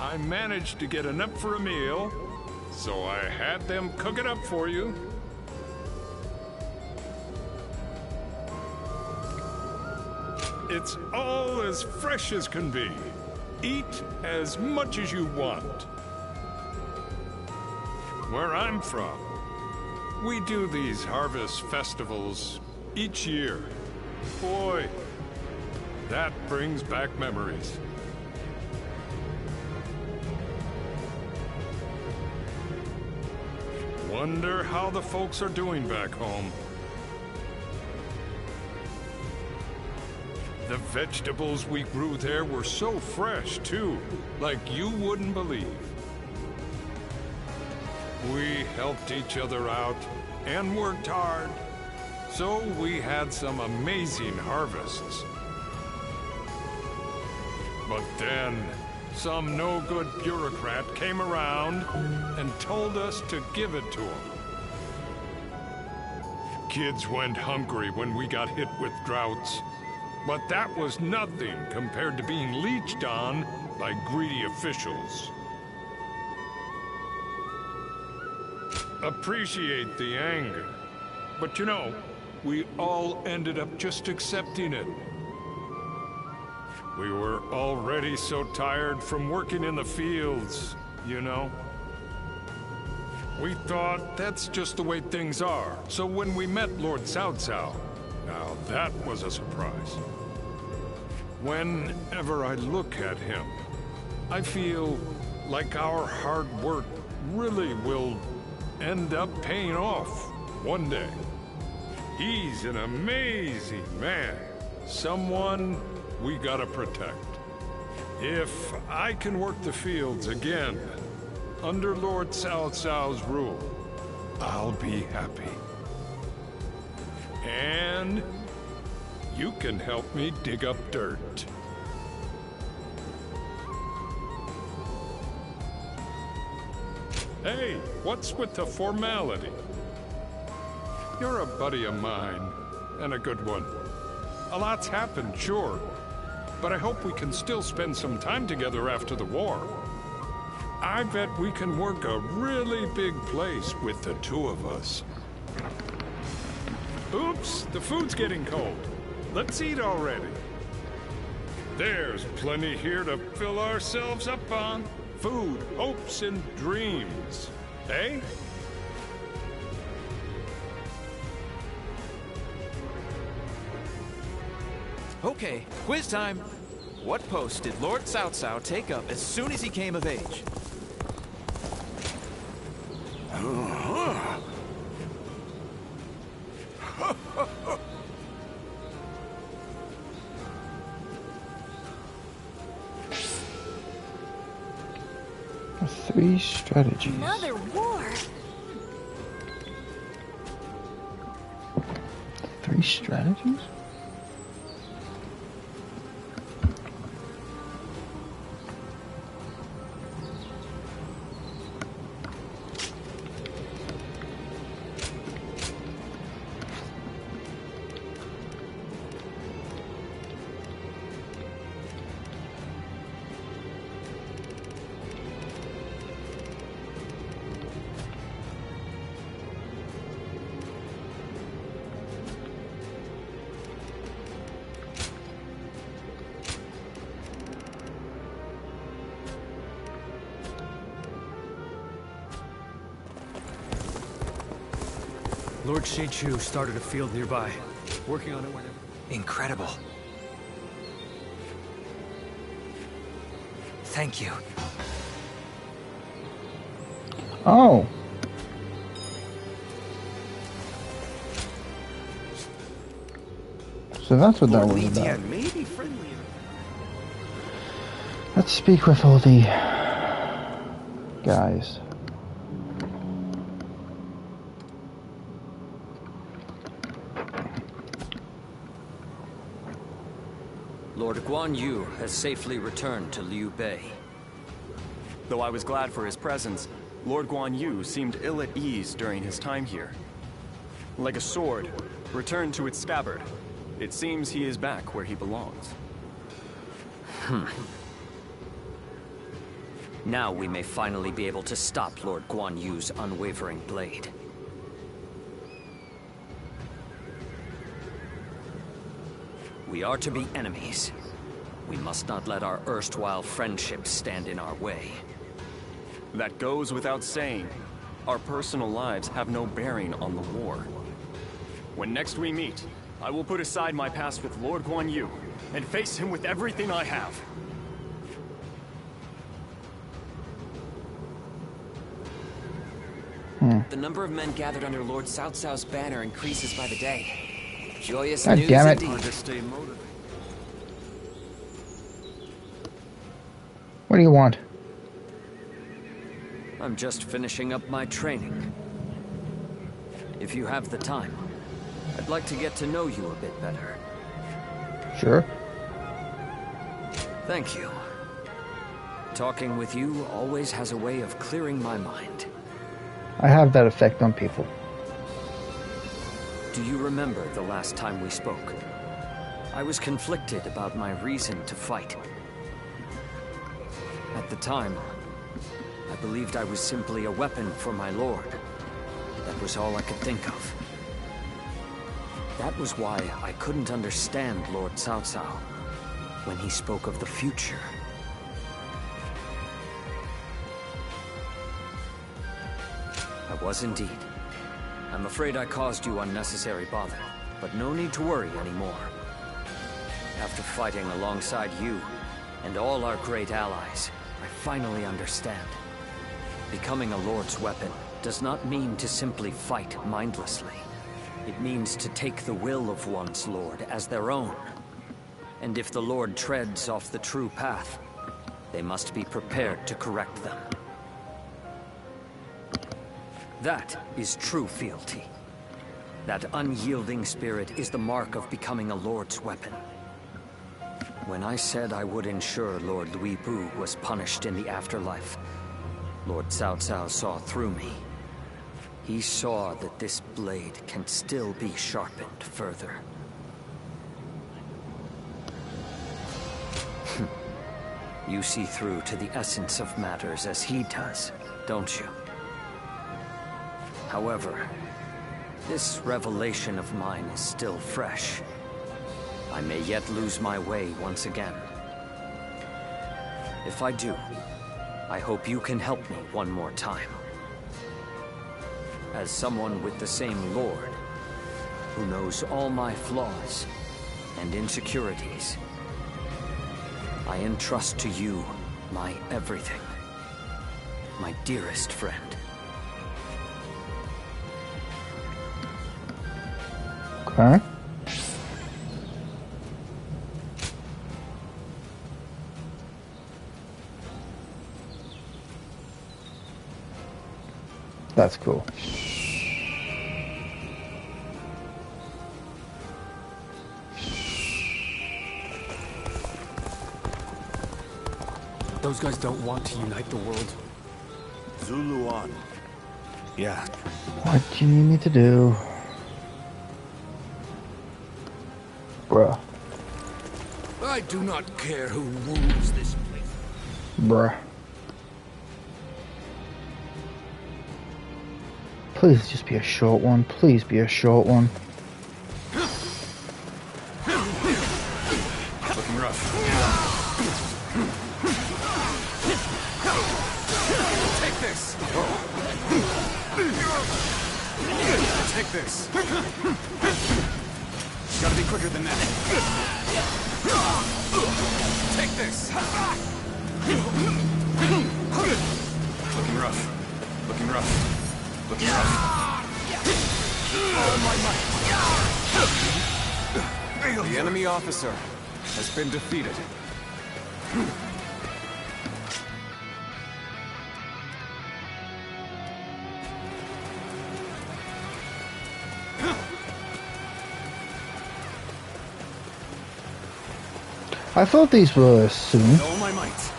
I managed to get enough for a meal, so I had them cook it up for you. It's all as fresh as can be. Eat as much as you want. Where I'm from, we do these harvest festivals each year. Boy, that brings back memories. Wonder how the folks are doing back home. The vegetables we grew there were so fresh, too, like you wouldn't believe. We helped each other out and worked hard, so we had some amazing harvests. But then, some no-good bureaucrat came around and told us to give it to him. Kids went hungry when we got hit with droughts, but that was nothing compared to being leeched on by greedy officials. Appreciate the anger, but you know, we all ended up just accepting it. We were already so tired from working in the fields, you know. We thought that's just the way things are, so when we met Lord Cao Cao, now that was a surprise. Whenever I look at him, I feel like our hard work really will end up paying off one day. He's an amazing man, someone we gotta protect. If I can work the fields again, under Lord Cao Cao's rule, I'll be happy. And you can help me dig up dirt. Hey, what's with the formality? You're a buddy of mine, and a good one. A lot's happened, sure, but I hope we can still spend some time together after the war. I bet we can work a really big place with the two of us. Oops, the food's getting cold. Let's eat already. There's plenty here to fill ourselves up on. Food, hopes, and dreams. Eh? Okay, quiz time. What post did Lord Cao Cao take up as soon as he came of age? Three strategies. Another war? Three strategies? Lord Shi-Chu started a field nearby. Working on it whenever... Incredible. Thank you. Oh. So that's what that was about. Maybe friendly. Let's speak with all the guys. Lord Guan Yu has safely returned to Liu Bei. Though I was glad for his presence, Lord Guan Yu seemed ill at ease during his time here. Like a sword, returned to its scabbard, it seems he is back where he belongs. Now we may finally be able to stop Lord Guan Yu's unwavering blade. We are to be enemies. We must not let our erstwhile friendship stand in our way. That goes without saying. Our personal lives have no bearing on the war. When next we meet, I will put aside my past with Lord Guan Yu and face him with everything I have. The number of men gathered under Lord Cao Cao's banner increases by the day. Joyous God news damn it. indeed. To stay motivated. What do you want? I'm just finishing up my training. If you have the time, I'd like to get to know you a bit better. Sure. Thank you. Talking with you always has a way of clearing my mind. I have that effect on people. Do you remember the last time we spoke? I was conflicted about my reason to fight. At the time, I believed I was simply a weapon for my lord. That was all I could think of. That was why I couldn't understand Lord Cao Cao when he spoke of the future. I was indeed. I'm afraid I caused you unnecessary bother, but no need to worry anymore. After fighting alongside you and all our great allies, I finally understand. Becoming a Lord's weapon does not mean to simply fight mindlessly. It means to take the will of one's Lord as their own. And if the Lord treads off the true path, they must be prepared to correct them. That is true fealty. That unyielding spirit is the mark of becoming a Lord's weapon. When I said I would ensure Lord Louis Bu was punished in the afterlife, Lord Cao Cao saw through me. He saw that this blade can still be sharpened further. You see through to the essence of matters as he does, don't you? However, this revelation of mine is still fresh. I may yet lose my way once again. If I do, I hope you can help me one more time. As someone with the same Lord, who knows all my flaws and insecurities, I entrust to you my everything, my dearest friend. Okay. That's cool. Those guys don't want to unite the world. Zuluan. Yeah. What do you need me to do? Bruh. I do not care who rules this place. Bruh. Please just be a short one. Please be a short one. Looking rough. Take this. Take this. Gotta be quicker than that. Take this. Looking rough. Looking rough. Looking rough. Oh my might. The enemy officer has been defeated. I thought these were soon. All my might.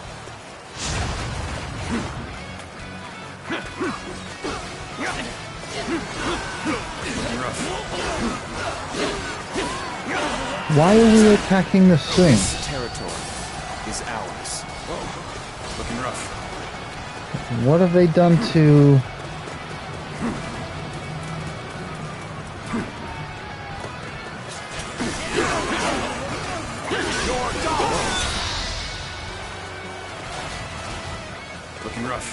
Why are we attacking the swing? This territory is ours. Whoa. Looking rough. What have they done to... Looking rough.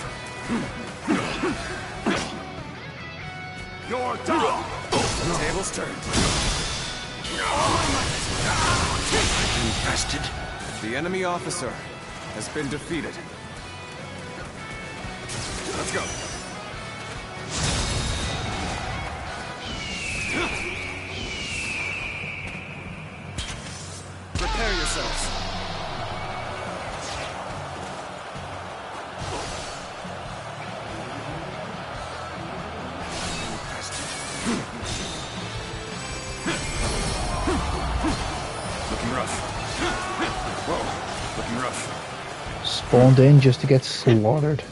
Your dog. The tables turned. Infested. The enemy officer has been defeated. Let's go. Prepare yourselves. Looking rough. Whoa, looking rough. Spawned in just to get slaughtered.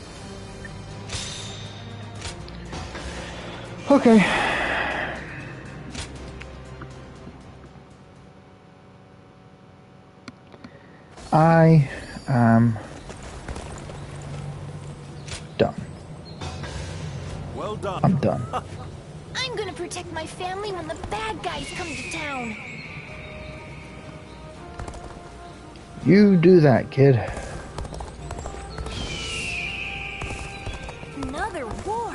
Okay. I am done. Well done. I'm done. I'm gonna protect my family when the bad guys come to town. You do that, kid. Another war?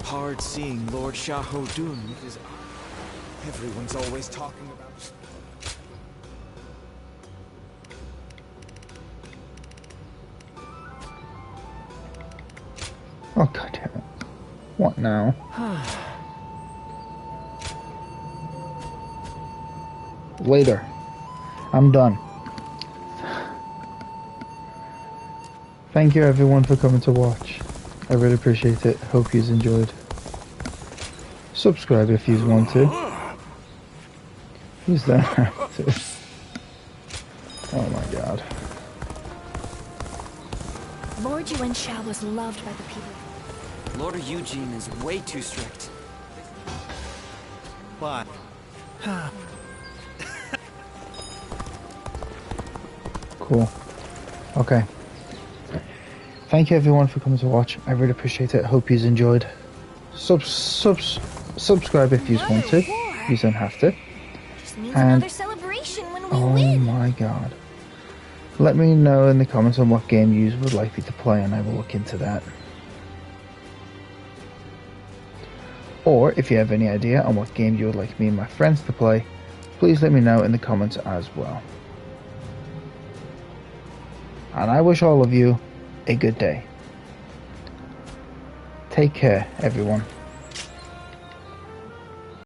Hard seeing Lord Shahodun with his eye. Everyone's always talking about... Oh, God damn it. What now? Later. I'm done. Thank you everyone for coming to watch. I really appreciate it. Hope you've enjoyed. Subscribe if you want to. Who's that? Oh my god. Lord Yuan-Shao was loved by the people. Lord Eugene is way too strict. Why? Cool. Okay. Thank you everyone for coming to watch. I really appreciate it. Hope you enjoyed. Subscribe if you want to. You don't have to. Just means And another celebration when we oh win. my god. Let me know in the comments on what game you would like me to play and I will look into that. Or if you have any idea on what game you would like me and my friends to play, please let me know in the comments as well. And I wish all of you a good day. Take care, everyone.